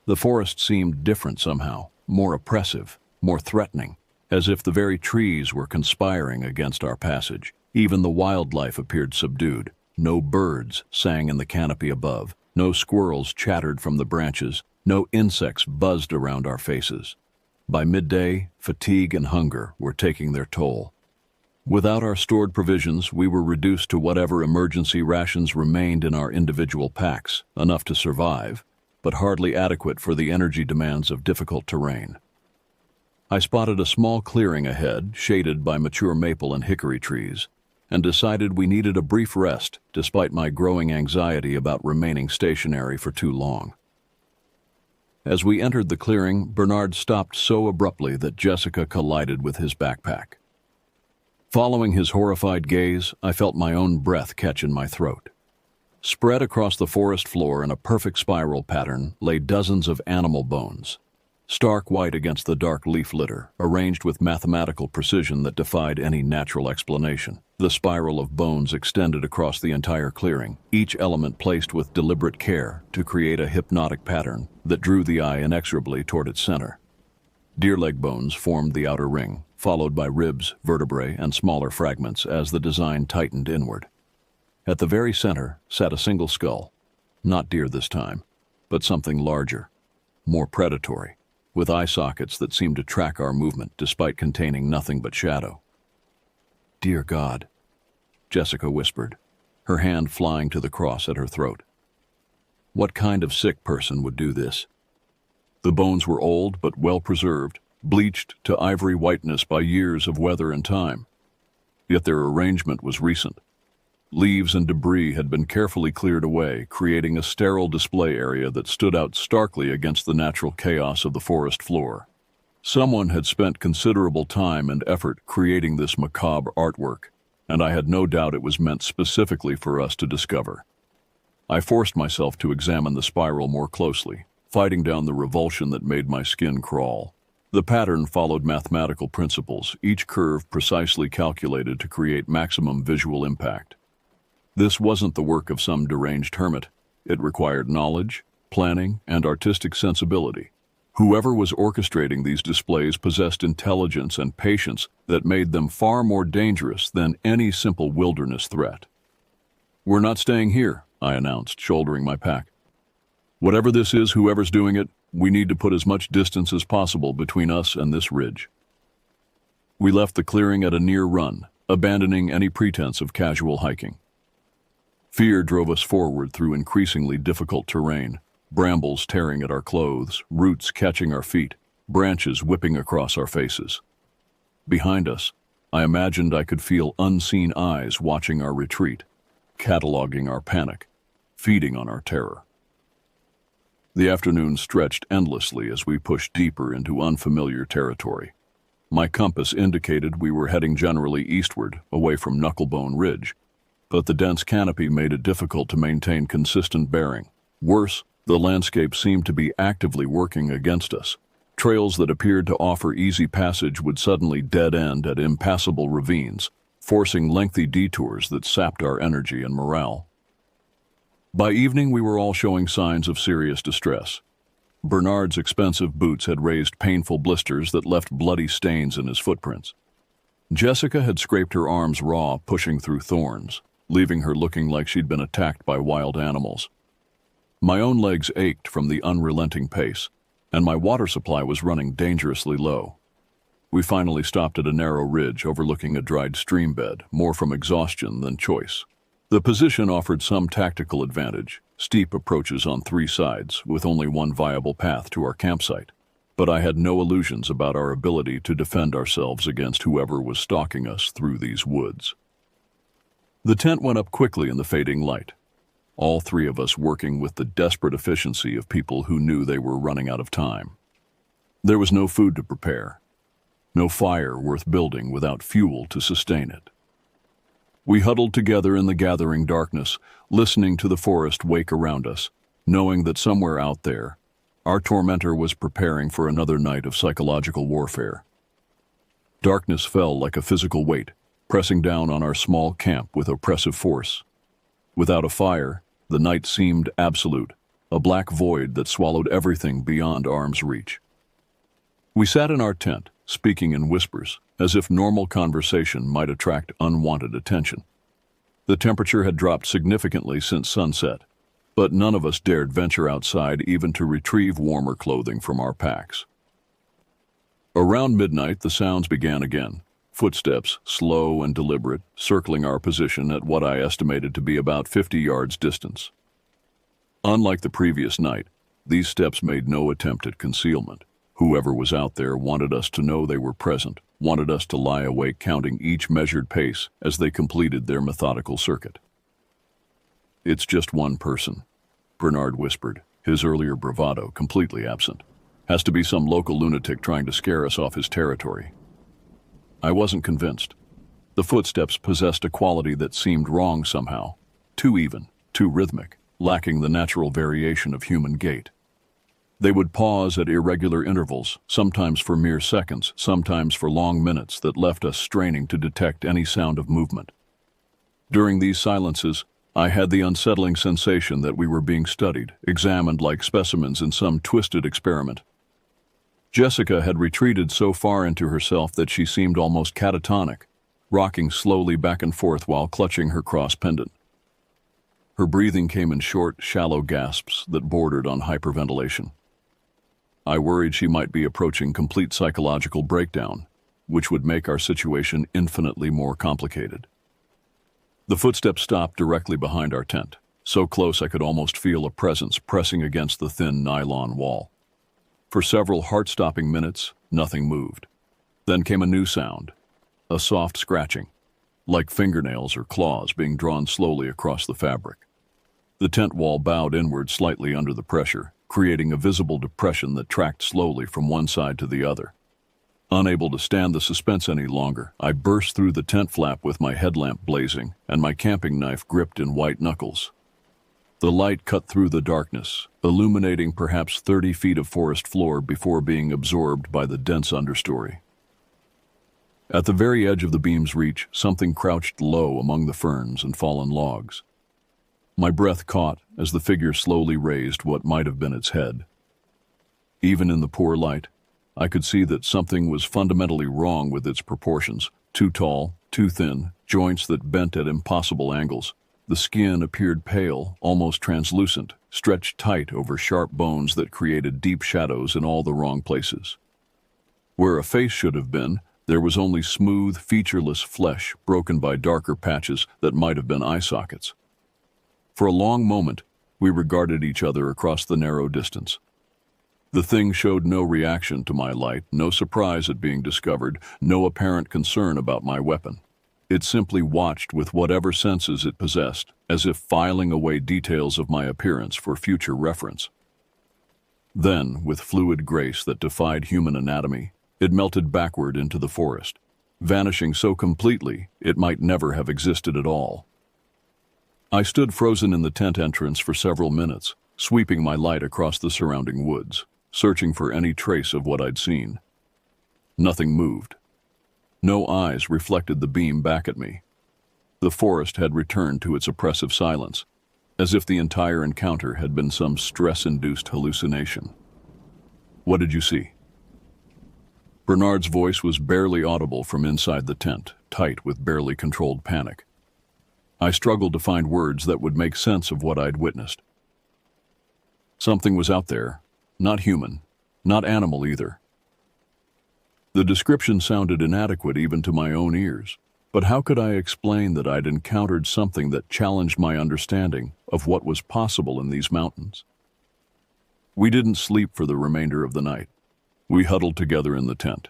The forest seemed different somehow, more oppressive, more threatening, as if the very trees were conspiring against our passage. Even the wildlife appeared subdued. No birds sang in the canopy above, no squirrels chattered from the branches, no insects buzzed around our faces. By midday, fatigue and hunger were taking their toll. Without our stored provisions, we were reduced to whatever emergency rations remained in our individual packs, enough to survive, but hardly adequate for the energy demands of difficult terrain. I spotted a small clearing ahead, shaded by mature maple and hickory trees, and decided we needed a brief rest despite my growing anxiety about remaining stationary for too long. As we entered the clearing, Bernard stopped so abruptly that Jessica collided with his backpack. Following his horrified gaze, I felt my own breath catch in my throat. Spread across the forest floor in a perfect spiral pattern lay dozens of animal bones, stark white against the dark leaf litter, arranged with mathematical precision that defied any natural explanation. The spiral of bones extended across the entire clearing, each element placed with deliberate care to create a hypnotic pattern that drew the eye inexorably toward its center. Deer leg bones formed the outer ring, followed by ribs, vertebrae, and smaller fragments as the design tightened inward. At the very center sat a single skull, not deer this time, but something larger, more predatory, with eye sockets that seemed to track our movement despite containing nothing but shadow. "Dear God," Jessica whispered, her hand flying to the cross at her throat. What kind of sick person would do this? The bones were old but well preserved, bleached to ivory whiteness by years of weather and time. Yet their arrangement was recent. Leaves and debris had been carefully cleared away, creating a sterile display area that stood out starkly against the natural chaos of the forest floor. Someone had spent considerable time and effort creating this macabre artwork, and I had no doubt it was meant specifically for us to discover. I forced myself to examine the spiral more closely, fighting down the revulsion that made my skin crawl. The pattern followed mathematical principles, each curve precisely calculated to create maximum visual impact. This wasn't the work of some deranged hermit. It required knowledge, planning, and artistic sensibility. Whoever was orchestrating these displays possessed intelligence and patience that made them far more dangerous than any simple wilderness threat. "We're not staying here," I announced, shouldering my pack. "Whatever this is, whoever's doing it, we need to put as much distance as possible between us and this ridge." We left the clearing at a near run, abandoning any pretense of casual hiking. Fear drove us forward through increasingly difficult terrain, brambles tearing at our clothes, roots catching our feet, branches whipping across our faces. Behind us, I imagined I could feel unseen eyes watching our retreat, cataloging our panic, feeding on our terror. The afternoon stretched endlessly as we pushed deeper into unfamiliar territory. My compass indicated we were heading generally eastward, away from Knucklebone Ridge, but the dense canopy made it difficult to maintain consistent bearing. Worse, the landscape seemed to be actively working against us. Trails that appeared to offer easy passage would suddenly dead-end at impassable ravines, forcing lengthy detours that sapped our energy and morale. By evening, we were all showing signs of serious distress. Bernard's expensive boots had raised painful blisters that left bloody stains in his footprints. Jessica had scraped her arms raw, pushing through thorns, leaving her looking like she'd been attacked by wild animals. My own legs ached from the unrelenting pace, and my water supply was running dangerously low. We finally stopped at a narrow ridge overlooking a dried stream bed, more from exhaustion than choice. The position offered some tactical advantage, steep approaches on 3 sides, with only one viable path to our campsite. But I had no illusions about our ability to defend ourselves against whoever was stalking us through these woods. The tent went up quickly in the fading light, all 3 of us working with the desperate efficiency of people who knew they were running out of time. There was no food to prepare, no fire worth building without fuel to sustain it. We huddled together in the gathering darkness, listening to the forest wake around us, knowing that somewhere out there, our tormentor was preparing for another night of psychological warfare. Darkness fell like a physical weight, pressing down on our small camp with oppressive force. Without a fire, the night seemed absolute, a black void that swallowed everything beyond arm's reach. We sat in our tent, speaking in whispers, as if normal conversation might attract unwanted attention. The temperature had dropped significantly since sunset, but none of us dared venture outside even to retrieve warmer clothing from our packs. Around midnight, the sounds began again. Footsteps, slow and deliberate, circling our position at what I estimated to be about 50 yards distance. Unlike the previous night, these steps made no attempt at concealment. Whoever was out there wanted us to know they were present, wanted us to lie awake counting each measured pace as they completed their methodical circuit. "It's just one person," Bernard whispered, his earlier bravado completely absent. "Has to be some local lunatic trying to scare us off his territory." I wasn't convinced. The footsteps possessed a quality that seemed wrong somehow, too even, too rhythmic, lacking the natural variation of human gait. They would pause at irregular intervals, sometimes for mere seconds, sometimes for long minutes that left us straining to detect any sound of movement. During these silences, I had the unsettling sensation that we were being studied, examined like specimens in some twisted experiment. Jessica had retreated so far into herself that she seemed almost catatonic, rocking slowly back and forth while clutching her cross pendant. Her breathing came in short, shallow gasps that bordered on hyperventilation. I worried she might be approaching complete psychological breakdown, which would make our situation infinitely more complicated. The footsteps stopped directly behind our tent, so close I could almost feel a presence pressing against the thin nylon wall. For several heart-stopping minutes, nothing moved. Then came a new sound, a soft scratching. like fingernails or claws being drawn slowly across the fabric. The tent wall bowed inward slightly under the pressure, creating a visible depression that tracked slowly from one side to the other. Unable to stand the suspense any longer, I burst through the tent flap with my headlamp blazing and my camping knife gripped in white knuckles. The light cut through the darkness, illuminating perhaps 30 feet of forest floor before being absorbed by the dense understory. At the very edge of the beam's reach, something crouched low among the ferns and fallen logs. My breath caught as the figure slowly raised what might have been its head. Even in the poor light, I could see that something was fundamentally wrong with its proportions. Too tall, too thin, joints that bent at impossible angles. The skin appeared pale, almost translucent, stretched tight over sharp bones that created deep shadows in all the wrong places. Where a face should have been, there was only smooth, featureless flesh broken by darker patches that might have been eye sockets. For a long moment, we regarded each other across the narrow distance. The thing showed no reaction to my light, no surprise at being discovered, no apparent concern about my weapon. It simply watched with whatever senses it possessed, as if filing away details of my appearance for future reference. Then, with fluid grace that defied human anatomy, it melted backward into the forest, vanishing so completely it might never have existed at all. I stood frozen in the tent entrance for several minutes, sweeping my light across the surrounding woods, searching for any trace of what I'd seen. Nothing moved. No eyes reflected the beam back at me. The forest had returned to its oppressive silence, as if the entire encounter had been some stress-induced hallucination. "What did you see?" Bernard's voice was barely audible from inside the tent, tight with barely controlled panic. I struggled to find words that would make sense of what I'd witnessed. Something was out there, not human, not animal either. The description sounded inadequate even to my own ears, but how could I explain that I'd encountered something that challenged my understanding of what was possible in these mountains? We didn't sleep for the remainder of the night. We huddled together in the tent,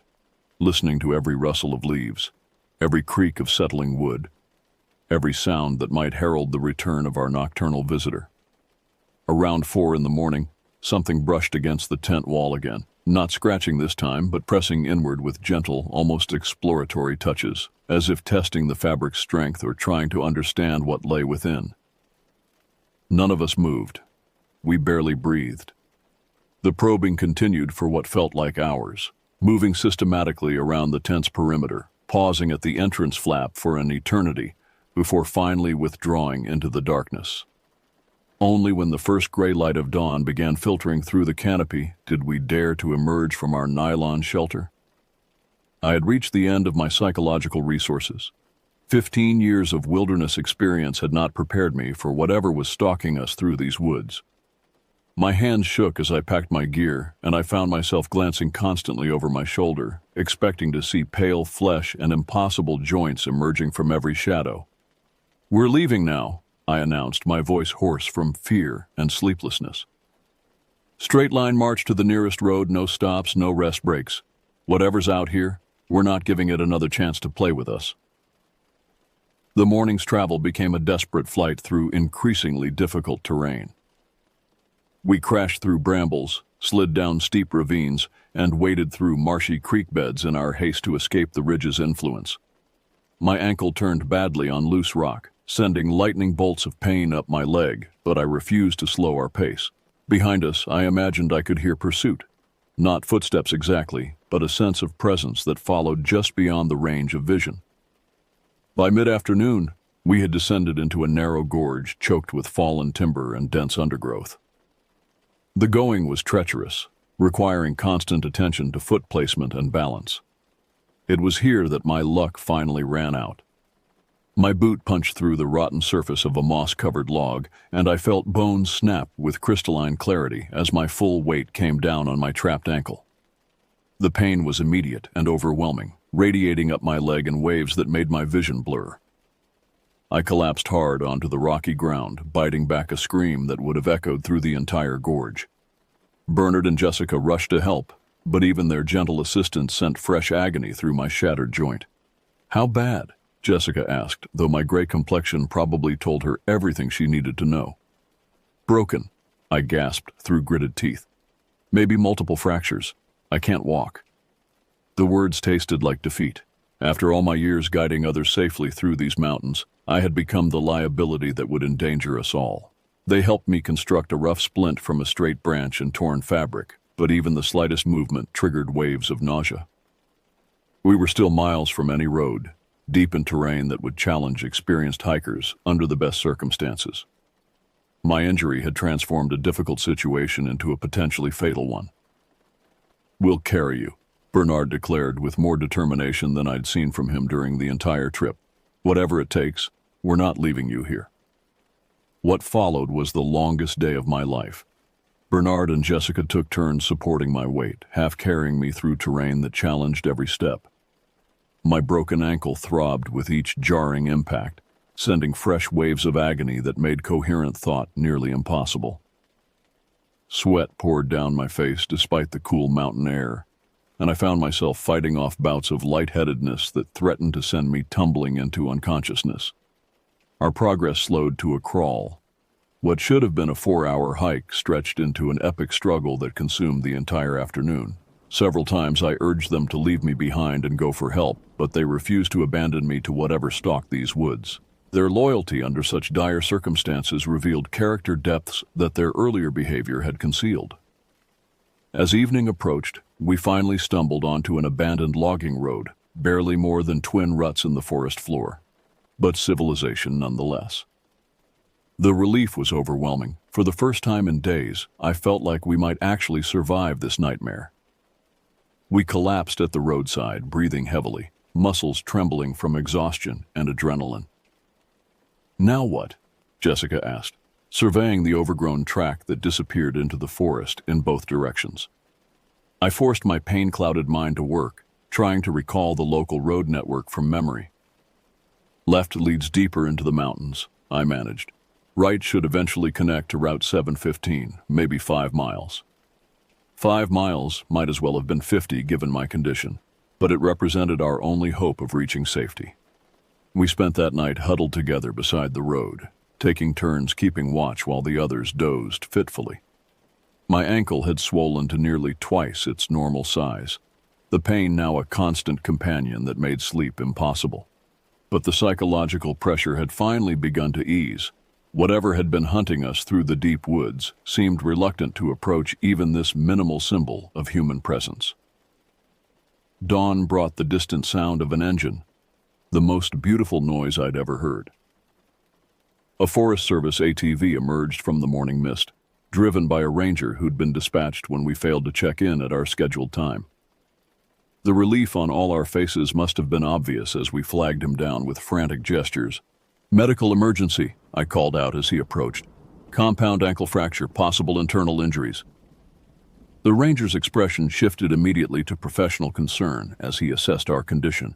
listening to every rustle of leaves, every creak of settling wood, every sound that might herald the return of our nocturnal visitor. Around 4 in the morning, something brushed against the tent wall again, not scratching this time, but pressing inward with gentle, almost exploratory touches, as if testing the fabric's strength or trying to understand what lay within. None of us moved. We barely breathed. The probing continued for what felt like hours, moving systematically around the tent's perimeter, pausing at the entrance flap for an eternity, before finally withdrawing into the darkness. Only when the first gray light of dawn began filtering through the canopy did we dare to emerge from our nylon shelter. I had reached the end of my psychological resources. 15 years of wilderness experience had not prepared me for whatever was stalking us through these woods. My hands shook as I packed my gear, and I found myself glancing constantly over my shoulder, expecting to see pale flesh and impossible joints emerging from every shadow. "We're leaving now," I announced, my voice hoarse from fear and sleeplessness. "Straight line march to the nearest road, no stops, no rest breaks. Whatever's out here, we're not giving it another chance to play with us." The morning's travel became a desperate flight through increasingly difficult terrain. We crashed through brambles, slid down steep ravines, and waded through marshy creek beds in our haste to escape the ridge's influence. My ankle turned badly on loose rock, sending lightning bolts of pain up my leg, but I refused to slow our pace. Behind us, I imagined I could hear pursuit. Not footsteps exactly, but a sense of presence that followed just beyond the range of vision. By mid-afternoon, we had descended into a narrow gorge choked with fallen timber and dense undergrowth. The going was treacherous, requiring constant attention to foot placement and balance. It was here that my luck finally ran out. My boot punched through the rotten surface of a moss-covered log, and I felt bones snap with crystalline clarity as my full weight came down on my trapped ankle. The pain was immediate and overwhelming, radiating up my leg in waves that made my vision blur. I collapsed hard onto the rocky ground, biting back a scream that would have echoed through the entire gorge. Bernard and Jessica rushed to help, but even their gentle assistance sent fresh agony through my shattered joint. "How bad?" Jessica asked, though my gray complexion probably told her everything she needed to know. Broken, I gasped through gritted teeth. Maybe multiple fractures. I can't walk. The words tasted like defeat. After all my years guiding others safely through these mountains, I had become the liability that would endanger us all. They helped me construct a rough splint from a straight branch and torn fabric, but even the slightest movement triggered waves of nausea. We were still miles from any road, deep in terrain that would challenge experienced hikers under the best circumstances. My injury had transformed a difficult situation into a potentially fatal one. "We'll carry you," Bernard declared with more determination than I'd seen from him during the entire trip. "Whatever it takes, we're not leaving you here." What followed was the longest day of my life. Bernard and Jessica took turns supporting my weight, half carrying me through terrain that challenged every step. My broken ankle throbbed with each jarring impact, sending fresh waves of agony that made coherent thought nearly impossible. Sweat poured down my face despite the cool mountain air, and I found myself fighting off bouts of lightheadedness that threatened to send me tumbling into unconsciousness. Our progress slowed to a crawl. What should have been a 4-hour hike stretched into an epic struggle that consumed the entire afternoon. Several times I urged them to leave me behind and go for help, but they refused to abandon me to whatever stalked these woods. Their loyalty under such dire circumstances revealed character depths that their earlier behavior had concealed. As evening approached, we finally stumbled onto an abandoned logging road, barely more than twin ruts in the forest floor, but civilization nonetheless. The relief was overwhelming. For the first time in days, I felt like we might actually survive this nightmare. We collapsed at the roadside, breathing heavily, muscles trembling from exhaustion and adrenaline. "Now what?" Jessica asked, surveying the overgrown track that disappeared into the forest in both directions. I forced my pain-clouded mind to work, trying to recall the local road network from memory. "Left leads deeper into the mountains," I managed. "Right should eventually connect to Route 715, maybe 5 miles. 5 miles might as well have been 50 given my condition, but it represented our only hope of reaching safety." We spent that night huddled together beside the road, taking turns keeping watch while the others dozed fitfully. My ankle had swollen to nearly twice its normal size, the pain now a constant companion that made sleep impossible. But the psychological pressure had finally begun to ease. Whatever had been hunting us through the deep woods seemed reluctant to approach even this minimal symbol of human presence. Dawn brought the distant sound of an engine, the most beautiful noise I'd ever heard. A Forest Service ATV emerged from the morning mist, driven by a ranger who'd been dispatched when we failed to check in at our scheduled time. The relief on all our faces must have been obvious as we flagged him down with frantic gestures. "Medical emergency," I called out as he approached. "Compound ankle fracture, possible internal injuries." The ranger's expression shifted immediately to professional concern as he assessed our condition.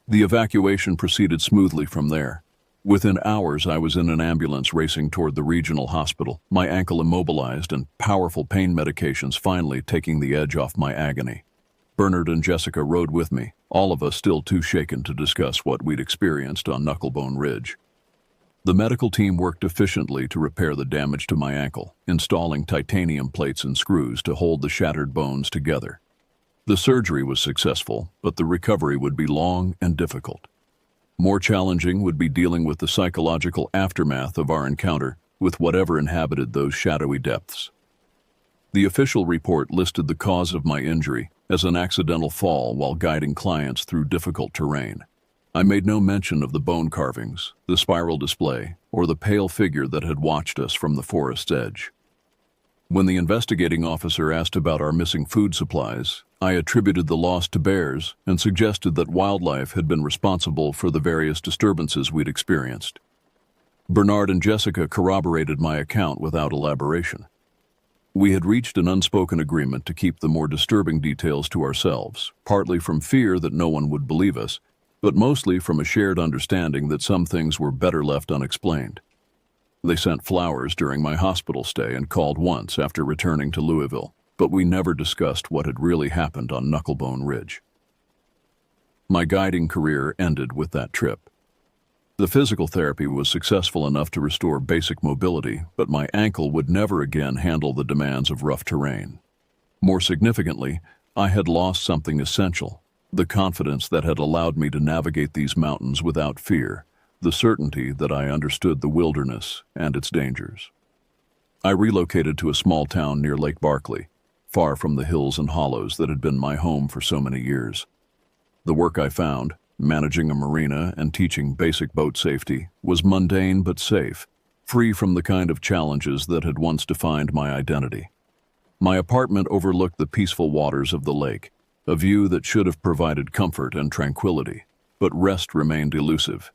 The evacuation proceeded smoothly from there. Within hours, I was in an ambulance racing toward the regional hospital, my ankle immobilized and powerful pain medications finally taking the edge off my agony. Bernard and Jessica rode with me, all of us still too shaken to discuss what we'd experienced on Knucklebone Ridge. The medical team worked efficiently to repair the damage to my ankle, installing titanium plates and screws to hold the shattered bones together. The surgery was successful, but the recovery would be long and difficult. More challenging would be dealing with the psychological aftermath of our encounter with whatever inhabited those shadowy depths. The official report listed the cause of my injury as an accidental fall while guiding clients through difficult terrain. I made no mention of the bone carvings, the spiral display, or the pale figure that had watched us from the forest's edge. When the investigating officer asked about our missing food supplies, I attributed the loss to bears and suggested that wildlife had been responsible for the various disturbances we'd experienced. Bernard and Jessica corroborated my account without elaboration. We had reached an unspoken agreement to keep the more disturbing details to ourselves, partly from fear that no one would believe us, but mostly from a shared understanding that some things were better left unexplained. They sent flowers during my hospital stay and called once after returning to Louisville, but we never discussed what had really happened on Knucklebone Ridge. My guiding career ended with that trip. The physical therapy was successful enough to restore basic mobility, but my ankle would never again handle the demands of rough terrain. More significantly, I had lost something essential, the confidence that had allowed me to navigate these mountains without fear, the certainty that I understood the wilderness and its dangers. I relocated to a small town near Lake Barkley, far from the hills and hollows that had been my home for so many years. The work I found, managing a marina and teaching basic boat safety, was mundane but safe, free from the kind of challenges that had once defined my identity. My apartment overlooked the peaceful waters of the lake, a view that should have provided comfort and tranquility, but rest remained elusive.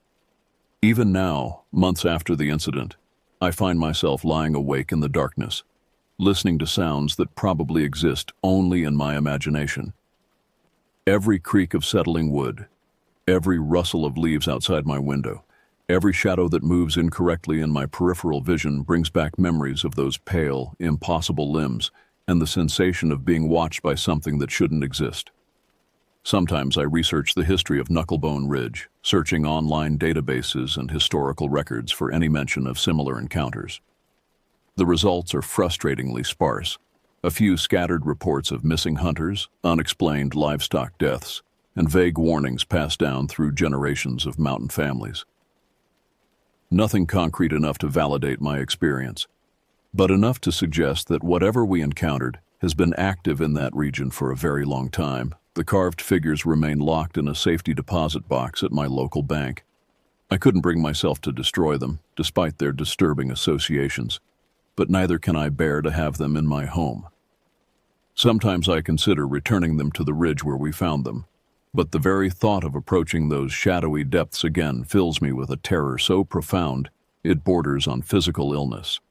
Even now, months after the incident, I find myself lying awake in the darkness, listening to sounds that probably exist only in my imagination. Every creak of settling wood, every rustle of leaves outside my window, every shadow that moves incorrectly in my peripheral vision brings back memories of those pale, impossible limbs and the sensation of being watched by something that shouldn't exist. Sometimes I research the history of Knucklebone Ridge, searching online databases and historical records for any mention of similar encounters. The results are frustratingly sparse. A few scattered reports of missing hunters, unexplained livestock deaths, and vague warnings passed down through generations of mountain families. Nothing concrete enough to validate my experience, but enough to suggest that whatever we encountered has been active in that region for a very long time. The carved figures remain locked in a safety deposit box at my local bank. I couldn't bring myself to destroy them, despite their disturbing associations, but neither can I bear to have them in my home. Sometimes I consider returning them to the ridge where we found them, but the very thought of approaching those shadowy depths again fills me with a terror so profound it borders on physical illness.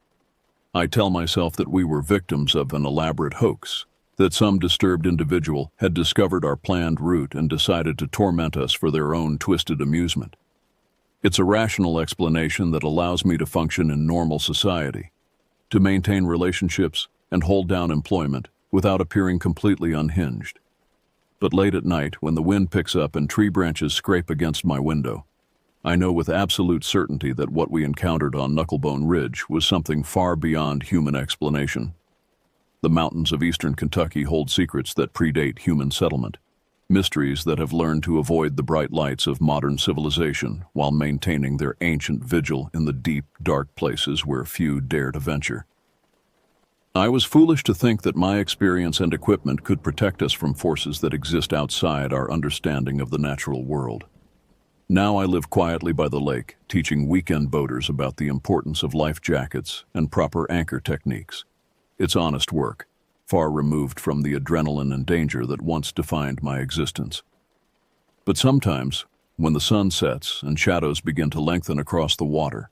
I tell myself that we were victims of an elaborate hoax, that some disturbed individual had discovered our planned route and decided to torment us for their own twisted amusement. It's a rational explanation that allows me to function in normal society, to maintain relationships and hold down employment without appearing completely unhinged. But late at night, when the wind picks up and tree branches scrape against my window, I know with absolute certainty that what we encountered on Knucklebone Ridge was something far beyond human explanation. The mountains of eastern Kentucky hold secrets that predate human settlement, mysteries that have learned to avoid the bright lights of modern civilization while maintaining their ancient vigil in the deep, dark places where few dare to venture. I was foolish to think that my experience and equipment could protect us from forces that exist outside our understanding of the natural world. Now I live quietly by the lake, teaching weekend boaters about the importance of life jackets and proper anchor techniques. It's honest work, far removed from the adrenaline and danger that once defined my existence. But sometimes, when the sun sets and shadows begin to lengthen across the water,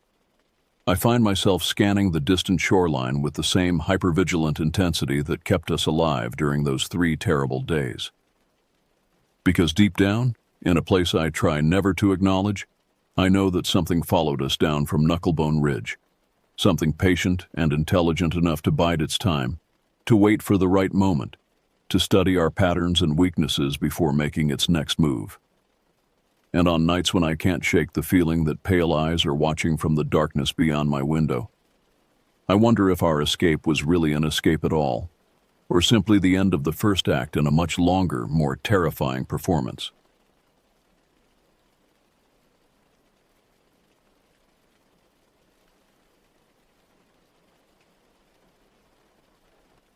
I find myself scanning the distant shoreline with the same hypervigilant intensity that kept us alive during those 3 terrible days. Because deep down, in a place I try never to acknowledge, I know that something followed us down from Knucklebone Ridge, something patient and intelligent enough to bide its time, to wait for the right moment, to study our patterns and weaknesses before making its next move. And on nights when I can't shake the feeling that pale eyes are watching from the darkness beyond my window, I wonder if our escape was really an escape at all, or simply the end of the first act in a much longer, more terrifying performance.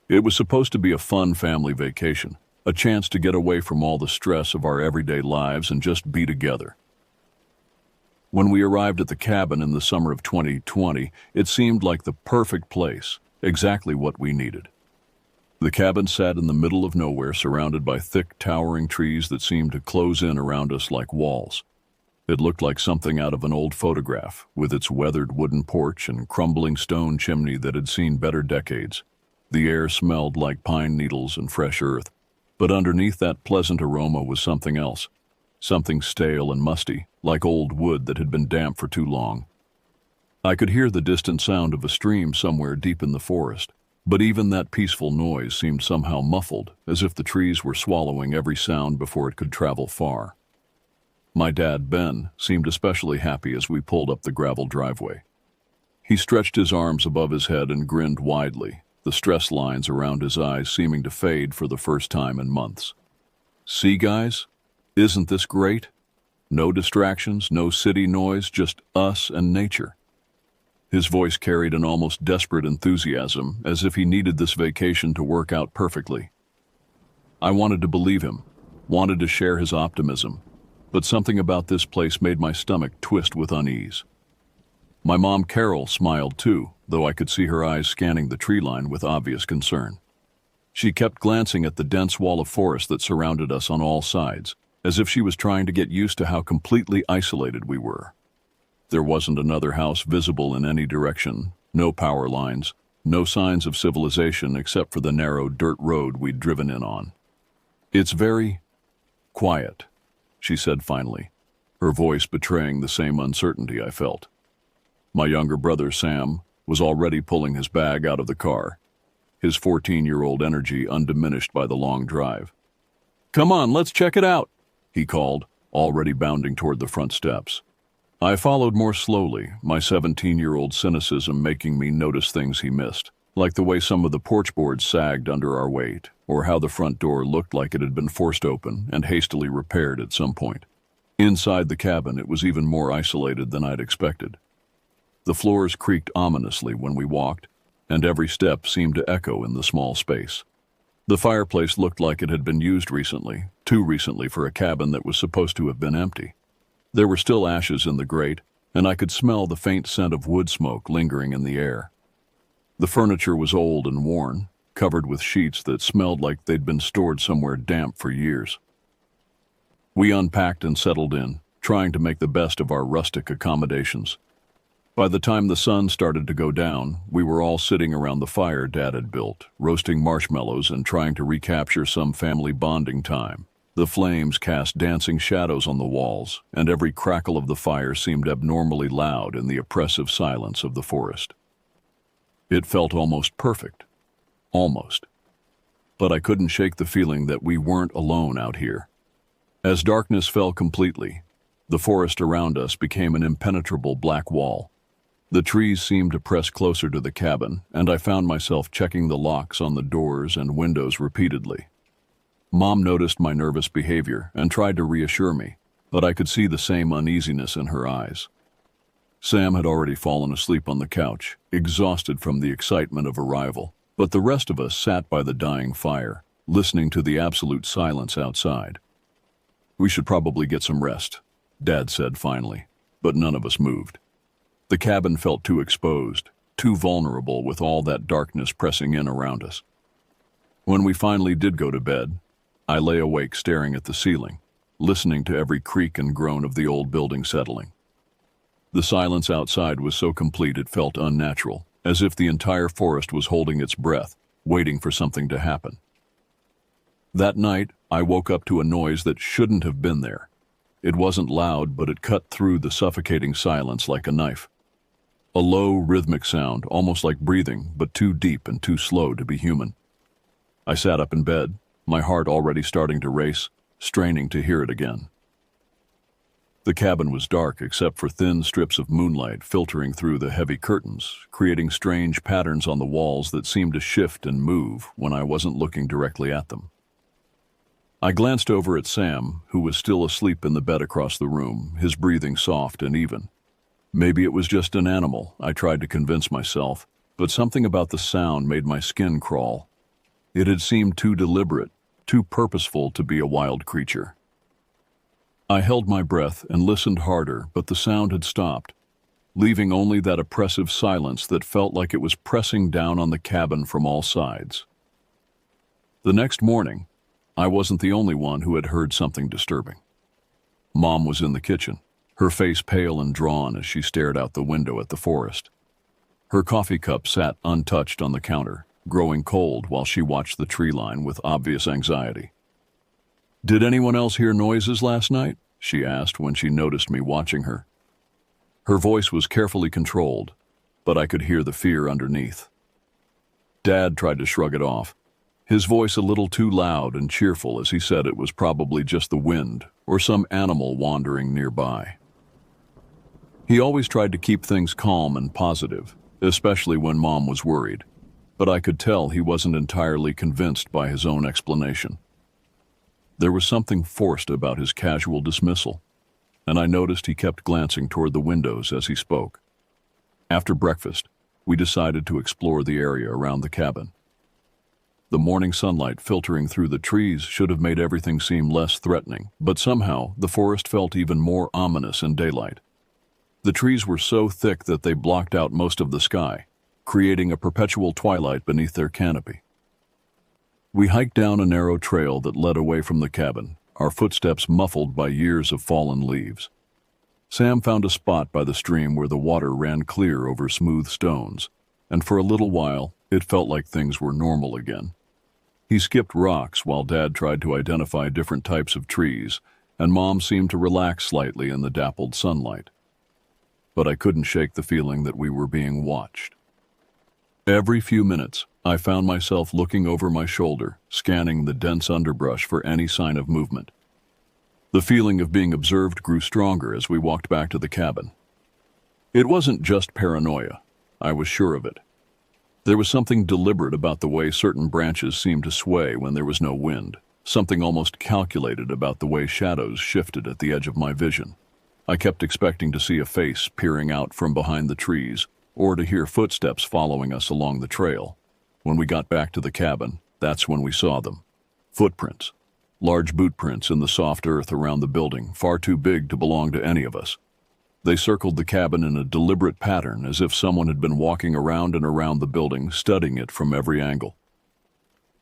It was supposed to be a fun family vacation, a chance to get away from all the stress of our everyday lives and just be together. When we arrived at the cabin in the summer of 2020, it seemed like the perfect place, exactly what we needed. The cabin sat in the middle of nowhere, surrounded by thick, towering trees that seemed to close in around us like walls. It looked like something out of an old photograph, with its weathered wooden porch and crumbling stone chimney that had seen better decades. The air smelled like pine needles and fresh earth, but underneath that pleasant aroma was something else, something stale and musty, like old wood that had been damp for too long. I could hear the distant sound of a stream somewhere deep in the forest, but even that peaceful noise seemed somehow muffled, as if the trees were swallowing every sound before it could travel far. My dad, Ben, seemed especially happy as we pulled up the gravel driveway. He stretched his arms above his head and grinned widely, the stress lines around his eyes seeming to fade for the first time in months. "See, guys? Isn't this great? No distractions, no city noise, just us and nature." His voice carried an almost desperate enthusiasm, as if he needed this vacation to work out perfectly. I wanted to believe him, wanted to share his optimism, but something about this place made my stomach twist with unease. My mom, Carol, smiled too, though I could see her eyes scanning the tree line with obvious concern. She kept glancing at the dense wall of forest that surrounded us on all sides, as if she was trying to get used to how completely isolated we were. There wasn't another house visible in any direction, no power lines, no signs of civilization except for the narrow dirt road we'd driven in on. "It's very quiet," she said finally, her voice betraying the same uncertainty I felt. My younger brother, Sam, was already pulling his bag out of the car, his 14-year-old energy undiminished by the long drive. "Come on, let's check it out," he called, already bounding toward the front steps. I followed more slowly, my 17-year-old cynicism making me notice things he missed, like the way some of the porch boards sagged under our weight, or how the front door looked like it had been forced open and hastily repaired at some point. Inside the cabin, it was even more isolated than I'd expected. The floors creaked ominously when we walked, and every step seemed to echo in the small space. The fireplace looked like it had been used recently, too recently for a cabin that was supposed to have been empty. There were still ashes in the grate, and I could smell the faint scent of wood smoke lingering in the air. The furniture was old and worn, covered with sheets that smelled like they'd been stored somewhere damp for years. We unpacked and settled in, trying to make the best of our rustic accommodations. By the time the sun started to go down, we were all sitting around the fire Dad had built, roasting marshmallows and trying to recapture some family bonding time. The flames cast dancing shadows on the walls, and every crackle of the fire seemed abnormally loud in the oppressive silence of the forest. It felt almost perfect. Almost. But I couldn't shake the feeling that we weren't alone out here. As darkness fell completely, the forest around us became an impenetrable black wall. The trees seemed to press closer to the cabin, and I found myself checking the locks on the doors and windows repeatedly. Mom noticed my nervous behavior and tried to reassure me, but I could see the same uneasiness in her eyes. Sam had already fallen asleep on the couch, exhausted from the excitement of arrival, but the rest of us sat by the dying fire, listening to the absolute silence outside. "We should probably get some rest," Dad said finally, but none of us moved. The cabin felt too exposed, too vulnerable with all that darkness pressing in around us. When we finally did go to bed, I lay awake staring at the ceiling, listening to every creak and groan of the old building settling. The silence outside was so complete it felt unnatural, as if the entire forest was holding its breath, waiting for something to happen. That night, I woke up to a noise that shouldn't have been there. It wasn't loud, but it cut through the suffocating silence like a knife. A low, rhythmic sound, almost like breathing, but too deep and too slow to be human. I sat up in bed, my heart already starting to race, straining to hear it again. The cabin was dark except for thin strips of moonlight filtering through the heavy curtains, creating strange patterns on the walls that seemed to shift and move when I wasn't looking directly at them. I glanced over at Sam, who was still asleep in the bed across the room, his breathing soft and even. Maybe it was just an animal, I tried to convince myself, but something about the sound made my skin crawl. It had seemed too deliberate, too purposeful to be a wild creature. I held my breath and listened harder, but the sound had stopped, leaving only that oppressive silence that felt like it was pressing down on the cabin from all sides. The next morning, I wasn't the only one who had heard something disturbing. Mom was in the kitchen, her face pale and drawn as she stared out the window at the forest. Her coffee cup sat untouched on the counter, growing cold while she watched the tree line with obvious anxiety. "Did anyone else hear noises last night?" she asked when she noticed me watching her. Her voice was carefully controlled, but I could hear the fear underneath. Dad tried to shrug it off. his voice a little too loud and cheerful as he said it was probably just the wind or some animal wandering nearby. He always tried to keep things calm and positive, especially when Mom was worried, but I could tell he wasn't entirely convinced by his own explanation. There was something forced about his casual dismissal, and I noticed he kept glancing toward the windows as he spoke. After breakfast, we decided to explore the area around the cabin. The morning sunlight filtering through the trees should have made everything seem less threatening, but somehow the forest felt even more ominous in daylight. The trees were so thick that they blocked out most of the sky, creating a perpetual twilight beneath their canopy. We hiked down a narrow trail that led away from the cabin, our footsteps muffled by years of fallen leaves. Sam found a spot by the stream where the water ran clear over smooth stones, and for a little while, it felt like things were normal again. He skipped rocks while Dad tried to identify different types of trees, and Mom seemed to relax slightly in the dappled sunlight. But I couldn't shake the feeling that we were being watched. Every few minutes, I found myself looking over my shoulder, scanning the dense underbrush for any sign of movement. The feeling of being observed grew stronger as we walked back to the cabin. It wasn't just paranoia. I was sure of it. There was something deliberate about the way certain branches seemed to sway when there was no wind, something almost calculated about the way shadows shifted at the edge of my vision. I kept expecting to see a face peering out from behind the trees, or to hear footsteps following us along the trail. When we got back to the cabin, that's when we saw them. Footprints. Large boot prints in the soft earth around the building, far too big to belong to any of us. They circled the cabin in a deliberate pattern, as if someone had been walking around and around the building, studying it from every angle.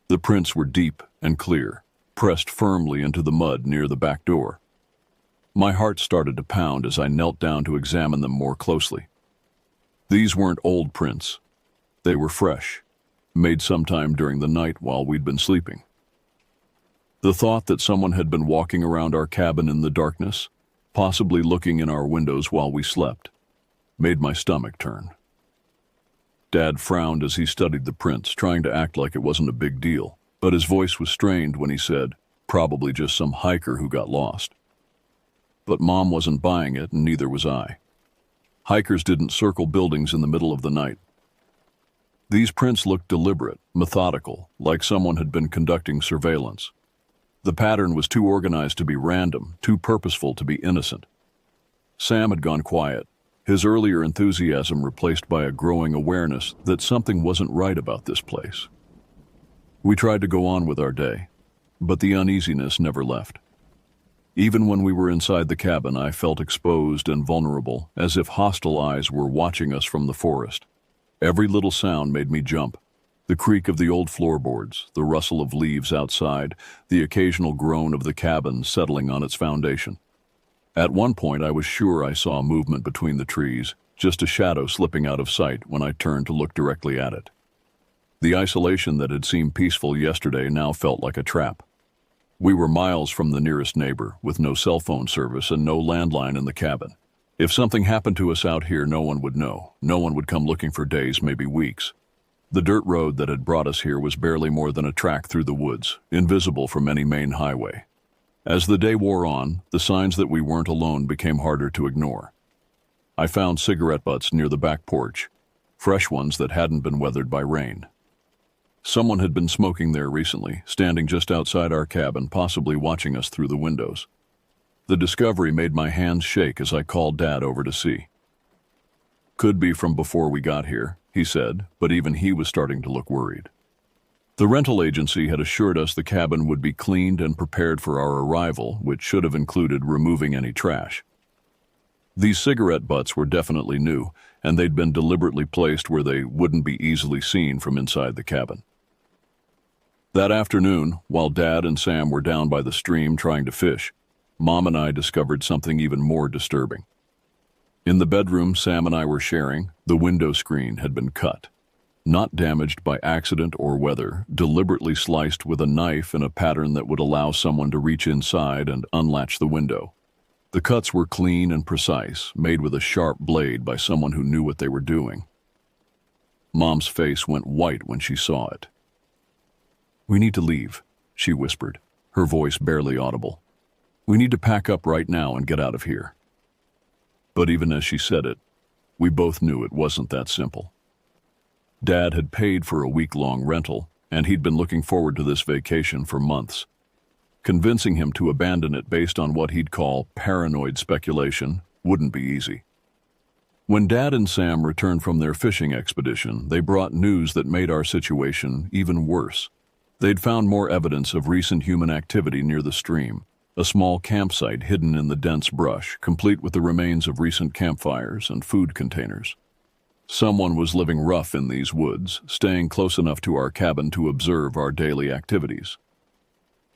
The prints were deep and clear, pressed firmly into the mud near the back door. My heart started to pound as I knelt down to examine them more closely. These weren't old prints. They were fresh, made sometime during the night while we'd been sleeping. The thought that someone had been walking around our cabin in the darkness, possibly looking in our windows while we slept, made my stomach turn. Dad frowned as he studied the prints, trying to act like it wasn't a big deal, but his voice was strained when he said, "Probably just some hiker who got lost." But Mom wasn't buying it, and neither was I. Hikers didn't circle buildings in the middle of the night. These prints looked deliberate, methodical, like someone had been conducting surveillance. The pattern was too organized to be random, too purposeful to be innocent. Sam had gone quiet, his earlier enthusiasm replaced by a growing awareness that something wasn't right about this place. We tried to go on with our day, but the uneasiness never left. Even when we were inside the cabin, I felt exposed and vulnerable, as if hostile eyes were watching us from the forest. Every little sound made me jump. The creak of the old floorboards, the rustle of leaves outside, the occasional groan of the cabin settling on its foundation. At one point, I was sure I saw movement between the trees, just a shadow slipping out of sight when I turned to look directly at it. The isolation that had seemed peaceful yesterday now felt like a trap. We were miles from the nearest neighbor, with no cell phone service and no landline in the cabin. If something happened to us out here, no one would know. No one would come looking for days, maybe weeks. The dirt road that had brought us here was barely more than a track through the woods, invisible from any main highway. As the day wore on, the signs that we weren't alone became harder to ignore. I found cigarette butts near the back porch, fresh ones that hadn't been weathered by rain. Someone had been smoking there recently, standing just outside our cabin, possibly watching us through the windows. The discovery made my hands shake as I called Dad over to see. "Could be from before we got here," he said, but even he was starting to look worried. The rental agency had assured us the cabin would be cleaned and prepared for our arrival, which should have included removing any trash. These cigarette butts were definitely new, and they'd been deliberately placed where they wouldn't be easily seen from inside the cabin. That afternoon, while Dad and Sam were down by the stream trying to fish, Mom and I discovered something even more disturbing. In the bedroom Sam and I were sharing, the window screen had been cut. Not damaged by accident or weather, deliberately sliced with a knife in a pattern that would allow someone to reach inside and unlatch the window. The cuts were clean and precise, made with a sharp blade by someone who knew what they were doing. Mom's face went white when she saw it. "We need to leave," she whispered, her voice barely audible. "We need to pack up right now and get out of here." But even as she said it, we both knew it wasn't that simple. Dad had paid for a week-long rental, and he'd been looking forward to this vacation for months. Convincing him to abandon it based on what he'd call paranoid speculation wouldn't be easy. When Dad and Sam returned from their fishing expedition, they brought news that made our situation even worse. They'd found more evidence of recent human activity near the stream, a small campsite hidden in the dense brush, complete with the remains of recent campfires and food containers. Someone was living rough in these woods, staying close enough to our cabin to observe our daily activities.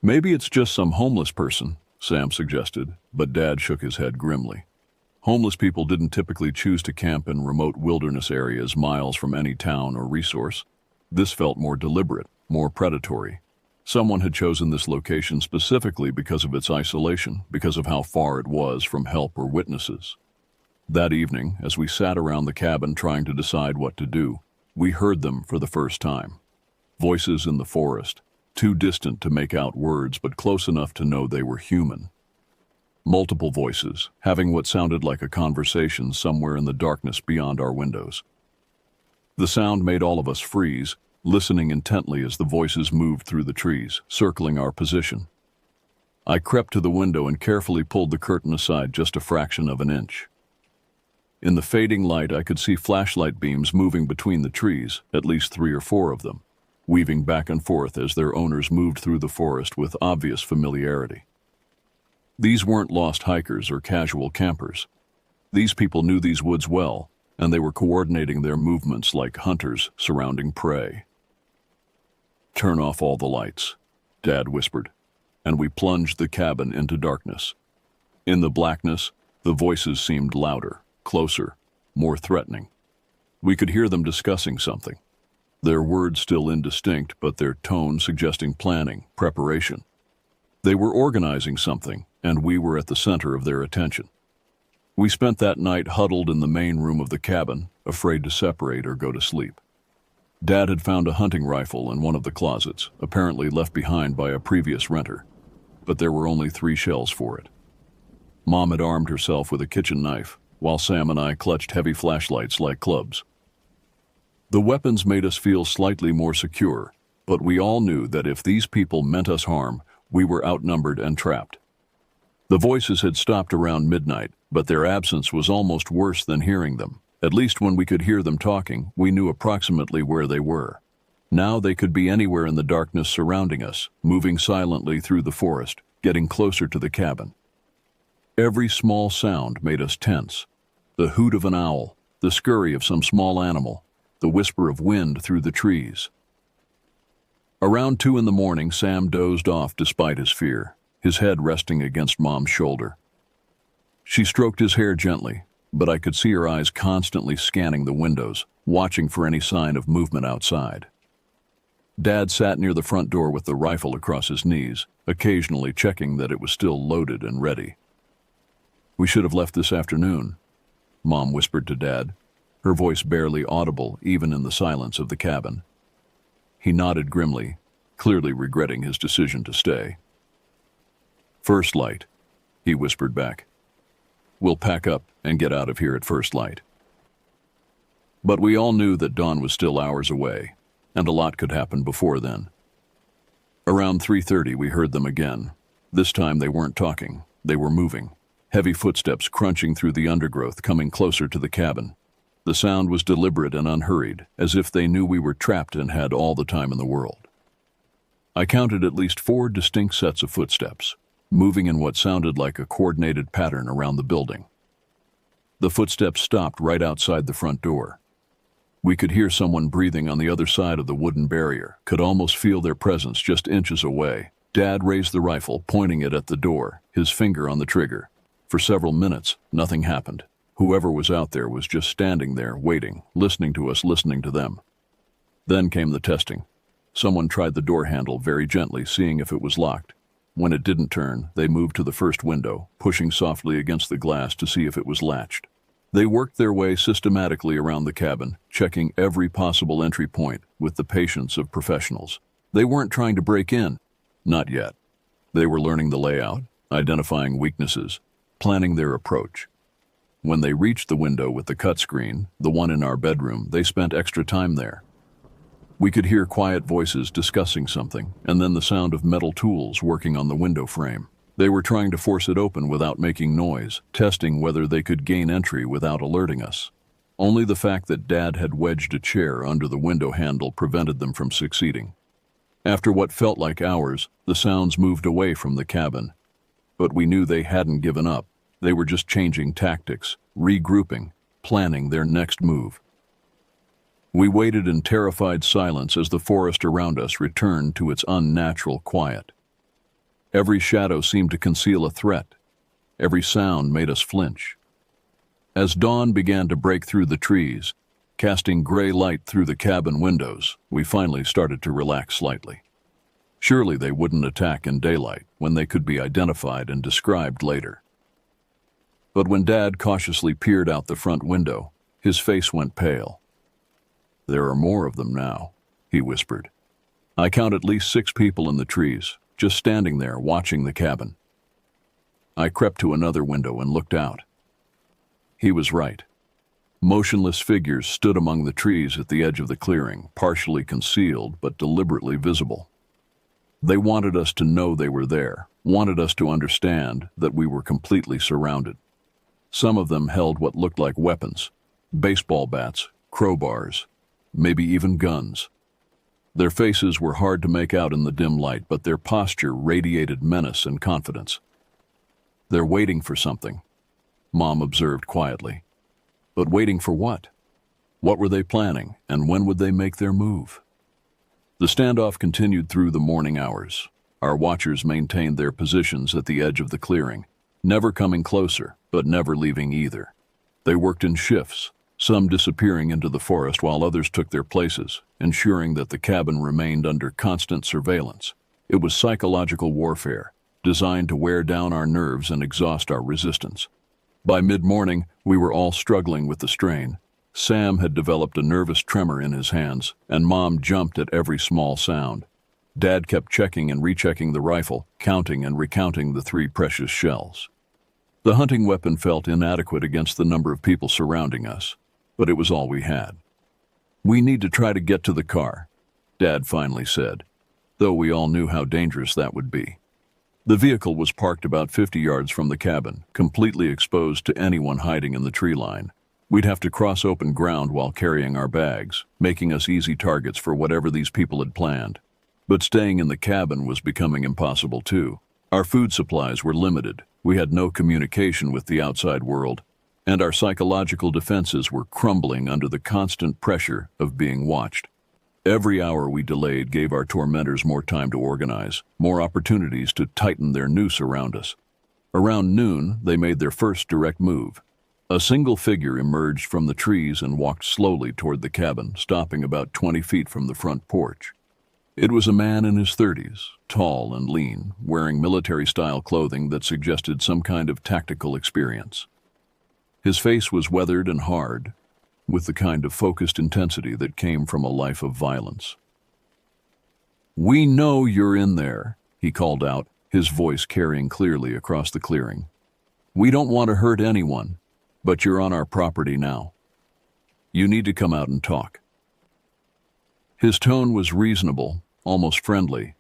"Maybe it's just some homeless person," Sam suggested, but Dad shook his head grimly. Homeless people didn't typically choose to camp in remote wilderness areas miles from any town or resource. This felt more deliberate, more predatory. Someone had chosen this location specifically because of its isolation, because of how far it was from help or witnesses. That evening, as we sat around the cabin trying to decide what to do, we heard them for the first time. Voices in the forest, too distant to make out words but close enough to know they were human. Multiple voices, having what sounded like a conversation somewhere in the darkness beyond our windows. The sound made all of us freeze, listening intently as the voices moved through the trees, circling our position. I crept to the window and carefully pulled the curtain aside just a fraction of an inch. In the fading light, I could see flashlight beams moving between the trees, at least 3 or 4 of them, weaving back and forth as their owners moved through the forest with obvious familiarity. These weren't lost hikers or casual campers. These people knew these woods well, and they were coordinating their movements like hunters surrounding prey. "Turn off all the lights," Dad whispered, and we plunged the cabin into darkness. In the blackness, the voices seemed louder, closer, more threatening. We could hear them discussing something, their words still indistinct, but their tone suggesting planning, preparation. They were organizing something, and we were at the center of their attention. We spent that night huddled in the main room of the cabin, afraid to separate or go to sleep. Dad had found a hunting rifle in one of the closets, apparently left behind by a previous renter, but there were only 3 shells for it. Mom had armed herself with a kitchen knife, while Sam and I clutched heavy flashlights like clubs. The weapons made us feel slightly more secure, but we all knew that if these people meant us harm, we were outnumbered and trapped. The voices had stopped around midnight, but their absence was almost worse than hearing them. At least when we could hear them talking, we knew approximately where they were. Now they could be anywhere in the darkness surrounding us, moving silently through the forest, getting closer to the cabin. Every small sound made us tense. The hoot of an owl, the scurry of some small animal, the whisper of wind through the trees. Around 2 in the morning, Sam dozed off despite his fear, his head resting against Mom's shoulder. She stroked his hair gently, but I could see her eyes constantly scanning the windows, watching for any sign of movement outside. Dad sat near the front door with the rifle across his knees, occasionally checking that it was still loaded and ready. "We should have left this afternoon," Mom whispered to Dad, her voice barely audible even in the silence of the cabin. He nodded grimly, clearly regretting his decision to stay. "First light," he whispered back. "We'll pack up and get out of here at first light." But we all knew that dawn was still hours away, and a lot could happen before then. Around 3:30 we heard them again. This time they weren't talking, they were moving. Heavy footsteps crunching through the undergrowth, coming closer to the cabin. The sound was deliberate and unhurried, as if they knew we were trapped and had all the time in the world. I counted at least 4 distinct sets of footsteps, moving in what sounded like a coordinated pattern around the building. The footsteps stopped right outside the front door. We could hear someone breathing on the other side of the wooden barrier, could almost feel their presence just inches away. Dad raised the rifle, pointing it at the door, his finger on the trigger. For several minutes, nothing happened. Whoever was out there was just standing there, waiting, listening to us, listening to them. Then came the testing. Someone tried the door handle very gently, seeing if it was locked. When it didn't turn, they moved to the first window, pushing softly against the glass to see if it was latched. They worked their way systematically around the cabin, checking every possible entry point with the patience of professionals. They weren't trying to break in. Not yet. They were learning the layout, identifying weaknesses, planning their approach. When they reached the window with the cut screen, the one in our bedroom, they spent extra time there. We could hear quiet voices discussing something, and then the sound of metal tools working on the window frame. They were trying to force it open without making noise, testing whether they could gain entry without alerting us. Only the fact that Dad had wedged a chair under the window handle prevented them from succeeding. After what felt like hours, the sounds moved away from the cabin. But we knew they hadn't given up. They were just changing tactics, regrouping, planning their next move. We waited in terrified silence as the forest around us returned to its unnatural quiet. Every shadow seemed to conceal a threat. Every sound made us flinch. As dawn began to break through the trees, casting gray light through the cabin windows, we finally started to relax slightly. Surely they wouldn't attack in daylight when they could be identified and described later. But when Dad cautiously peered out the front window, his face went pale. "There are more of them now," he whispered. "I count at least 6 people in the trees, just standing there watching the cabin." I crept to another window and looked out. He was right. Motionless figures stood among the trees at the edge of the clearing, partially concealed but deliberately visible. They wanted us to know they were there, wanted us to understand that we were completely surrounded. Some of them held what looked like weapons, baseball bats, crowbars, maybe even guns. Their faces were hard to make out in the dim light, but their posture radiated menace and confidence. "They're waiting for something," Mom observed quietly. But waiting for what? What were they planning, and when would they make their move? The standoff continued through the morning hours. Our watchers maintained their positions at the edge of the clearing, never coming closer, but never leaving either. They worked in shifts, some disappearing into the forest while others took their places, ensuring that the cabin remained under constant surveillance. It was psychological warfare, designed to wear down our nerves and exhaust our resistance. By mid-morning, we were all struggling with the strain. Sam had developed a nervous tremor in his hands, and Mom jumped at every small sound. Dad kept checking and rechecking the rifle, counting and recounting the 3 precious shells. The hunting weapon felt inadequate against the number of people surrounding us, but it was all we had. "We need to try to get to the car," Dad finally said, though we all knew how dangerous that would be. The vehicle was parked about 50 yards from the cabin, completely exposed to anyone hiding in the tree line. We'd have to cross open ground while carrying our bags, making us easy targets for whatever these people had planned. But staying in the cabin was becoming impossible too. Our food supplies were limited, we had no communication with the outside world, and our psychological defenses were crumbling under the constant pressure of being watched. Every hour we delayed gave our tormentors more time to organize, more opportunities to tighten their noose around us. Around noon, they made their first direct move. A single figure emerged from the trees and walked slowly toward the cabin, stopping about 20 feet from the front porch. It was a man in his 30s, tall and lean, wearing military-style clothing that suggested some kind of tactical experience. His face was weathered and hard, with the kind of focused intensity that came from a life of violence. "We know you're in there," he called out, his voice carrying clearly across the clearing. "We don't want to hurt anyone, but you're on our property now. You need to come out and talk." His tone was reasonable, almost friendly,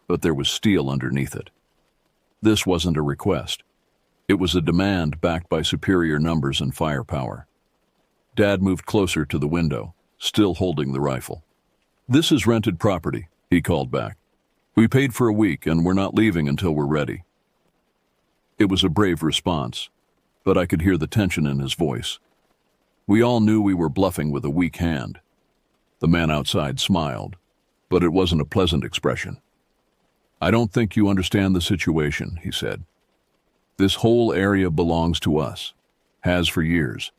but there was steel underneath it. This wasn't a request. It was a demand backed by superior numbers and firepower. Dad moved closer to the window, still holding the rifle. "This is rented property," he called back. "We paid for a week and we're not leaving until we're ready." It was a brave response, but I could hear the tension in his voice. We all knew we were bluffing with a weak hand. The man outside smiled, but it wasn't a pleasant expression. "I don't think you understand the situation," he said. "This whole area belongs to us, has for years.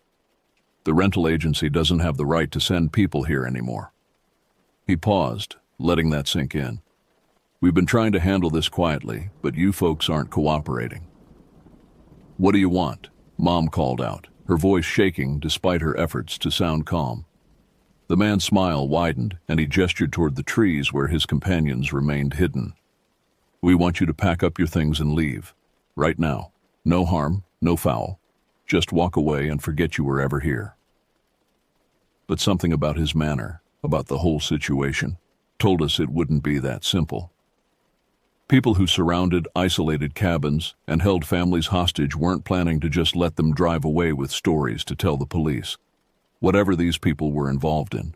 The rental agency doesn't have the right to send people here anymore." He paused, letting that sink in. "We've been trying to handle this quietly, but you folks aren't cooperating." "What do you want?" Mom called out, her voice shaking despite her efforts to sound calm. The man's smile widened, and he gestured toward the trees where his companions remained hidden. "We want you to pack up your things and leave. Right now. No harm, no foul. Just walk away and forget you were ever here." But something about his manner, about the whole situation, told us it wouldn't be that simple. People who surrounded isolated cabins and held families hostage weren't planning to just let them drive away with stories to tell the police. Whatever these people were involved in,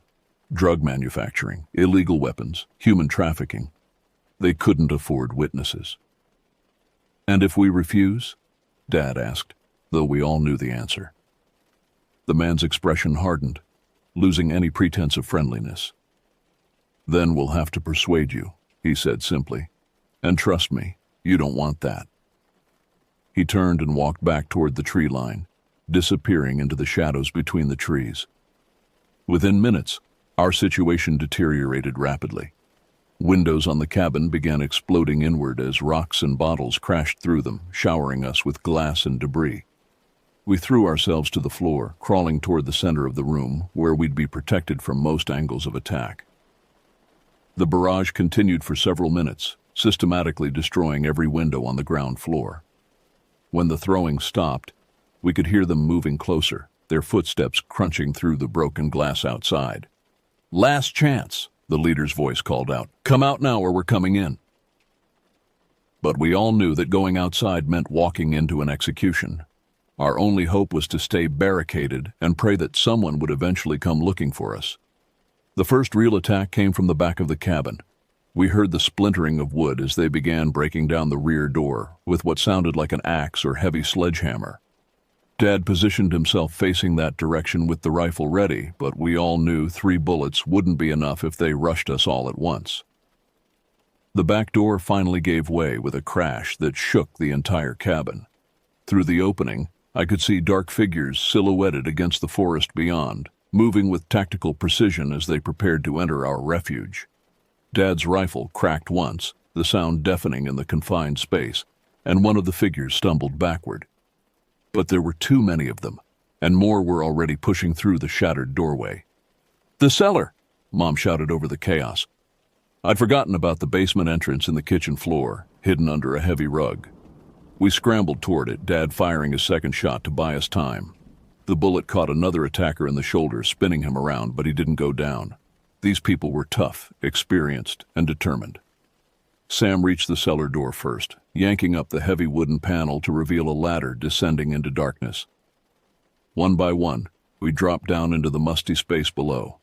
drug manufacturing, illegal weapons, human trafficking, they couldn't afford witnesses. "And if we refuse?" Dad asked, though we all knew the answer. The man's expression hardened, losing any pretense of friendliness. "Then we'll have to persuade you," he said simply. "And trust me, you don't want that." He turned and walked back toward the tree line, disappearing into the shadows between the trees. Within minutes, our situation deteriorated rapidly. Windows on the cabin began exploding inward as rocks and bottles crashed through them, showering us with glass and debris. We threw ourselves to the floor, crawling toward the center of the room, where we'd be protected from most angles of attack. The barrage continued for several minutes, systematically destroying every window on the ground floor. When the throwing stopped, we could hear them moving closer, their footsteps crunching through the broken glass outside. "Last chance," the leader's voice called out. "Come out now or we're coming in." But we all knew that going outside meant walking into an execution. Our only hope was to stay barricaded and pray that someone would eventually come looking for us. The first real attack came from the back of the cabin. We heard the splintering of wood as they began breaking down the rear door with what sounded like an axe or heavy sledgehammer. Dad positioned himself facing that direction with the rifle ready, but we all knew 3 bullets wouldn't be enough if they rushed us all at once. The back door finally gave way with a crash that shook the entire cabin. Through the opening, I could see dark figures silhouetted against the forest beyond, moving with tactical precision as they prepared to enter our refuge. Dad's rifle cracked once, the sound deafening in the confined space, and one of the figures stumbled backward. But there were too many of them, and more were already pushing through the shattered doorway. "The cellar!" Mom shouted over the chaos. I'd forgotten about the basement entrance in the kitchen floor, hidden under a heavy rug. We scrambled toward it, Dad firing his second shot to buy us time. The bullet caught another attacker in the shoulder, spinning him around, but he didn't go down. These people were tough, experienced, and determined. Sam reached the cellar door first, yanking up the heavy wooden panel to reveal a ladder descending into darkness. One by one, we dropped down into the musty space below,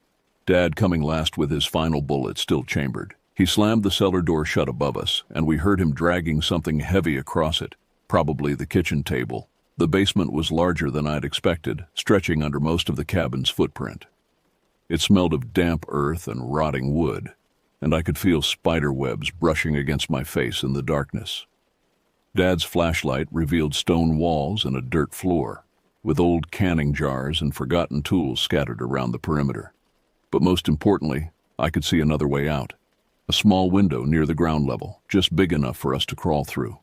Dad coming last with his final bullet still chambered. He slammed the cellar door shut above us, and we heard him dragging something heavy across it, probably the kitchen table. The basement was larger than I'd expected, stretching under most of the cabin's footprint. It smelled of damp earth and rotting wood, and I could feel spider webs brushing against my face in the darkness. Dad's flashlight revealed stone walls and a dirt floor, with old canning jars and forgotten tools scattered around the perimeter. But most importantly, I could see another way out. A small window near the ground level, just big enough for us to crawl through.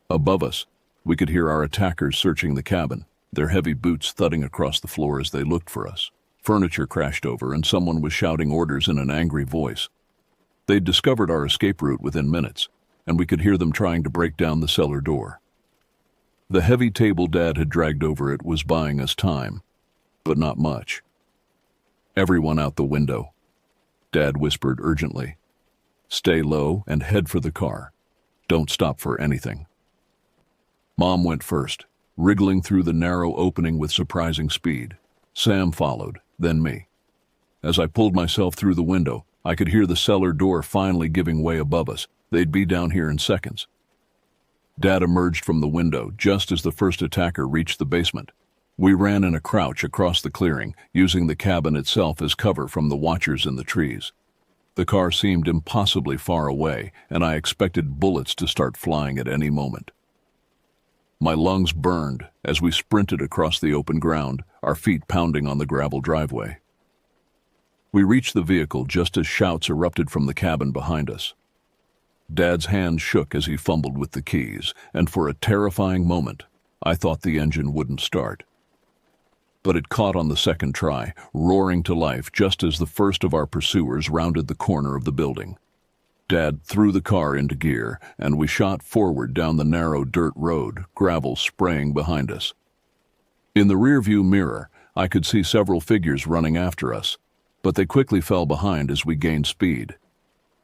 Above us, we could hear our attackers searching the cabin, their heavy boots thudding across the floor as they looked for us. Furniture crashed over, and someone was shouting orders in an angry voice. They'd discovered our escape route within minutes, and we could hear them trying to break down the cellar door. The heavy table Dad had dragged over it was buying us time, but not much. "Everyone out the window," Dad whispered urgently. "Stay low and head for the car. Don't stop for anything." Mom went first, wriggling through the narrow opening with surprising speed. Sam followed, then me. As I pulled myself through the window, I could hear the cellar door finally giving way above us. They'd be down here in seconds. Dad emerged from the window just as the first attacker reached the basement. We ran in a crouch across the clearing, using the cabin itself as cover from the watchers in the trees. The car seemed impossibly far away, and I expected bullets to start flying at any moment. My lungs burned as we sprinted across the open ground, our feet pounding on the gravel driveway. We reached the vehicle just as shouts erupted from the cabin behind us. Dad's hand shook as he fumbled with the keys, and for a terrifying moment, I thought the engine wouldn't start. but it caught on the second try, roaring to life just as the first of our pursuers rounded the corner of the building. Dad threw the car into gear, and we shot forward down the narrow dirt road, gravel spraying behind us. In the rearview mirror, I could see several figures running after us, but they quickly fell behind as we gained speed.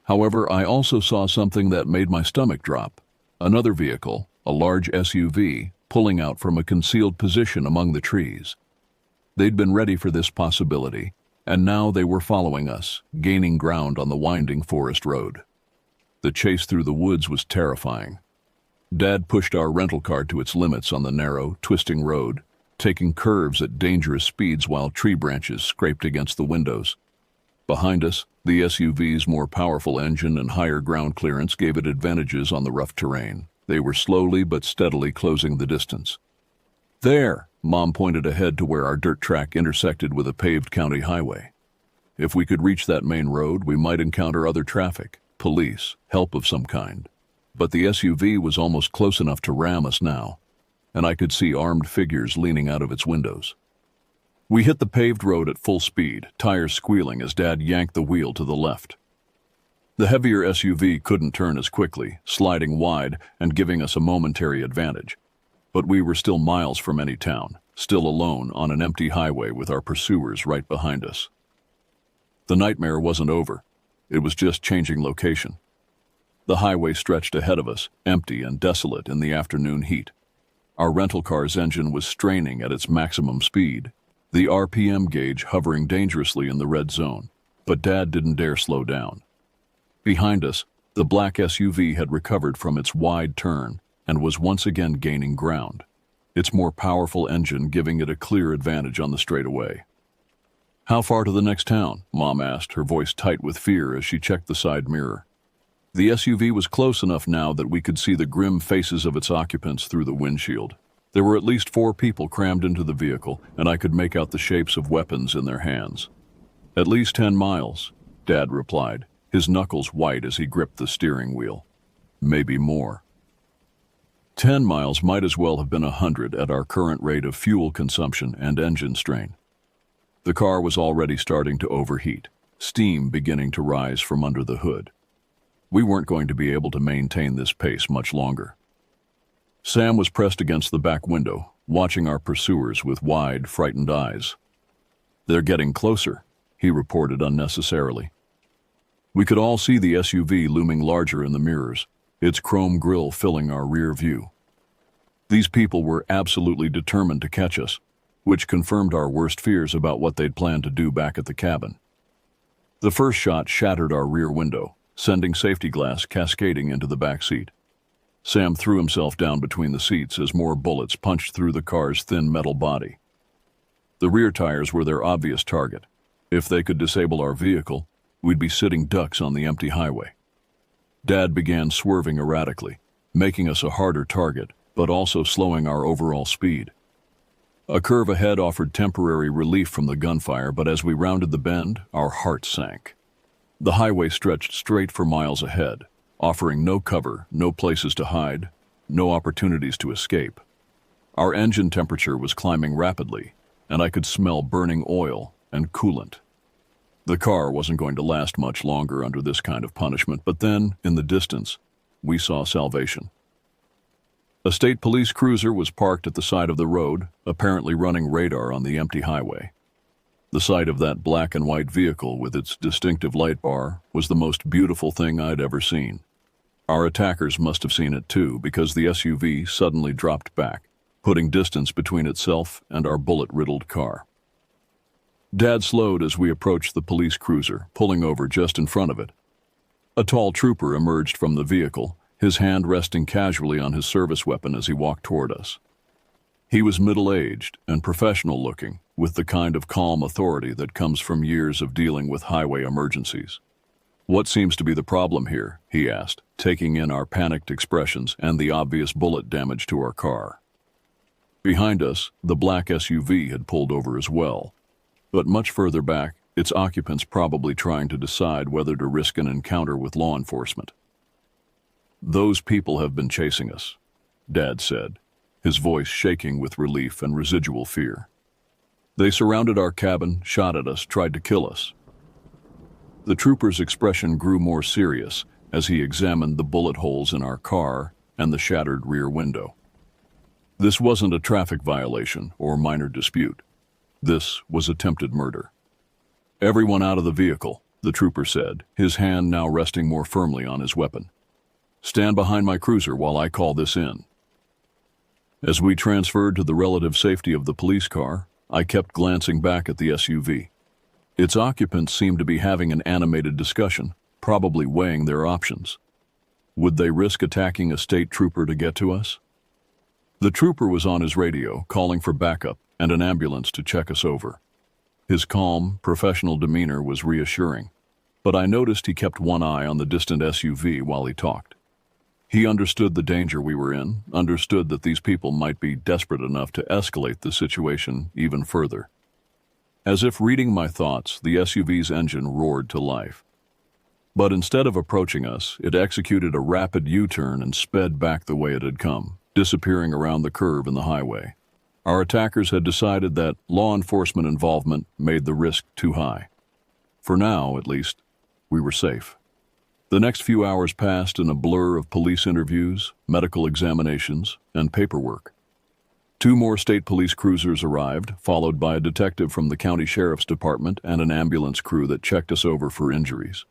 However, I also saw something that made my stomach drop. Another vehicle, a large SUV, pulling out from a concealed position among the trees. They'd been ready for this possibility, and now they were following us, gaining ground on the winding forest road. The chase through the woods was terrifying. Dad pushed our rental car to its limits on the narrow, twisting road, taking curves at dangerous speeds while tree branches scraped against the windows. Behind us, the SUV's more powerful engine and higher ground clearance gave it advantages on the rough terrain. They were slowly but steadily closing the distance. There, Mom pointed ahead to where our dirt track intersected with a paved county highway. If we could reach that main road, we might encounter other traffic, police, help of some kind. But the SUV was almost close enough to ram us now, and I could see armed figures leaning out of its windows. We hit the paved road at full speed, tires squealing as Dad yanked the wheel to the left. The heavier SUV couldn't turn as quickly, sliding wide and giving us a momentary advantage. But we were still miles from any town, still alone on an empty highway with our pursuers right behind us. The nightmare wasn't over. It was just changing location. The highway stretched ahead of us, empty and desolate in the afternoon heat. Our rental car's engine was straining at its maximum speed, the RPM gauge hovering dangerously in the red zone, but Dad didn't dare slow down. Behind us, the black SUV had recovered from its wide turn and was once again gaining ground, its more powerful engine giving it a clear advantage on the straightaway. "How far to the next town?" Mom asked, her voice tight with fear as she checked the side mirror. The SUV was close enough now that we could see the grim faces of its occupants through the windshield. There were at least 4 people crammed into the vehicle, and I could make out the shapes of weapons in their hands. "At least 10 miles, Dad replied, his knuckles white as he gripped the steering wheel. "Maybe more." 10 miles might as well have been 100 at our current rate of fuel consumption and engine strain. The car was already starting to overheat, steam beginning to rise from under the hood. We weren't going to be able to maintain this pace much longer. Sam was pressed against the back window, watching our pursuers with wide, frightened eyes. "They're getting closer," he reported unnecessarily. We could all see the SUV looming larger in the mirrors, its chrome grille filling our rear view. These people were absolutely determined to catch us, which confirmed our worst fears about what they'd planned to do back at the cabin. The first shot shattered our rear window, sending safety glass cascading into the back seat. Sam threw himself down between the seats as more bullets punched through the car's thin metal body. The rear tires were their obvious target. If they could disable our vehicle, we'd be sitting ducks on the empty highway. Dad began swerving erratically, making us a harder target, but also slowing our overall speed. A curve ahead offered temporary relief from the gunfire, but as we rounded the bend, our hearts sank. The highway stretched straight for miles ahead, offering no cover, no places to hide, no opportunities to escape. Our engine temperature was climbing rapidly, and I could smell burning oil and coolant. The car wasn't going to last much longer under this kind of punishment, but then, in the distance, we saw salvation. A state police cruiser was parked at the side of the road, apparently running radar on the empty highway. The sight of that black and white vehicle with its distinctive light bar was the most beautiful thing I'd ever seen. Our attackers must have seen it too, because the SUV suddenly dropped back, putting distance between itself and our bullet-riddled car. Dad slowed as we approached the police cruiser, pulling over just in front of it. A tall trooper emerged from the vehicle, his hand resting casually on his service weapon as he walked toward us. He was middle-aged and professional-looking, with the kind of calm authority that comes from years of dealing with highway emergencies. "What seems to be the problem here?" he asked, taking in our panicked expressions and the obvious bullet damage to our car. Behind us, the black SUV had pulled over as well, but much further back, its occupants probably trying to decide whether to risk an encounter with law enforcement. "Those people have been chasing us," Dad said, his voice shaking with relief and residual fear. They surrounded our cabin, shot at us, tried to kill us. The trooper's expression grew more serious as he examined the bullet holes in our car and the shattered rear window. This wasn't a traffic violation or minor dispute. This was attempted murder. "Everyone out of the vehicle," the trooper said, his hand now resting more firmly on his weapon. "Stand behind my cruiser while I call this in." As we transferred to the relative safety of the police car, I kept glancing back at the SUV. Its occupants seemed to be having an animated discussion, probably weighing their options. Would they risk attacking a state trooper to get to us? The trooper was on his radio, calling for backup and an ambulance to check us over. His calm, professional demeanor was reassuring, but I noticed he kept one eye on the distant SUV while he talked. He understood the danger we were in, understood that these people might be desperate enough to escalate the situation even further. As if reading my thoughts, the SUV's engine roared to life. But instead of approaching us, it executed a rapid U-turn and sped back the way it had come, disappearing around the curve in the highway. Our attackers had decided that law enforcement involvement made the risk too high. For now, at least, we were safe. The next few hours passed in a blur of police interviews, medical examinations, and paperwork. 2 more state police cruisers arrived, followed by a detective from the county sheriff's department and an ambulance crew that checked us over for injuries.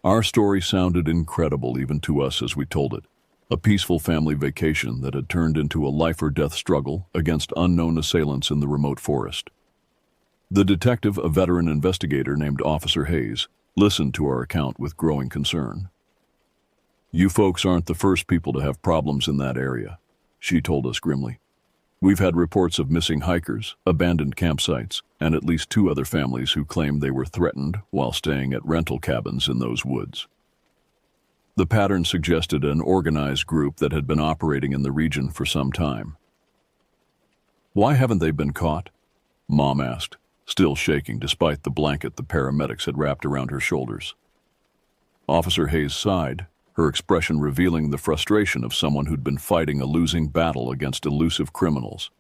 Our story sounded incredible even to us as we told it. A peaceful family vacation that had turned into a life-or-death struggle against unknown assailants in the remote forest. The detective, a veteran investigator named Officer Hayes, listened to our account with growing concern. "You folks aren't the first people to have problems in that area," she told us grimly. "We've had reports of missing hikers, abandoned campsites, and at least 2 other families who claimed they were threatened while staying at rental cabins in those woods." The pattern suggested an organized group that had been operating in the region for some time. "Why haven't they been caught?" Mom asked, still shaking despite the blanket the paramedics had wrapped around her shoulders. Officer Hayes sighed, her expression revealing the frustration of someone who'd been fighting a losing battle against elusive criminals.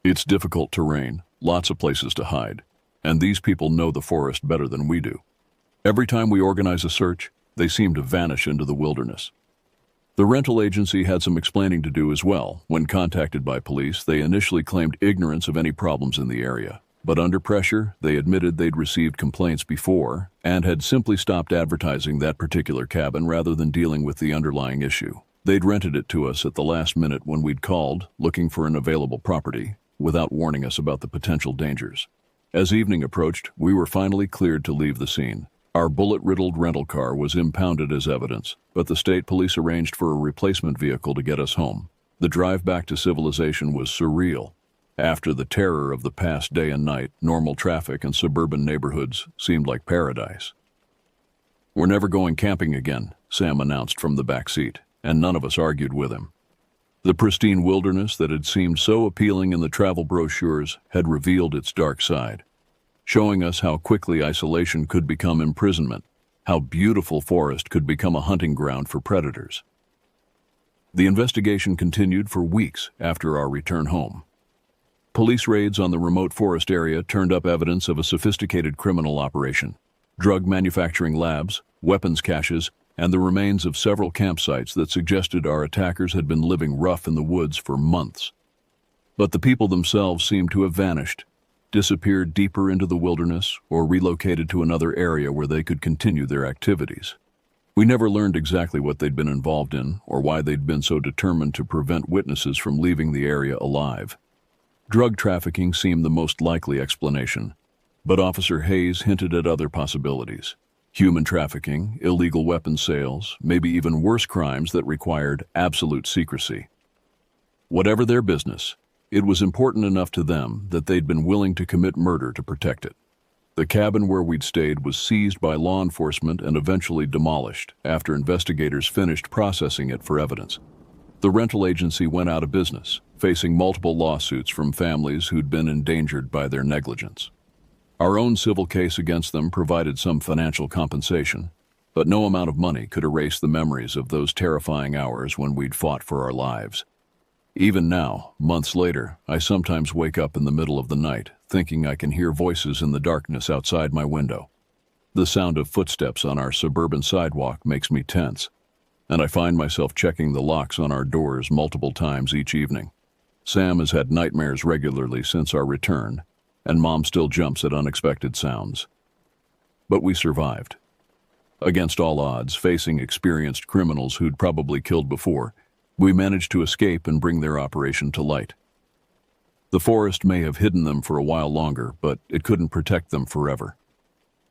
"It's difficult terrain, lots of places to hide, and these people know the forest better than we do. Every time we organize a search, they seem to vanish into the wilderness." The rental agency had some explaining to do as well. When contacted by police, they initially claimed ignorance of any problems in the area. But under pressure, they admitted they'd received complaints before and had simply stopped advertising that particular cabin rather than dealing with the underlying issue. They'd rented it to us at the last minute when we'd called, looking for an available property, without warning us about the potential dangers. As evening approached, we were finally cleared to leave the scene. Our bullet-riddled rental car was impounded as evidence, but the state police arranged for a replacement vehicle to get us home. The drive back to civilization was surreal. After the terror of the past day and night, normal traffic and suburban neighborhoods seemed like paradise. "We're never going camping again," Sam announced from the back seat, and none of us argued with him. The pristine wilderness that had seemed so appealing in the travel brochures had revealed its dark side, showing us how quickly isolation could become imprisonment, how beautiful forest could become a hunting ground for predators. The investigation continued for weeks after our return home. Police raids on the remote forest area turned up evidence of a sophisticated criminal operation, drug manufacturing labs, weapons caches, and the remains of several campsites that suggested our attackers had been living rough in the woods for months. But the people themselves seemed to have vanished, disappeared deeper into the wilderness, or relocated to another area where they could continue their activities. We never learned exactly what they'd been involved in or why they'd been so determined to prevent witnesses from leaving the area alive. Drug trafficking seemed the most likely explanation, but Officer Hayes hinted at other possibilities. Human trafficking, illegal weapons sales, maybe even worse crimes that required absolute secrecy. Whatever their business, it was important enough to them that they'd been willing to commit murder to protect it. The cabin where we'd stayed was seized by law enforcement and eventually demolished after investigators finished processing it for evidence. The rental agency went out of business, facing multiple lawsuits from families who'd been endangered by their negligence. Our own civil case against them provided some financial compensation, but no amount of money could erase the memories of those terrifying hours when we'd fought for our lives. Even now, months later, I sometimes wake up in the middle of the night, thinking I can hear voices in the darkness outside my window. The sound of footsteps on our suburban sidewalk makes me tense, and I find myself checking the locks on our doors multiple times each evening. Sam has had nightmares regularly since our return, and Mom still jumps at unexpected sounds. But we survived. Against all odds, facing experienced criminals who'd probably killed before, we managed to escape and bring their operation to light. The forest may have hidden them for a while longer, but it couldn't protect them forever.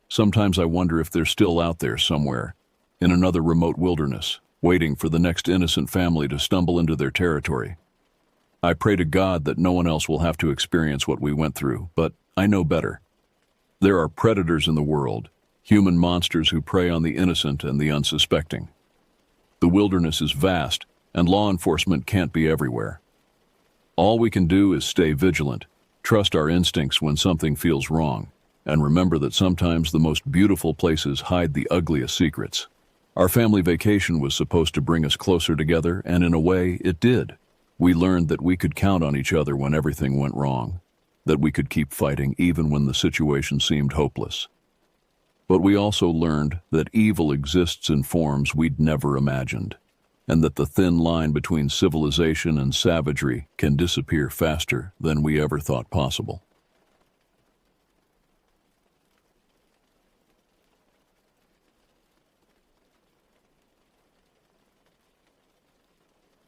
Sometimes I wonder if they're still out there somewhere, in another remote wilderness, waiting for the next innocent family to stumble into their territory. I pray to God that no one else will have to experience what we went through, but I know better. There are predators in the world, human monsters who prey on the innocent and the unsuspecting. The wilderness is vast, and law enforcement can't be everywhere. All we can do is stay vigilant, trust our instincts when something feels wrong, and remember that sometimes the most beautiful places hide the ugliest secrets. Our family vacation was supposed to bring us closer together, and in a way, it did. We learned that we could count on each other when everything went wrong, that we could keep fighting even when the situation seemed hopeless. But we also learned that evil exists in forms we'd never imagined, and that the thin line between civilization and savagery can disappear faster than we ever thought possible.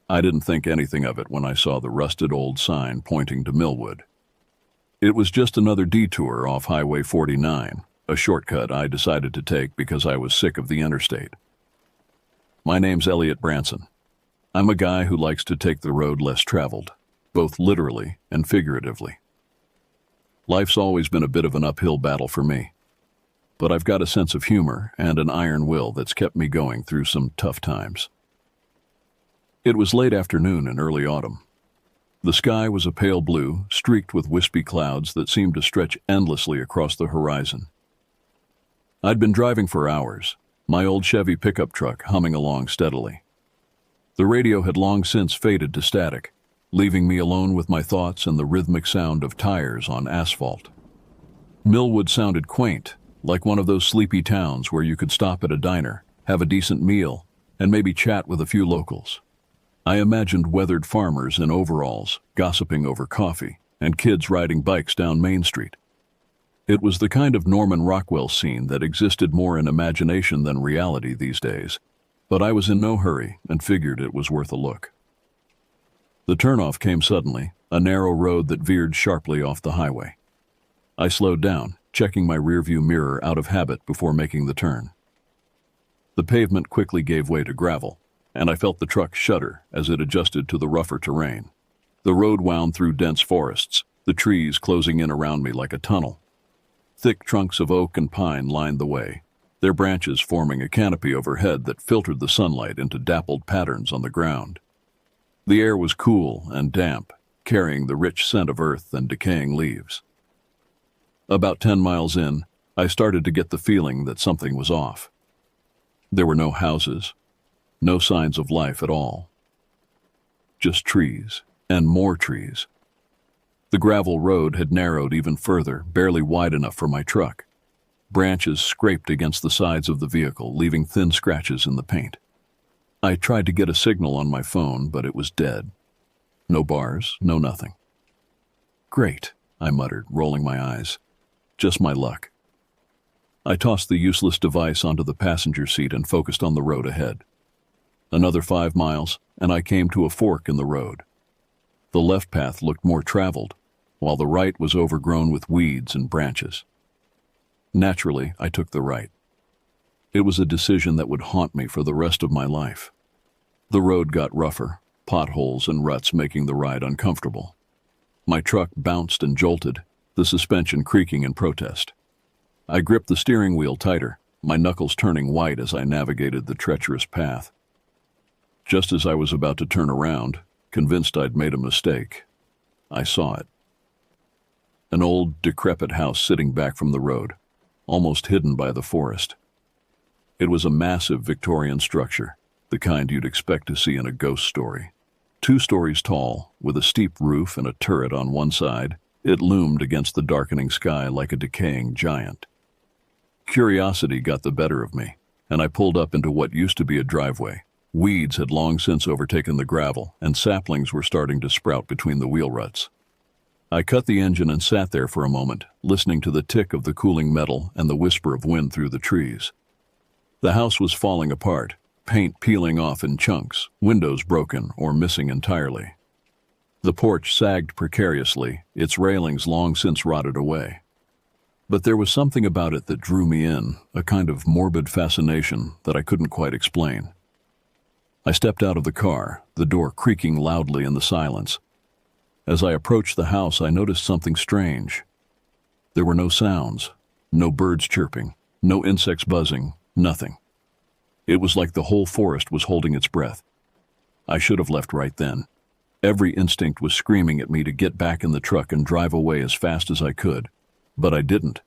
I didn't think anything of it when I saw the rusted old sign pointing to Millwood. It was just another detour off Highway 49, a shortcut I decided to take because I was sick of the interstate. My name's Elliot Branson. I'm a guy who likes to take the road less traveled, both literally and figuratively. Life's always been a bit of an uphill battle for me, but I've got a sense of humor and an iron will that's kept me going through some tough times. It was late afternoon in early autumn. The sky was a pale blue, streaked with wispy clouds that seemed to stretch endlessly across the horizon. I'd been driving for hours, my old Chevy pickup truck humming along steadily. The radio had long since faded to static, leaving me alone with my thoughts and the rhythmic sound of tires on asphalt. Millwood sounded quaint, like one of those sleepy towns where you could stop at a diner, have a decent meal, and maybe chat with a few locals. I imagined weathered farmers in overalls, gossiping over coffee, and kids riding bikes down Main Street. It was the kind of Norman Rockwell scene that existed more in imagination than reality these days, but I was in no hurry and figured it was worth a look. The turnoff came suddenly, a narrow road that veered sharply off the highway. I slowed down, checking my rearview mirror out of habit before making the turn. The pavement quickly gave way to gravel, and I felt the truck shudder as it adjusted to the rougher terrain. The road wound through dense forests, the trees closing in around me like a tunnel. Thick trunks of oak and pine lined the way, their branches forming a canopy overhead that filtered the sunlight into dappled patterns on the ground. The air was cool and damp, carrying the rich scent of earth and decaying leaves. About 10 miles in, I started to get the feeling that something was off. There were no houses, no signs of life at all. Just trees, and more trees. The gravel road had narrowed even further, barely wide enough for my truck. Branches scraped against the sides of the vehicle, leaving thin scratches in the paint. I tried to get a signal on my phone, but it was dead. No bars, no nothing. Great, I muttered, rolling my eyes. Just my luck. I tossed the useless device onto the passenger seat and focused on the road ahead. Another 5 miles, and I came to a fork in the road. The left path looked more traveled, while the right was overgrown with weeds and branches. Naturally, I took the right. It was a decision that would haunt me for the rest of my life. The road got rougher, potholes and ruts making the ride uncomfortable. My truck bounced and jolted, the suspension creaking in protest. I gripped the steering wheel tighter, my knuckles turning white as I navigated the treacherous path. Just as I was about to turn around, convinced I'd made a mistake, I saw it. An old, decrepit house sitting back from the road, almost hidden by the forest. It was a massive Victorian structure, the kind you'd expect to see in a ghost story. 2 stories tall, with a steep roof and a turret on one side. It loomed against the darkening sky like a decaying giant. Curiosity got the better of me, and I pulled up into what used to be a driveway. Weeds had long since overtaken the gravel, and saplings were starting to sprout between the wheel ruts. I cut the engine and sat there for a moment, listening to the tick of the cooling metal and the whisper of wind through the trees. The house was falling apart, paint peeling off in chunks, windows broken or missing entirely. The porch sagged precariously, its railings long since rotted away. But there was something about it that drew me in, a kind of morbid fascination that I couldn't quite explain. I stepped out of the car, the door creaking loudly in the silence. As I approached the house, I noticed something strange. There were no sounds, no birds chirping, no insects buzzing, nothing. It was like the whole forest was holding its breath. I should have left right then. Every instinct was screaming at me to get back in the truck and drive away as fast as I could, but I didn't.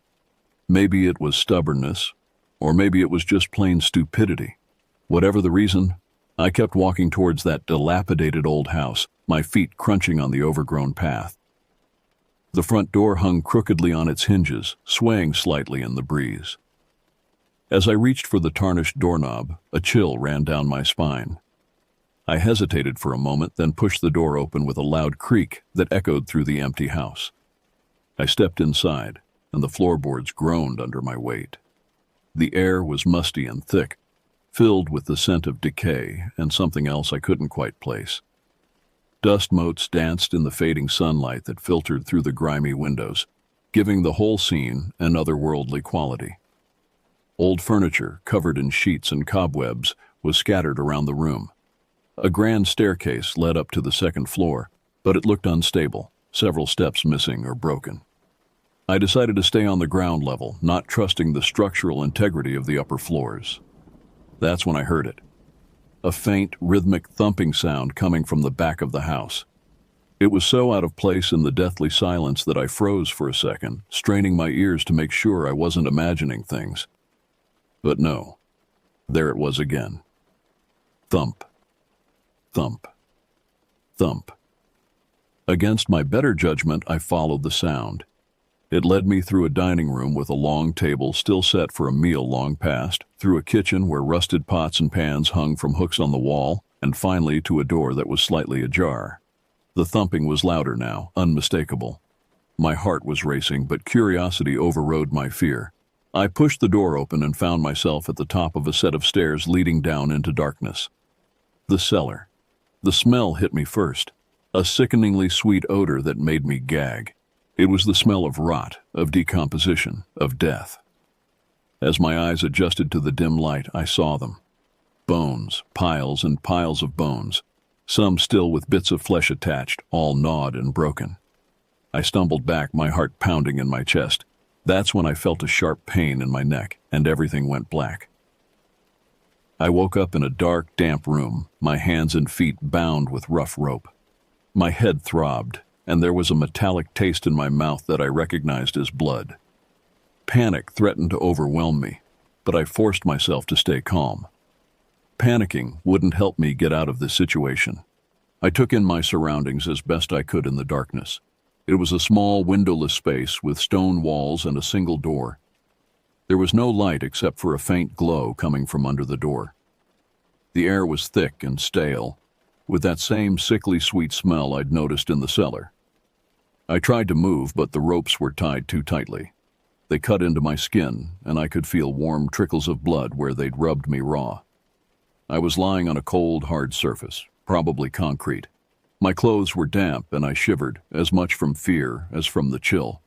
Maybe it was stubbornness, or maybe it was just plain stupidity. Whatever the reason, I kept walking towards that dilapidated old house, my feet crunching on the overgrown path. The front door hung crookedly on its hinges, swaying slightly in the breeze. As I reached for the tarnished doorknob, a chill ran down my spine. I hesitated for a moment, then pushed the door open with a loud creak that echoed through the empty house. I stepped inside, and the floorboards groaned under my weight. The air was musty and thick, filled with the scent of decay and something else I couldn't quite place. Dust motes danced in the fading sunlight that filtered through the grimy windows, giving the whole scene an otherworldly quality. Old furniture, covered in sheets and cobwebs, was scattered around the room. A grand staircase led up to the second floor, but it looked unstable, several steps missing or broken. I decided to stay on the ground level, not trusting the structural integrity of the upper floors. That's when I heard it. A faint, rhythmic thumping sound coming from the back of the house. It was so out of place in the deathly silence that I froze for a second, straining my ears to make sure I wasn't imagining things. But no, there it was again. Thump. Thump. Thump. Against my better judgment, I followed the sound. It led me through a dining room with a long table still set for a meal long past, through a kitchen where rusted pots and pans hung from hooks on the wall, and finally to a door that was slightly ajar. The thumping was louder now, unmistakable. My heart was racing, but curiosity overrode my fear. I pushed the door open and found myself at the top of a set of stairs leading down into darkness. The cellar. The smell hit me first, a sickeningly sweet odor that made me gag. It was the smell of rot, of decomposition, of death. As my eyes adjusted to the dim light, I saw them. Bones, piles and piles of bones, some still with bits of flesh attached, all gnawed and broken. I stumbled back, my heart pounding in my chest. That's when I felt a sharp pain in my neck, and everything went black. I woke up in a dark, damp room, my hands and feet bound with rough rope. My head throbbed, and there was a metallic taste in my mouth that I recognized as blood. Panic threatened to overwhelm me, but I forced myself to stay calm. Panicking wouldn't help me get out of this situation. I took in my surroundings as best I could in the darkness. It was a small, windowless space with stone walls and a single door. There was no light except for a faint glow coming from under the door. The air was thick and stale, with that same sickly sweet smell I'd noticed in the cellar. I tried to move, but the ropes were tied too tightly. They cut into my skin, and I could feel warm trickles of blood where they'd rubbed me raw. I was lying on a cold, hard surface, probably concrete. My clothes were damp, and I shivered, as much from fear as from the chill.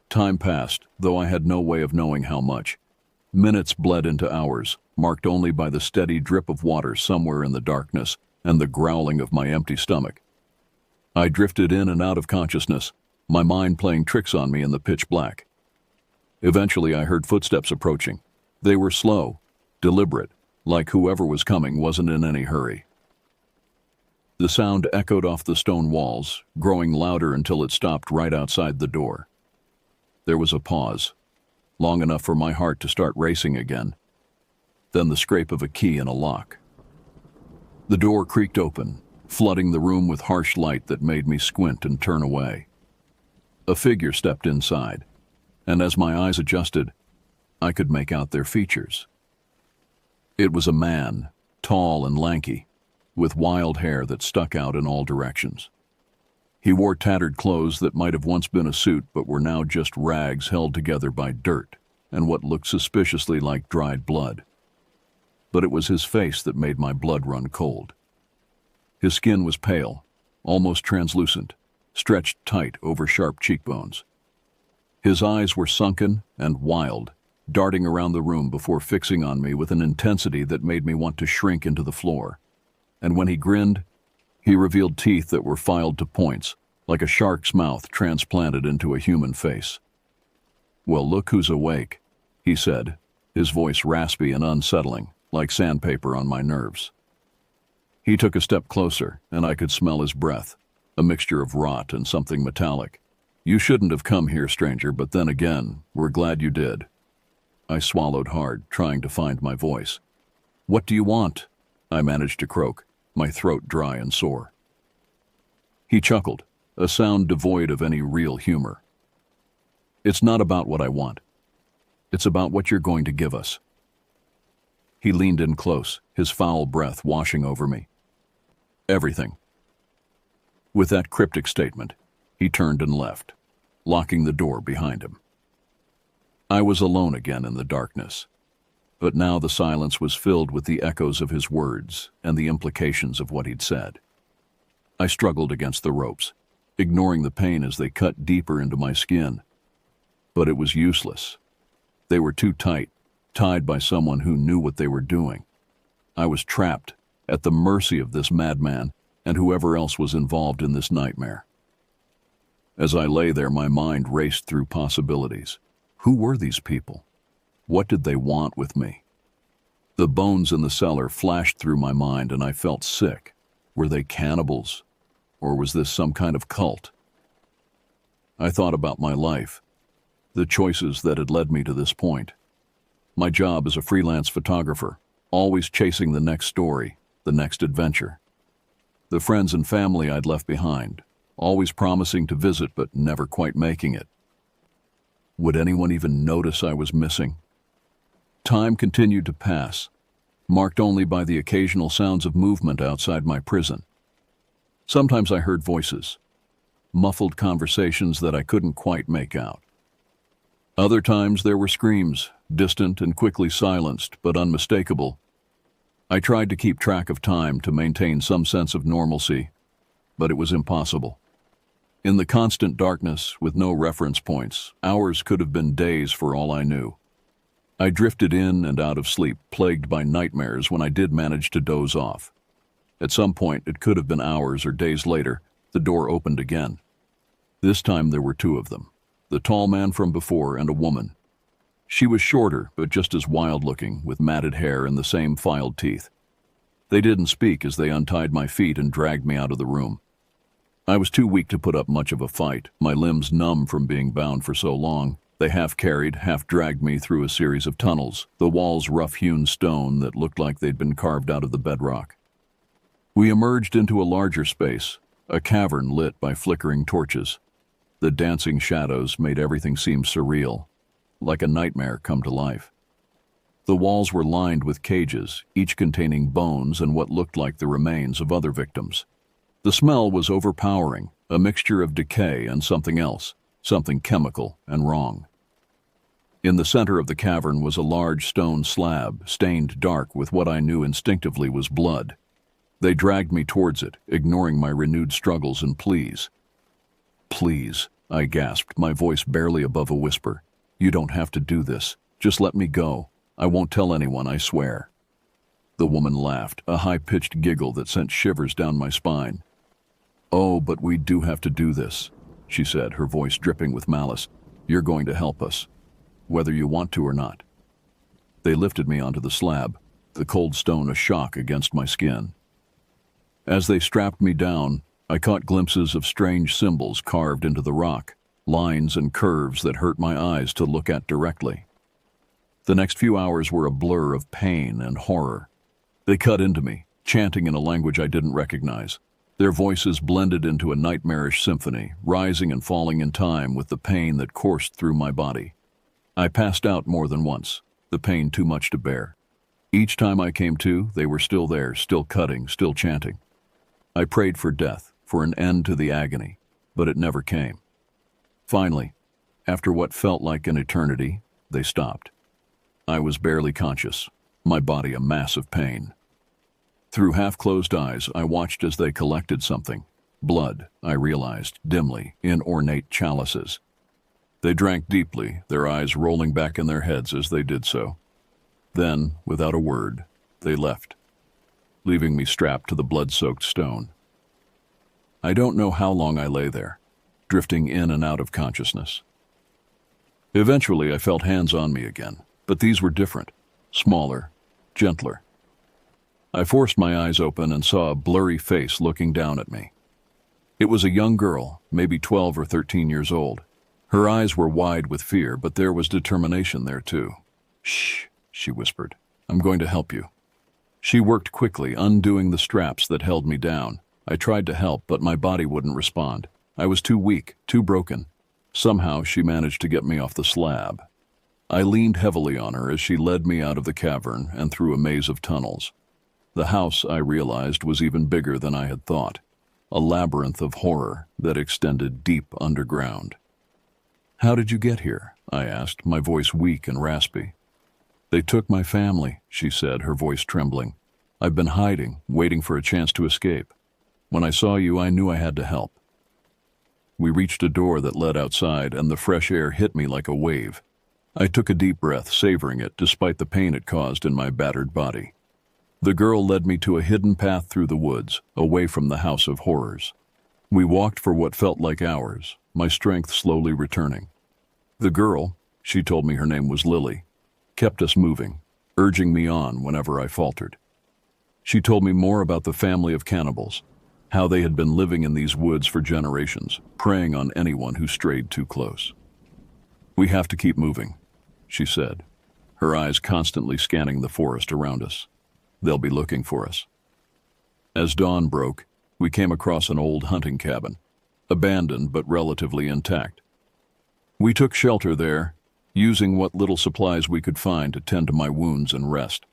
Time passed, though I had no way of knowing how much. Minutes bled into hours, marked only by the steady drip of water somewhere in the darkness and the growling of my empty stomach. I drifted in and out of consciousness, my mind playing tricks on me in the pitch black. Eventually, I heard footsteps approaching. They were slow, deliberate, like whoever was coming wasn't in any hurry. The sound echoed off the stone walls, growing louder until it stopped right outside the door. There was a pause, long enough for my heart to start racing again. Then the scrape of a key in a lock. The door creaked open, flooding the room with harsh light that made me squint and turn away. A figure stepped inside, and as my eyes adjusted, I could make out their features. It was a man, tall and lanky, with wild hair that stuck out in all directions. He wore tattered clothes that might have once been a suit but were now just rags held together by dirt and what looked suspiciously like dried blood. But it was his face that made my blood run cold. His skin was pale, almost translucent, stretched tight over sharp cheekbones. His eyes were sunken and wild, darting around the room before fixing on me with an intensity that made me want to shrink into the floor. And when he grinned, he revealed teeth that were filed to points, like a shark's mouth transplanted into a human face. "Well, look who's awake," he said, his voice raspy and unsettling, like sandpaper on my nerves. He took a step closer, and I could smell his breath, a mixture of rot and something metallic. "You shouldn't have come here, stranger, but then again, we're glad you did." I swallowed hard, trying to find my voice. "What do you want?" I managed to croak, my throat dry and sore. He chuckled, a sound devoid of any real humor. "It's not about what I want. It's about what you're going to give us." He leaned in close, his foul breath washing over me. "Everything." With that cryptic statement, he turned and left, locking the door behind him. I was alone again in the darkness, but now the silence was filled with the echoes of his words and the implications of what he'd said. I struggled against the ropes, ignoring the pain as they cut deeper into my skin. But it was useless. They were too tight, tied by someone who knew what they were doing. I was trapped, at the mercy of this madman and whoever else was involved in this nightmare. As I lay there, my mind raced through possibilities. Who were these people? What did they want with me? The bones in the cellar flashed through my mind and I felt sick. Were they cannibals? Or was this some kind of cult? I thought about my life, the choices that had led me to this point. My job as a freelance photographer, always chasing the next story, the next adventure. The friends and family I'd left behind, always promising to visit but never quite making it. Would anyone even notice I was missing? Time continued to pass, marked only by the occasional sounds of movement outside my prison. Sometimes I heard voices, muffled conversations that I couldn't quite make out. Other times there were screams, distant and quickly silenced, but unmistakable. I tried to keep track of time to maintain some sense of normalcy, but it was impossible. In the constant darkness, with no reference points, hours could have been days for all I knew. I drifted in and out of sleep, plagued by nightmares when I did manage to doze off. At some point, it could have been hours or days later, the door opened again. This time there were two of them, the tall man from before and a woman. She was shorter, but just as wild-looking, with matted hair and the same filed teeth. They didn't speak as they untied my feet and dragged me out of the room. I was too weak to put up much of a fight, my limbs numb from being bound for so long. They half-carried, half-dragged me through a series of tunnels, the walls rough-hewn stone that looked like they'd been carved out of the bedrock. We emerged into a larger space, a cavern lit by flickering torches. The dancing shadows made everything seem surreal, like a nightmare come to life. The walls were lined with cages, each containing bones and what looked like the remains of other victims. The smell was overpowering, a mixture of decay and something else, something chemical and wrong. In the center of the cavern was a large stone slab, stained dark with what I knew instinctively was blood. They dragged me towards it, ignoring my renewed struggles and pleas. "Please," I gasped, my voice barely above a whisper. "You don't have to do this. Just let me go. I won't tell anyone, I swear." The woman laughed, a high-pitched giggle that sent shivers down my spine. "Oh, but we do have to do this," she said, her voice dripping with malice. "You're going to help us, whether you want to or not." They lifted me onto the slab, the cold stone a shock against my skin. As they strapped me down, I caught glimpses of strange symbols carved into the rock, lines and curves that hurt my eyes to look at directly. The next few hours were a blur of pain and horror. They cut into me, chanting in a language I didn't recognize, Their voices blended into a nightmarish symphony, rising and falling in time with the pain that coursed through my body. I passed out more than once, the pain too much to bear. Each time I came to, they were still there, still cutting, still chanting. I prayed for death, for an end to the agony, but it never came. Finally, after what felt like an eternity, they stopped. I was barely conscious, my body a mass of pain. Through half-closed eyes, I watched as they collected something. Blood, I realized, dimly, in ornate chalices. They drank deeply, their eyes rolling back in their heads as they did so. Then, without a word, they left, leaving me strapped to the blood-soaked stone. I don't know how long I lay there, drifting in and out of consciousness. Eventually, I felt hands on me again, but these were different, smaller, gentler. I forced my eyes open and saw a blurry face looking down at me. It was a young girl, maybe 12 or 13 years old. Her eyes were wide with fear, but there was determination there too. "Shh," she whispered. "I'm going to help you." She worked quickly, undoing the straps that held me down. I tried to help, but my body wouldn't respond. I was too weak, too broken. Somehow she managed to get me off the slab. I leaned heavily on her as she led me out of the cavern and through a maze of tunnels. The house, I realized, was even bigger than I had thought, a labyrinth of horror that extended deep underground. "How did you get here?" I asked, my voice weak and raspy. "They took my family," she said, her voice trembling. "I've been hiding, waiting for a chance to escape. When I saw you, I knew I had to help." We reached a door that led outside, and the fresh air hit me like a wave. I took a deep breath, savoring it despite the pain it caused in my battered body. The girl led me to a hidden path through the woods, away from the house of horrors. We walked for what felt like hours, my strength slowly returning. The girl, she told me her name was Lily, kept us moving, urging me on whenever I faltered. She told me more about the family of cannibals, how they had been living in these woods for generations, preying on anyone who strayed too close. "We have to keep moving," she said, her eyes constantly scanning the forest around us. "They'll be looking for us." As dawn broke, we came across an old hunting cabin, abandoned but relatively intact. We took shelter there, using what little supplies we could find to tend to my wounds and rest.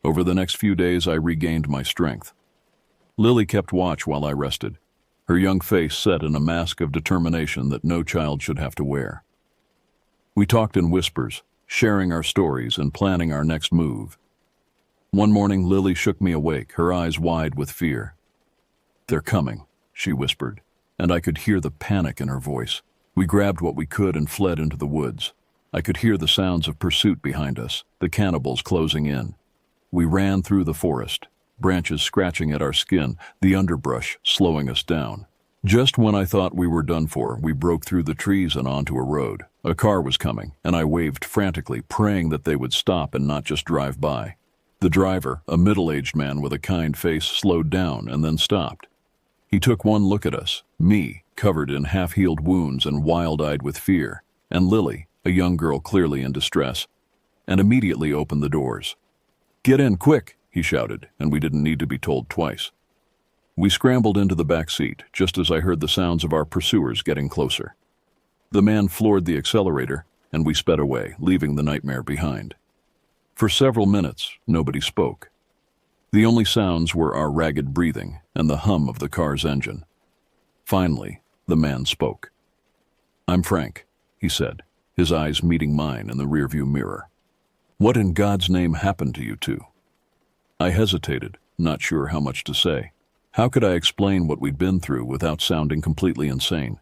Over the next few days, I regained my strength. Lily kept watch while I rested, her young face set in a mask of determination that no child should have to wear. We talked in whispers, sharing our stories and planning our next move. One morning, Lily shook me awake, her eyes wide with fear. "They're coming," she whispered, and I could hear the panic in her voice. We grabbed what we could and fled into the woods. I could hear the sounds of pursuit behind us, the cannibals closing in. We ran through the forest, branches scratching at our skin, the underbrush slowing us down. Just when I thought we were done for, we broke through the trees and onto a road. A car was coming, and I waved frantically, praying that they would stop and not just drive by. The driver, a middle-aged man with a kind face, slowed down and then stopped. He took one look at us, me, covered in half-healed wounds and wild-eyed with fear, and Lily, a young girl clearly in distress, and immediately opened the doors. "Get in, quick!" he shouted, and we didn't need to be told twice. We scrambled into the back seat, just as I heard the sounds of our pursuers getting closer. The man floored the accelerator, and we sped away, leaving the nightmare behind. For several minutes, nobody spoke. The only sounds were our ragged breathing and the hum of the car's engine. Finally, the man spoke. "I'm Frank," he said, his eyes meeting mine in the rearview mirror. "What in God's name happened to you two?" I hesitated, not sure how much to say. How could I explain what we'd been through without sounding completely insane?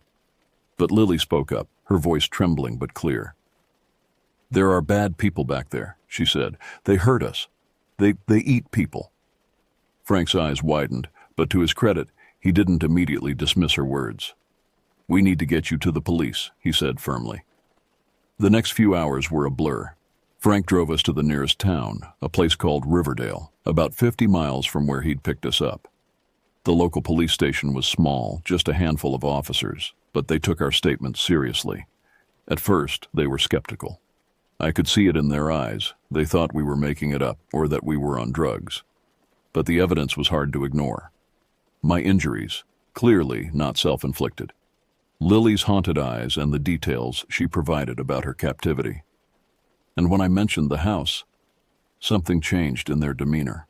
But Lily spoke up, her voice trembling but clear. "There are bad people back there," she said. "They hurt us. They eat people." Frank's eyes widened, but to his credit, he didn't immediately dismiss her words. "We need to get you to the police," he said firmly. The next few hours were a blur. Frank drove us to the nearest town, a place called Riverdale, about 50 miles from where he'd picked us up. The local police station was small, just a handful of officers, but they took our statements seriously. At first, they were skeptical. I could see it in their eyes. They thought we were making it up or that we were on drugs. But the evidence was hard to ignore. My injuries, clearly not self-inflicted. Lily's haunted eyes and the details she provided about her captivity. And when I mentioned the house, something changed in their demeanor.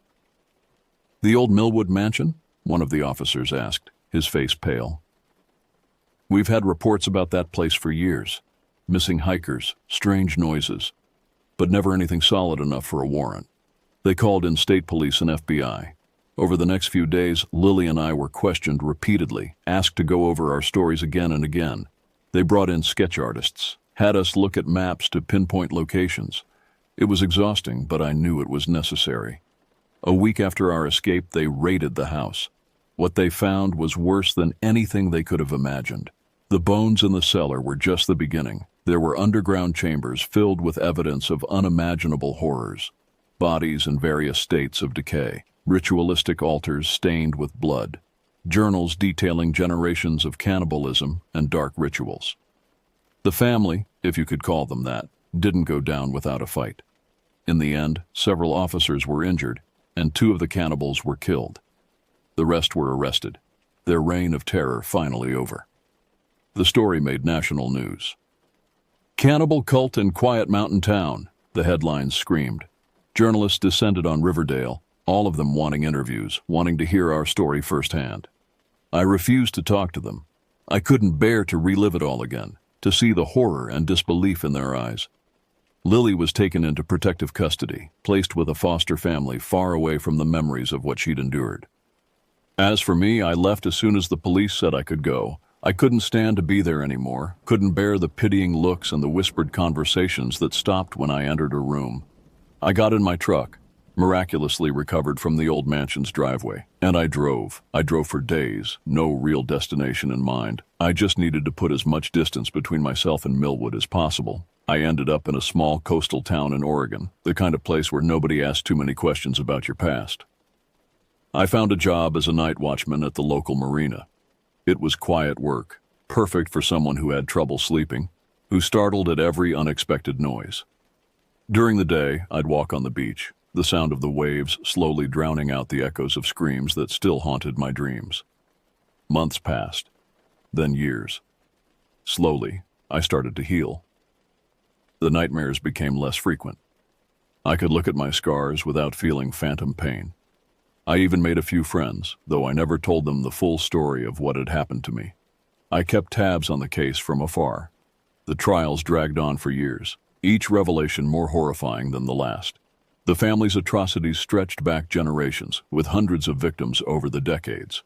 "The old Millwood mansion?" one of the officers asked, his face pale. "We've had reports about that place for years. Missing hikers, strange noises, but never anything solid enough for a warrant. They called in state police and FBI. Over the next few days, Lily and I were questioned repeatedly, asked to go over our stories again and again. They brought in sketch artists, had us look at maps to pinpoint locations. It was exhausting, but I knew it was necessary. A week after our escape, they raided the house. What they found was worse than anything they could have imagined. The bones in the cellar were just the beginning. There were underground chambers filled with evidence of unimaginable horrors. Bodies in various states of decay, ritualistic altars stained with blood, journals detailing generations of cannibalism and dark rituals. The family, if you could call them that, didn't go down without a fight. In the end, several officers were injured, and 2 of the cannibals were killed. The rest were arrested, their reign of terror finally over. The story made national news. "Cannibal cult in quiet mountain town," the headlines screamed. Journalists descended on Riverdale, all of them wanting interviews, wanting to hear our story firsthand. I refused to talk to them. I couldn't bear to relive it all again, to see the horror and disbelief in their eyes. Lily was taken into protective custody, placed with a foster family far away from the memories of what she'd endured. As for me, I left as soon as the police said I could go. I couldn't stand to be there anymore, couldn't bear the pitying looks and the whispered conversations that stopped when I entered a room. I got in my truck, miraculously recovered from the old mansion's driveway, and I drove. I drove for days, no real destination in mind. I just needed to put as much distance between myself and Millwood as possible. I ended up in a small coastal town in Oregon, the kind of place where nobody asks too many questions about your past. I found a job as a night watchman at the local marina. It was quiet work, perfect for someone who had trouble sleeping, who startled at every unexpected noise. During the day, I'd walk on the beach, the sound of the waves slowly drowning out the echoes of screams that still haunted my dreams. Months passed, then years. Slowly, I started to heal. The nightmares became less frequent. I could look at my scars without feeling phantom pain. I even made a few friends, though I never told them the full story of what had happened to me. I kept tabs on the case from afar. The trials dragged on for years, each revelation more horrifying than the last. The family's atrocities stretched back generations, with hundreds of victims over the decades.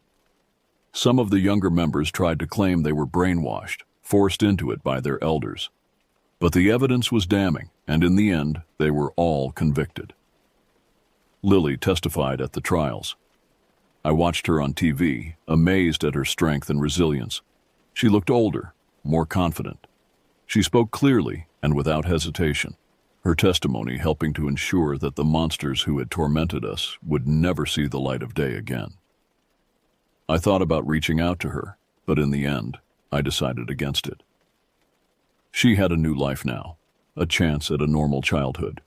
Some of the younger members tried to claim they were brainwashed, forced into it by their elders. But the evidence was damning, and in the end, they were all convicted. Lily testified at the trials. I watched her on TV, amazed at her strength and resilience. She looked older, more confident. She spoke clearly and without hesitation, her testimony helping to ensure that the monsters who had tormented us would never see the light of day again. I thought about reaching out to her, but in the end, I decided against it. She had a new life now, a chance at a normal childhood.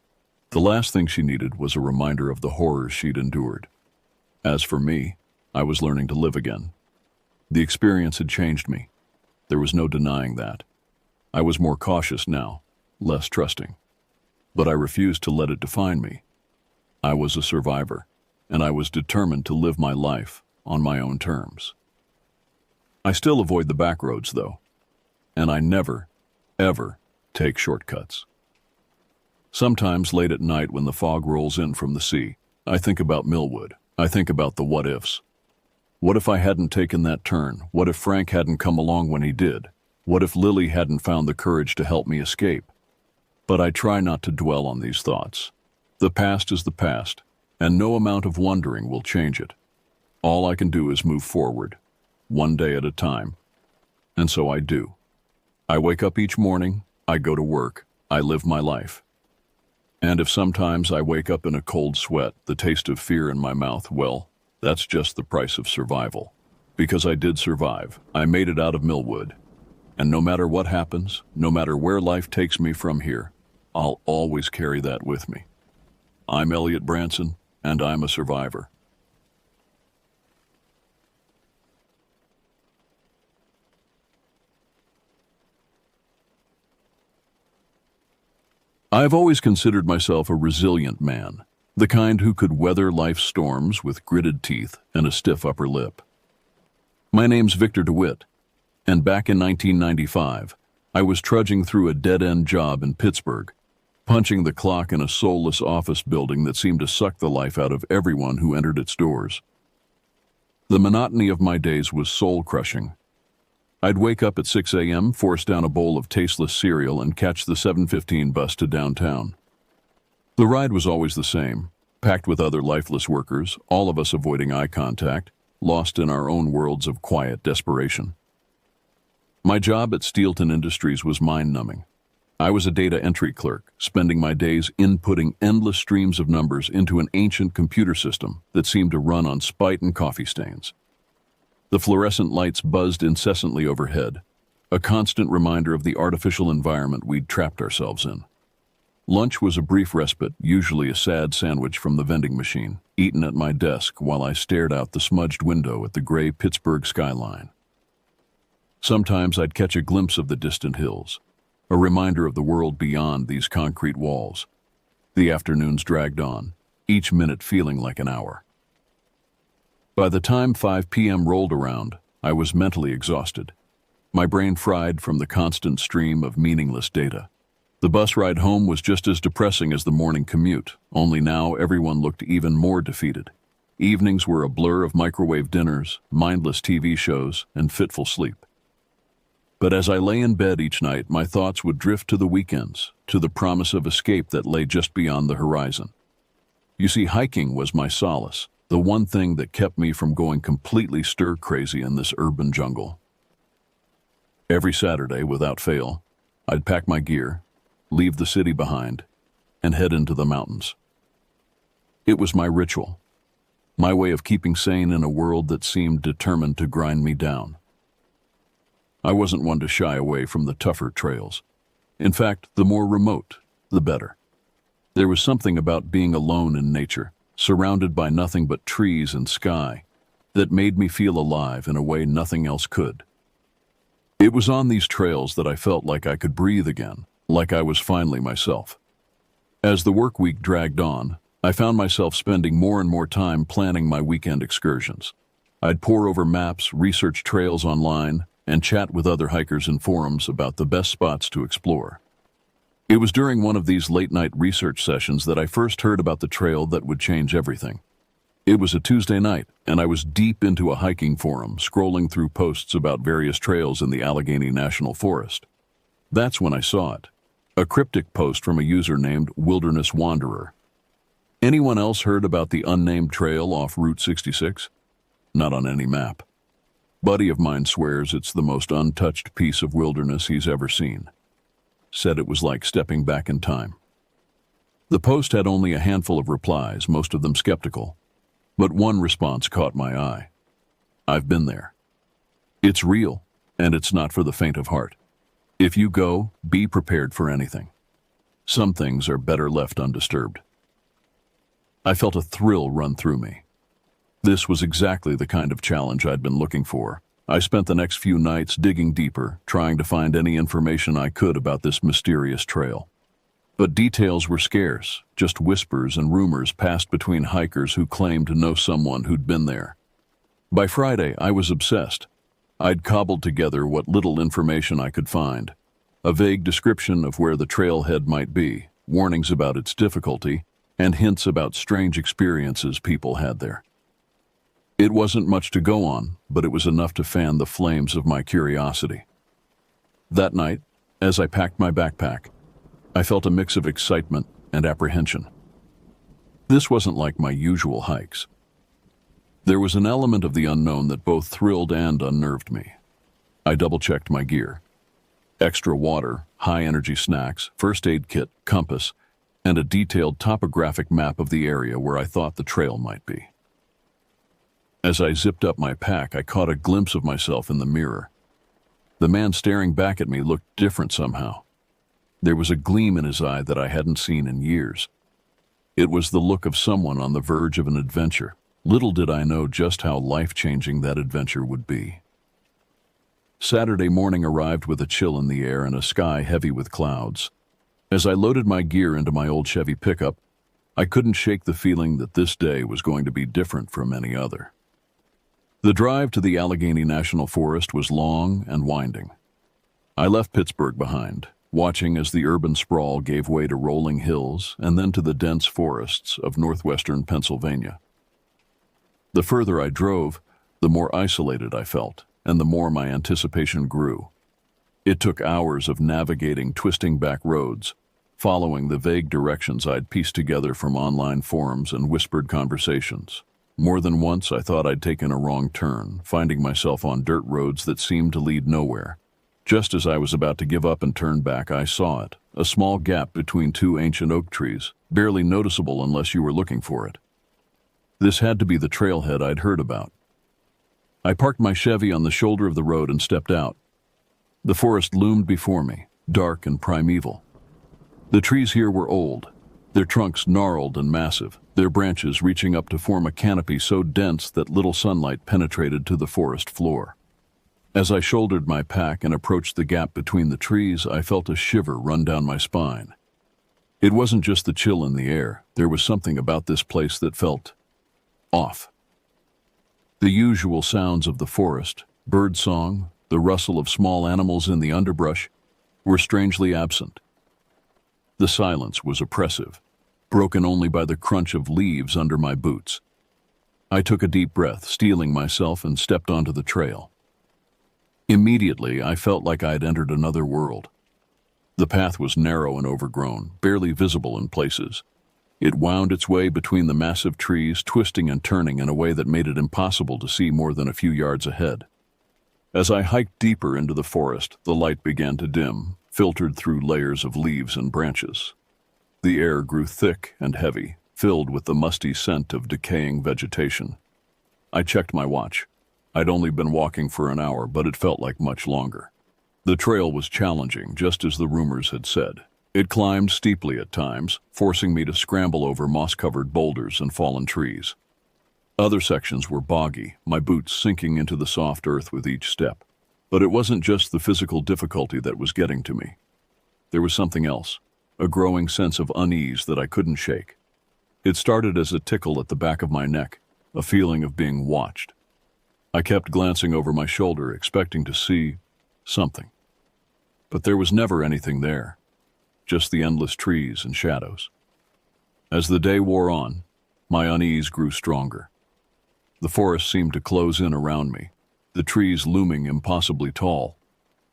The last thing she needed was a reminder of the horrors she'd endured. As for me, I was learning to live again. The experience had changed me. There was no denying that. I was more cautious now, less trusting. But I refused to let it define me. I was a survivor, and I was determined to live my life on my own terms. I still avoid the back roads, though, and I never, ever take shortcuts. Sometimes late at night when the fog rolls in from the sea, I think about Millwood. I think about the what-ifs. What if I hadn't taken that turn? What if Frank hadn't come along when he did? What if Lily hadn't found the courage to help me escape? But I try not to dwell on these thoughts. The past is the past, and no amount of wondering will change it. All I can do is move forward, one day at a time. And so I do. I wake up each morning, I go to work, I live my life. And if sometimes I wake up in a cold sweat, the taste of fear in my mouth, well, that's just the price of survival. Because I did survive. I made it out of Millwood. And no matter what happens, no matter where life takes me from here, I'll always carry that with me. I'm Elliot Branson, and I'm a survivor. I have always considered myself a resilient man, the kind who could weather life's storms with gritted teeth and a stiff upper lip. My name's Victor DeWitt, and back in 1995, I was trudging through a dead-end job in Pittsburgh, punching the clock in a soulless office building that seemed to suck the life out of everyone who entered its doors. The monotony of my days was soul-crushing. I'd wake up at 6 a.m., force down a bowl of tasteless cereal, and catch the 7:15 bus to downtown. The ride was always the same, packed with other lifeless workers, all of us avoiding eye contact, lost in our own worlds of quiet desperation. My job at Steelton Industries was mind-numbing. I was a data entry clerk, spending my days inputting endless streams of numbers into an ancient computer system that seemed to run on spite and coffee stains. The fluorescent lights buzzed incessantly overhead, a constant reminder of the artificial environment we'd trapped ourselves in. Lunch was a brief respite, usually a sad sandwich from the vending machine, eaten at my desk while I stared out the smudged window at the gray Pittsburgh skyline. Sometimes I'd catch a glimpse of the distant hills, a reminder of the world beyond these concrete walls. The afternoons dragged on, each minute feeling like an hour. By the time 5 p.m. rolled around, I was mentally exhausted, my brain fried from the constant stream of meaningless data. The bus ride home was just as depressing as the morning commute, only now everyone looked even more defeated. Evenings were a blur of microwave dinners, mindless TV shows, and fitful sleep. But as I lay in bed each night, my thoughts would drift to the weekends, to the promise of escape that lay just beyond the horizon. You see, hiking was my solace, the one thing that kept me from going completely stir-crazy in this urban jungle. Every Saturday, without fail, I'd pack my gear, leave the city behind, and head into the mountains. It was my ritual, my way of keeping sane in a world that seemed determined to grind me down. I wasn't one to shy away from the tougher trails. In fact, the more remote, the better. There was something about being alone in nature, surrounded by nothing but trees and sky, that made me feel alive in a way nothing else could. It was on these trails that I felt like I could breathe again, like I was finally myself. As the work week dragged on, I found myself spending more and more time planning my weekend excursions. I'd pore over maps, research trails online, and chat with other hikers in forums about the best spots to explore. It was during one of these late-night research sessions that I first heard about the trail that would change everything. It was a Tuesday night, and I was deep into a hiking forum, scrolling through posts about various trails in the Allegheny National Forest. That's when I saw it, a cryptic post from a user named Wilderness Wanderer. Anyone else heard about the unnamed trail off Route 66? Not on any map. Buddy of mine swears it's the most untouched piece of wilderness he's ever seen. Said it was like stepping back in time. The post had only a handful of replies, most of them skeptical, but one response caught my eye. I've been there. It's real, and it's not for the faint of heart. If you go, be prepared for anything. Some things are better left undisturbed. I felt a thrill run through me. This was exactly the kind of challenge I'd been looking for. I spent the next few nights digging deeper, trying to find any information I could about this mysterious trail. But details were scarce, just whispers and rumors passed between hikers who claimed to know someone who'd been there. By Friday, I was obsessed. I'd cobbled together what little information I could find. A vague description of where the trailhead might be, warnings about its difficulty, and hints about strange experiences people had there. It wasn't much to go on, but it was enough to fan the flames of my curiosity. That night, as I packed my backpack, I felt a mix of excitement and apprehension. This wasn't like my usual hikes. There was an element of the unknown that both thrilled and unnerved me. I double-checked my gear. Extra water, high-energy snacks, first aid kit, compass, and a detailed topographic map of the area where I thought the trail might be. As I zipped up my pack, I caught a glimpse of myself in the mirror. The man staring back at me looked different somehow. There was a gleam in his eye that I hadn't seen in years. It was the look of someone on the verge of an adventure. Little did I know just how life-changing that adventure would be. Saturday morning arrived with a chill in the air and a sky heavy with clouds. As I loaded my gear into my old Chevy pickup, I couldn't shake the feeling that this day was going to be different from any other. The drive to the Allegheny National Forest was long and winding. I left Pittsburgh behind, watching as the urban sprawl gave way to rolling hills and then to the dense forests of northwestern Pennsylvania. The further I drove, the more isolated I felt, and the more my anticipation grew. It took hours of navigating twisting back roads, following the vague directions I'd pieced together from online forums and whispered conversations. More than once I thought I'd taken a wrong turn, finding myself on dirt roads that seemed to lead nowhere. Just as I was about to give up and turn back, I saw it, a small gap between two ancient oak trees, barely noticeable unless you were looking for it. This had to be the trailhead I'd heard about. I parked my Chevy on the shoulder of the road and stepped out. The forest loomed before me, dark and primeval. The trees here were old, their trunks gnarled and massive, their branches reaching up to form a canopy so dense that little sunlight penetrated to the forest floor. As I shouldered my pack and approached the gap between the trees, I felt a shiver run down my spine. It wasn't just the chill in the air, there was something about this place that felt off. The usual sounds of the forest, birdsong, the rustle of small animals in the underbrush, were strangely absent. The silence was oppressive, broken only by the crunch of leaves under my boots. I took a deep breath, steeling myself, and stepped onto the trail. Immediately, I felt like I'd entered another world. The path was narrow and overgrown, barely visible in places. It wound its way between the massive trees, twisting and turning in a way that made it impossible to see more than a few yards ahead. As I hiked deeper into the forest, the light began to dim, filtered through layers of leaves and branches. The air grew thick and heavy, filled with the musty scent of decaying vegetation. I checked my watch. I'd only been walking for an hour, but it felt like much longer. The trail was challenging, just as the rumors had said. It climbed steeply at times, forcing me to scramble over moss-covered boulders and fallen trees. Other sections were boggy, my boots sinking into the soft earth with each step. But it wasn't just the physical difficulty that was getting to me. There was something else, a growing sense of unease that I couldn't shake. It started as a tickle at the back of my neck, a feeling of being watched. I kept glancing over my shoulder, expecting to see something. But there was never anything there, just the endless trees and shadows. As the day wore on, my unease grew stronger. The forest seemed to close in around me, the trees looming impossibly tall,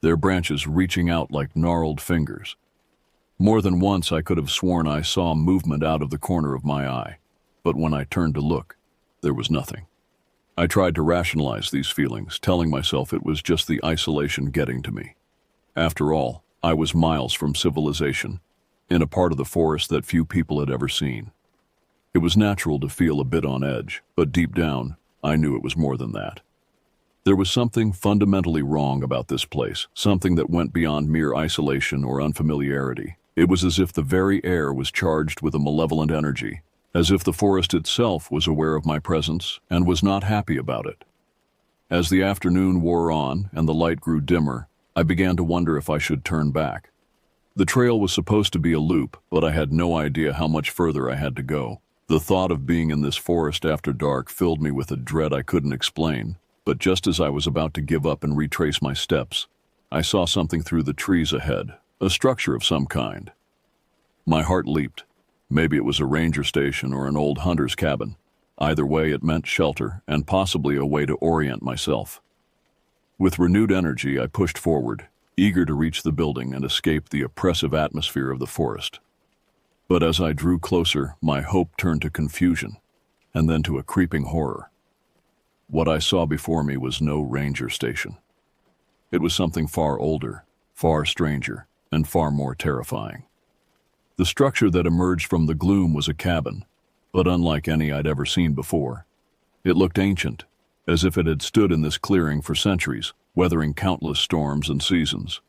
their branches reaching out like gnarled fingers. More than once I could have sworn I saw movement out of the corner of my eye, but when I turned to look, there was nothing. I tried to rationalize these feelings, telling myself it was just the isolation getting to me. After all, I was miles from civilization, in a part of the forest that few people had ever seen. It was natural to feel a bit on edge, but deep down, I knew it was more than that. There was something fundamentally wrong about this place, something that went beyond mere isolation or unfamiliarity. It was as if the very air was charged with a malevolent energy, as if the forest itself was aware of my presence and was not happy about it. As the afternoon wore on and the light grew dimmer, I began to wonder if I should turn back. The trail was supposed to be a loop, but I had no idea how much further I had to go. The thought of being in this forest after dark filled me with a dread I couldn't explain. But just as I was about to give up and retrace my steps, I saw something through the trees ahead, a structure of some kind. My heart leaped. Maybe it was a ranger station or an old hunter's cabin. Either way, it meant shelter and possibly a way to orient myself. With renewed energy, I pushed forward, eager to reach the building and escape the oppressive atmosphere of the forest. But as I drew closer, my hope turned to confusion, and then to a creeping horror. What I saw before me was no ranger station. It was something far older, far stranger, and far more terrifying. The structure that emerged from the gloom was a cabin, but unlike any I'd ever seen before. It looked ancient, as if it had stood in this clearing for centuries, weathering countless storms and seasons.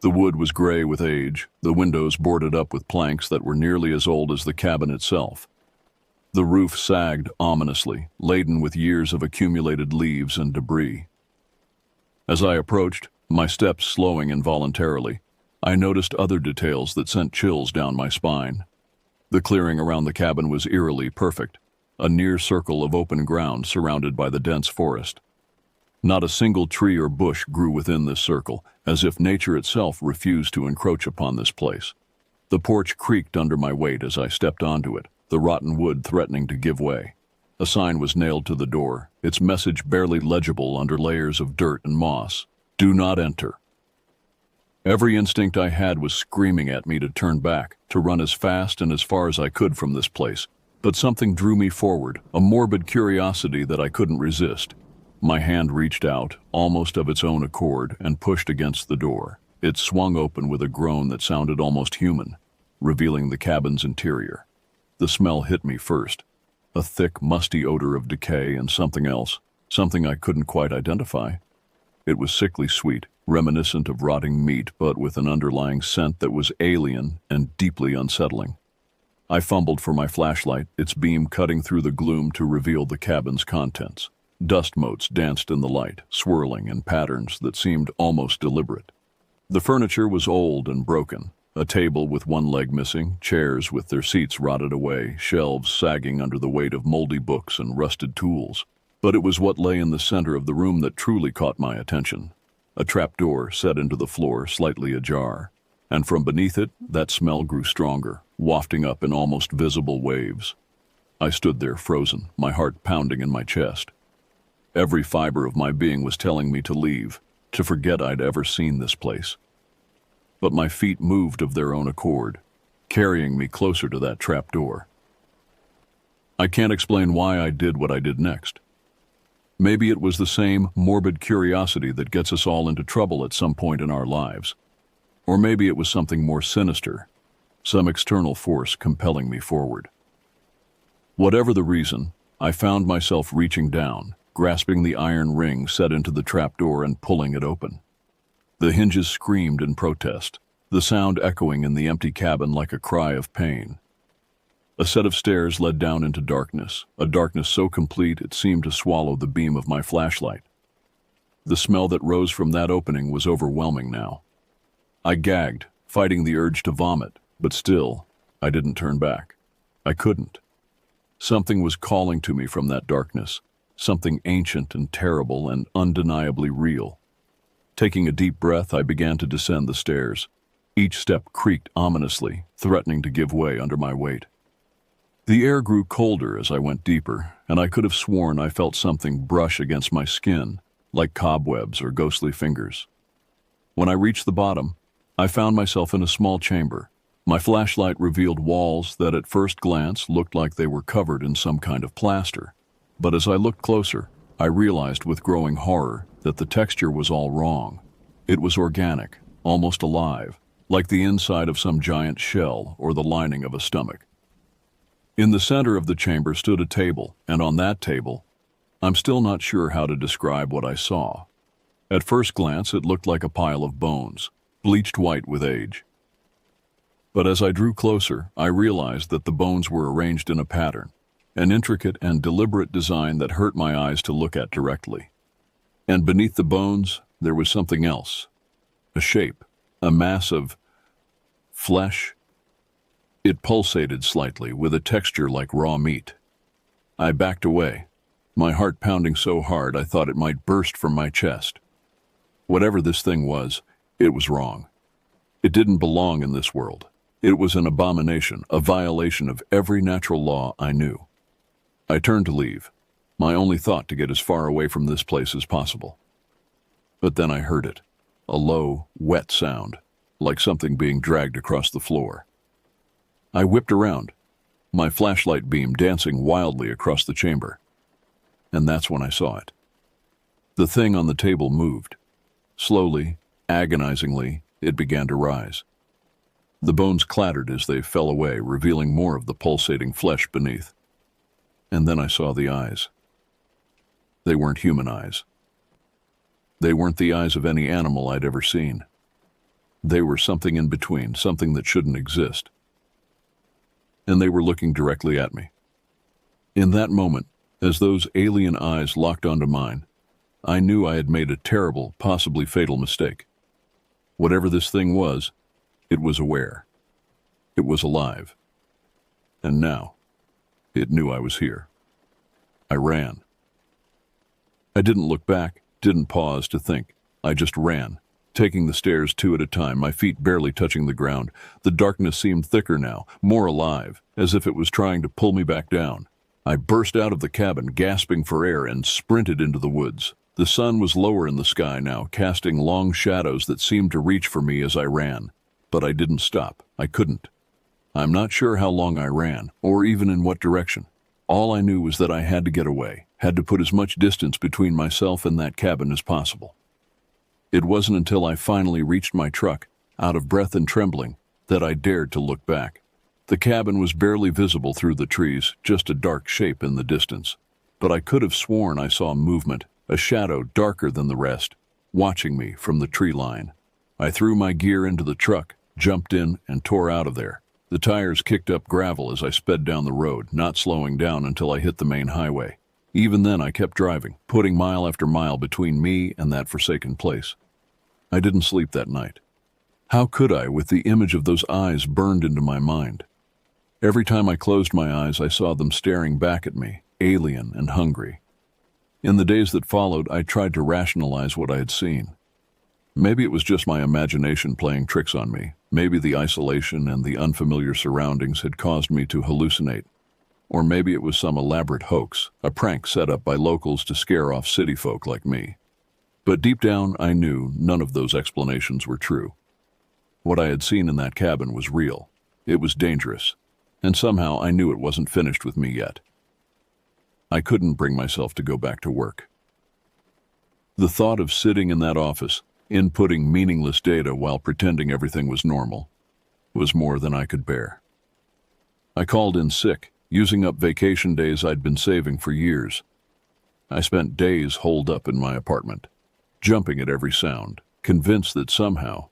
The wood was gray with age, the windows boarded up with planks that were nearly as old as the cabin itself. The roof sagged ominously, laden with years of accumulated leaves and debris. As I approached, my steps slowing involuntarily, I noticed other details that sent chills down my spine. The clearing around the cabin was eerily perfect, a near circle of open ground surrounded by the dense forest. Not a single tree or bush grew within this circle, as if nature itself refused to encroach upon this place. The porch creaked under my weight as I stepped onto it, the rotten wood threatening to give way. A sign was nailed to the door, its message barely legible under layers of dirt and moss. "Do not enter." Every instinct I had was screaming at me to turn back, to run as fast and as far as I could from this place. But something drew me forward, a morbid curiosity that I couldn't resist. My hand reached out, almost of its own accord, and pushed against the door. It swung open with a groan that sounded almost human, revealing the cabin's interior. The smell hit me first, a thick, musty odor of decay and something else, something I couldn't quite identify. It was sickly sweet, reminiscent of rotting meat, but with an underlying scent that was alien and deeply unsettling. I fumbled for my flashlight, its beam cutting through the gloom to reveal the cabin's contents. Dust motes danced in the light, swirling in patterns that seemed almost deliberate. The furniture was old and broken, a table with one leg missing, chairs with their seats rotted away, shelves sagging under the weight of moldy books and rusted tools. But it was what lay in the center of the room that truly caught my attention. A trapdoor set into the floor, slightly ajar, and from beneath it, that smell grew stronger, wafting up in almost visible waves. I stood there frozen, my heart pounding in my chest. Every fiber of my being was telling me to leave, to forget I'd ever seen this place. But my feet moved of their own accord, carrying me closer to that trapdoor. I can't explain why I did what I did next. Maybe it was the same morbid curiosity that gets us all into trouble at some point in our lives. Or maybe it was something more sinister, some external force compelling me forward. Whatever the reason, I found myself reaching down, grasping the iron ring set into the trapdoor and pulling it open. The hinges screamed in protest, the sound echoing in the empty cabin like a cry of pain. A set of stairs led down into darkness, a darkness so complete it seemed to swallow the beam of my flashlight. The smell that rose from that opening was overwhelming now. I gagged, fighting the urge to vomit, but still, I didn't turn back. I couldn't. Something was calling to me from that darkness, something ancient and terrible and undeniably real. Taking a deep breath, I began to descend the stairs. Each step creaked ominously, threatening to give way under my weight. The air grew colder as I went deeper, and I could have sworn I felt something brush against my skin, like cobwebs or ghostly fingers. When I reached the bottom, I found myself in a small chamber. My flashlight revealed walls that at first glance looked like they were covered in some kind of plaster. But as I looked closer, I realized with growing horror that the texture was all wrong. It was organic, almost alive, like the inside of some giant shell or the lining of a stomach. In the center of the chamber stood a table, and on that table, I'm still not sure how to describe what I saw. At first glance, it looked like a pile of bones, bleached white with age. But as I drew closer, I realized that the bones were arranged in a pattern, an intricate and deliberate design that hurt my eyes to look at directly. And beneath the bones, there was something else, a shape, a mass of flesh. It pulsated slightly, with a texture like raw meat. I backed away, my heart pounding so hard I thought it might burst from my chest. Whatever this thing was, it was wrong. It didn't belong in this world. It was an abomination, a violation of every natural law I knew. I turned to leave, my only thought to get as far away from this place as possible. But then I heard it, a low, wet sound, like something being dragged across the floor. I whipped around, my flashlight beam dancing wildly across the chamber. And that's when I saw it. The thing on the table moved. Slowly, agonizingly, it began to rise. The bones clattered as they fell away, revealing more of the pulsating flesh beneath. And then I saw the eyes. They weren't human eyes. They weren't the eyes of any animal I'd ever seen. They were something in between, something that shouldn't exist. And they were looking directly at me. In that moment, as those alien eyes locked onto mine, I knew I had made a terrible, possibly fatal mistake. Whatever this thing was, It was aware. It was alive. And now, it knew I was here. I ran. I didn't look back, didn't pause to think. I just ran, taking the stairs two at a time, my feet barely touching the ground. The darkness seemed thicker now, more alive, as if it was trying to pull me back down. I burst out of the cabin, gasping for air, and sprinted into the woods. The sun was lower in the sky now, casting long shadows that seemed to reach for me as I ran. But I didn't stop. I couldn't. I'm not sure how long I ran, or even in what direction. All I knew was that I had to get away, had to put as much distance between myself and that cabin as possible. It wasn't until I finally reached my truck, out of breath and trembling, that I dared to look back. The cabin was barely visible through the trees, just a dark shape in the distance. But I could have sworn I saw movement, a shadow darker than the rest, watching me from the tree line. I threw my gear into the truck, jumped in, and tore out of there. The tires kicked up gravel as I sped down the road, not slowing down until I hit the main highway. Even then, I kept driving, putting mile after mile between me and that forsaken place. I didn't sleep that night. How could I, with the image of those eyes burned into my mind? Every time I closed my eyes, I saw them staring back at me, alien and hungry. In the days that followed, I tried to rationalize what I had seen. Maybe it was just my imagination playing tricks on me. Maybe the isolation and the unfamiliar surroundings had caused me to hallucinate. Or maybe it was some elaborate hoax, a prank set up by locals to scare off city folk like me. But deep down, I knew none of those explanations were true. What I had seen in that cabin was real. It was dangerous. And somehow I knew it wasn't finished with me yet. I couldn't bring myself to go back to work. The thought of sitting in that office, inputting meaningless data while pretending everything was normal, was more than I could bear. I called in sick, using up vacation days I'd been saving for years. I spent days holed up in my apartment, jumping at every sound, convinced that somehow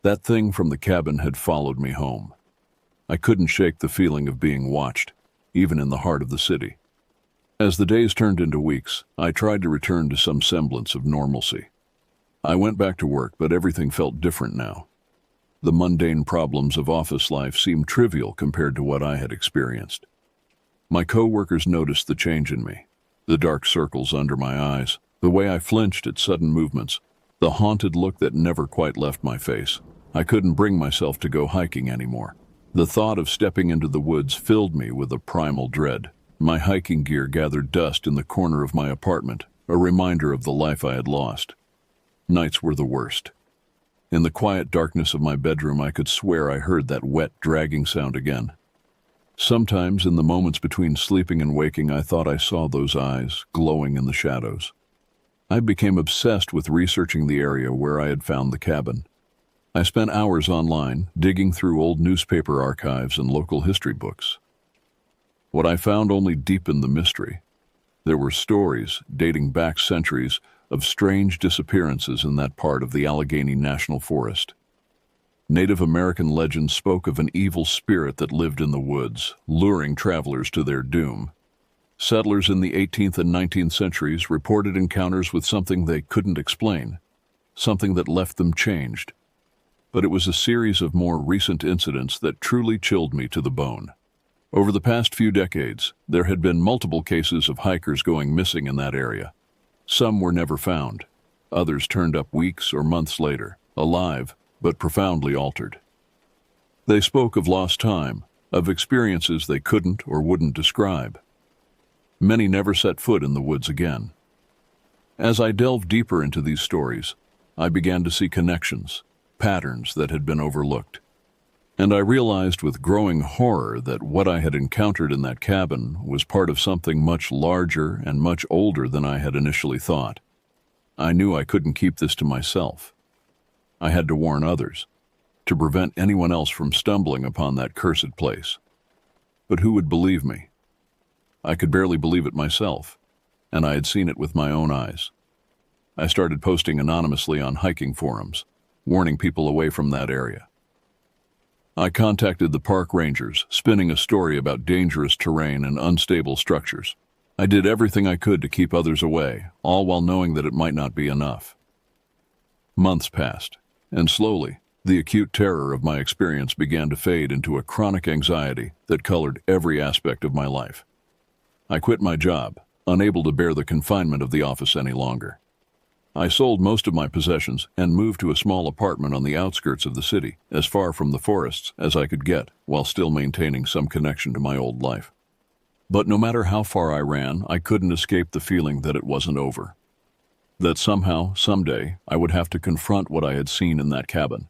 that thing from the cabin had followed me home. I couldn't shake the feeling of being watched, even in the heart of the city. As the days turned into weeks, I tried to return to some semblance of normalcy. I went back to work, but everything felt different now. The mundane problems of office life seemed trivial compared to what I had experienced. My co-workers noticed the change in me, the dark circles under my eyes, the way I flinched at sudden movements, the haunted look that never quite left my face. I couldn't bring myself to go hiking anymore. The thought of stepping into the woods filled me with a primal dread. My hiking gear gathered dust in the corner of my apartment, a reminder of the life I had lost. Nights were the worst. In the quiet darkness of my bedroom, I could swear I heard that wet, dragging sound again. Sometimes, in the moments between sleeping and waking, I thought I saw those eyes glowing in the shadows. I became obsessed with researching the area where I had found the cabin. I spent hours online, digging through old newspaper archives and local history books. What I found only deepened the mystery. There were stories, dating back centuries, of strange disappearances in that part of the Allegheny National Forest. Native American legends spoke of an evil spirit that lived in the woods, luring travelers to their doom. Settlers in the 18th and 19th centuries reported encounters with something they couldn't explain, something that left them changed. But it was a series of more recent incidents that truly chilled me to the bone. Over the past few decades, there had been multiple cases of hikers going missing in that area. Some were never found. Others turned up weeks or months later, alive, but profoundly altered. They spoke of lost time, of experiences they couldn't or wouldn't describe. Many never set foot in the woods again. As I delved deeper into these stories, I began to see connections, patterns that had been overlooked. And I realized with growing horror that what I had encountered in that cabin was part of something much larger and much older than I had initially thought. I knew I couldn't keep this to myself. I had to warn others, to prevent anyone else from stumbling upon that cursed place. But who would believe me? I could barely believe it myself, and I had seen it with my own eyes. I started posting anonymously on hiking forums, warning people away from that area. I contacted the park rangers, spinning a story about dangerous terrain and unstable structures. I did everything I could to keep others away, all while knowing that it might not be enough. Months passed, and slowly, The acute terror of my experience began to fade into a chronic anxiety that colored every aspect of my life. I quit my job, unable to bear the confinement of the office any longer. I sold most of my possessions and moved to a small apartment on the outskirts of the city, as far from the forests as I could get, while still maintaining some connection to my old life. But no matter how far I ran, I couldn't escape the feeling that it wasn't over. That somehow, someday, I would have to confront what I had seen in that cabin.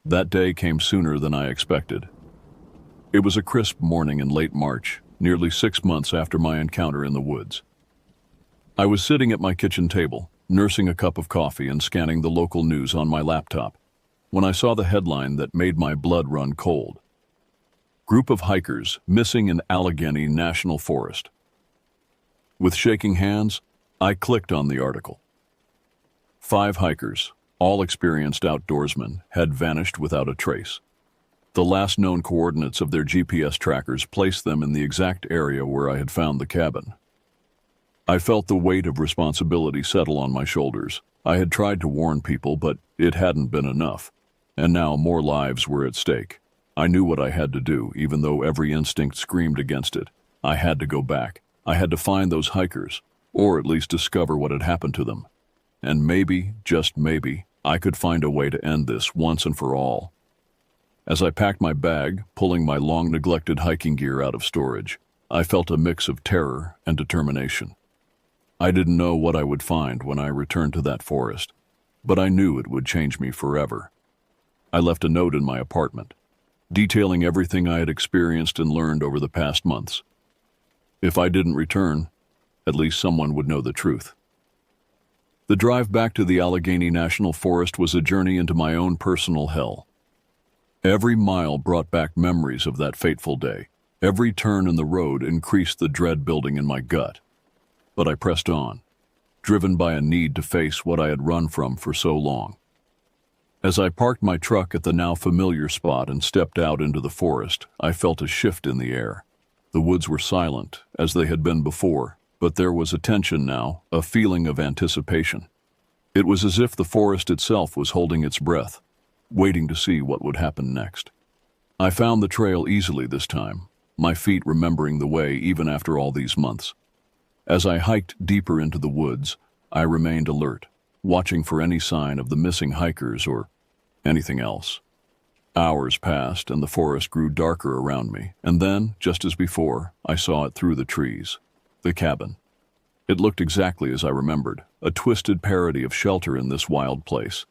That day came sooner than I expected. It was a crisp morning in late March, nearly 6 months after my encounter in the woods. I was sitting at my kitchen table, nursing a cup of coffee and scanning the local news on my laptop, when I saw the headline that made my blood run cold. Group of hikers missing in Allegheny National Forest. With shaking hands, I clicked on the article. 5 hikers, all experienced outdoorsmen, had vanished without a trace. The last known coordinates of their GPS trackers placed them in the exact area where I had found the cabin. I felt the weight of responsibility settle on my shoulders. I had tried to warn people, but it hadn't been enough. And now more lives were at stake. I knew what I had to do, even though every instinct screamed against it. I had to go back. I had to find those hikers, or at least discover what had happened to them. And maybe, just maybe, I could find a way to end this once and for all. As I packed my bag, pulling my long-neglected hiking gear out of storage, I felt a mix of terror and determination. I didn't know what I would find when I returned to that forest, but I knew it would change me forever. I left a note in my apartment, detailing everything I had experienced and learned over the past months. If I didn't return, at least someone would know the truth. The drive back to the Allegheny National Forest was a journey into my own personal hell. Every mile brought back memories of that fateful day. Every turn in the road increased the dread building in my gut. But I pressed on, driven by a need to face what I had run from for so long. As I parked my truck at the now familiar spot and stepped out into the forest, I felt a shift in the air. The woods were silent, as they had been before, but there was a tension now, a feeling of anticipation. It was as if the forest itself was holding its breath, waiting to see what would happen next. I found the trail easily this time, my feet remembering the way even after all these months. As I hiked deeper into the woods, I remained alert, watching for any sign of the missing hikers or anything else. Hours passed and the forest grew darker around me, and then, just as before, I saw it through the trees. The cabin. It looked exactly as I remembered, a twisted parody of shelter in this wild place.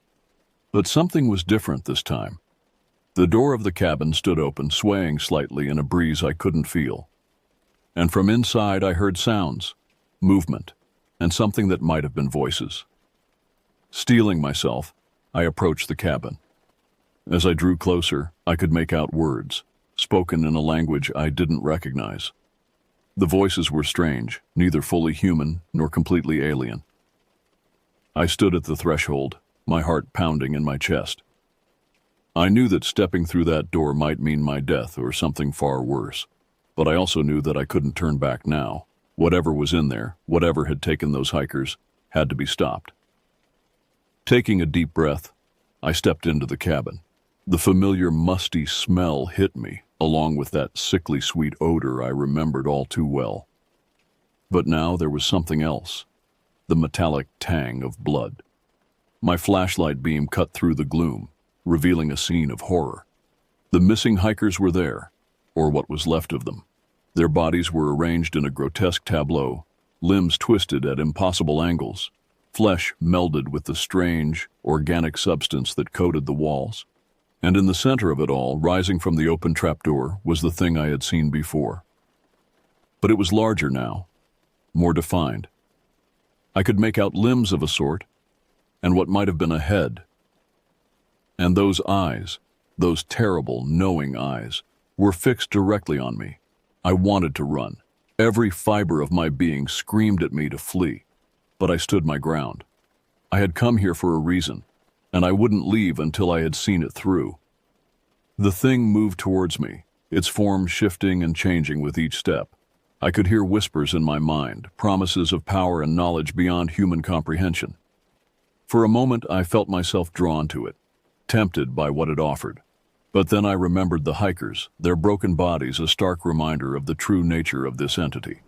But something was different this time. The door of the cabin stood open, swaying slightly in a breeze I couldn't feel. And from inside I heard sounds, movement, and something that might have been voices. Steeling myself, I approached the cabin. As I drew closer, I could make out words, spoken in a language I didn't recognize. The voices were strange, neither fully human nor completely alien. I stood at the threshold, my heart pounding in my chest. I knew that stepping through that door might mean my death or something far worse, but I also knew that I couldn't turn back now. Whatever was in there, whatever had taken those hikers, had to be stopped. Taking a deep breath, I stepped into the cabin. The familiar musty smell hit me, along with that sickly sweet odor I remembered all too well. But now there was something else, the metallic tang of blood. My flashlight beam cut through the gloom, revealing a scene of horror. The missing hikers were there, or what was left of them. Their bodies were arranged in a grotesque tableau, limbs twisted at impossible angles, flesh melded with the strange, organic substance that coated the walls. And in the center of it all, rising from the open trapdoor, was the thing I had seen before. But it was larger now, more defined. I could make out limbs of a sort, and what might have been a head. And those eyes, those terrible, knowing eyes, were fixed directly on me. I wanted to run. Every fiber of my being screamed at me to flee, but I stood my ground. I had come here for a reason, and I wouldn't leave until I had seen it through. The thing moved towards me, its form shifting and changing with each step. I could hear whispers in my mind, promises of power and knowledge beyond human comprehension. For a moment, I felt myself drawn to it, tempted by what it offered. But then I remembered the hikers, their broken bodies a stark reminder of the true nature of this entity.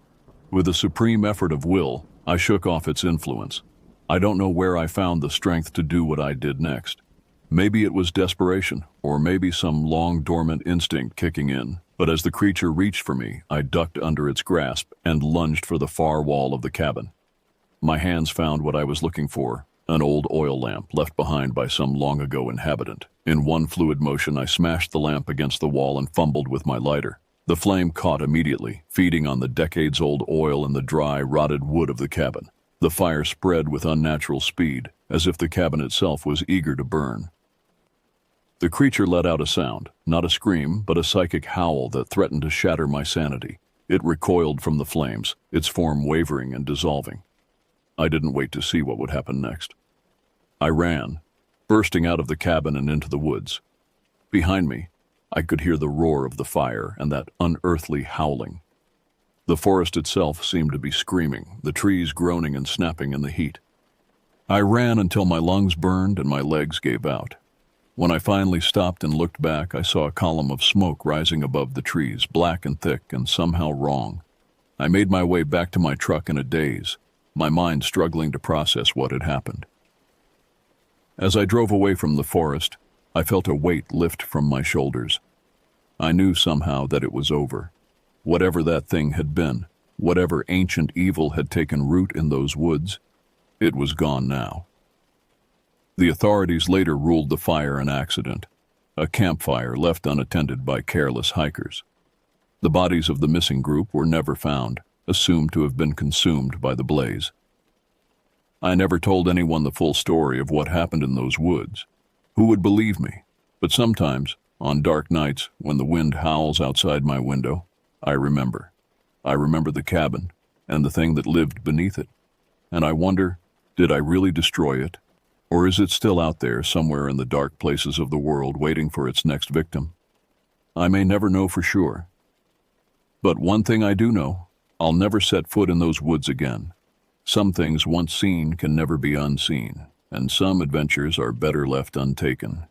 With a supreme effort of will, I shook off its influence. I don't know where I found the strength to do what I did next. Maybe it was desperation, or maybe some long-dormant instinct kicking in, but as the creature reached for me, I ducked under its grasp and lunged for the far wall of the cabin. My hands found what I was looking for, an old oil lamp left behind by some long-ago inhabitant. In one fluid motion, I smashed the lamp against the wall and fumbled with my lighter. The flame caught immediately, feeding on the decades-old oil and the dry, rotted wood of the cabin. The fire spread with unnatural speed, as if the cabin itself was eager to burn. The creature let out a sound, not a scream, but a psychic howl that threatened to shatter my sanity. It recoiled from the flames, its form wavering and dissolving. I didn't wait to see what would happen next. I ran, bursting out of the cabin and into the woods. Behind me, I could hear the roar of the fire and that unearthly howling. The forest itself seemed to be screaming, the trees groaning and snapping in the heat. I ran until my lungs burned and my legs gave out. When I finally stopped and looked back, I saw a column of smoke rising above the trees, black and thick and somehow wrong. I made my way back to my truck in a daze, my mind struggling to process what had happened. As I drove away from the forest, I felt a weight lift from my shoulders. I knew somehow that it was over. Whatever that thing had been, whatever ancient evil had taken root in those woods, it was gone now. The authorities later ruled the fire an accident, a campfire left unattended by careless hikers. The bodies of the missing group were never found, assumed to have been consumed by the blaze. I never told anyone the full story of what happened in those woods. Who would believe me? But sometimes, on dark nights, when the wind howls outside my window, I remember. I remember the cabin and the thing that lived beneath it. And I wonder, did I really destroy it? Or is it still out there somewhere in the dark places of the world waiting for its next victim? I may never know for sure. But one thing I do know, I'll never set foot in those woods again. Some things once seen can never be unseen, and some adventures are better left untaken.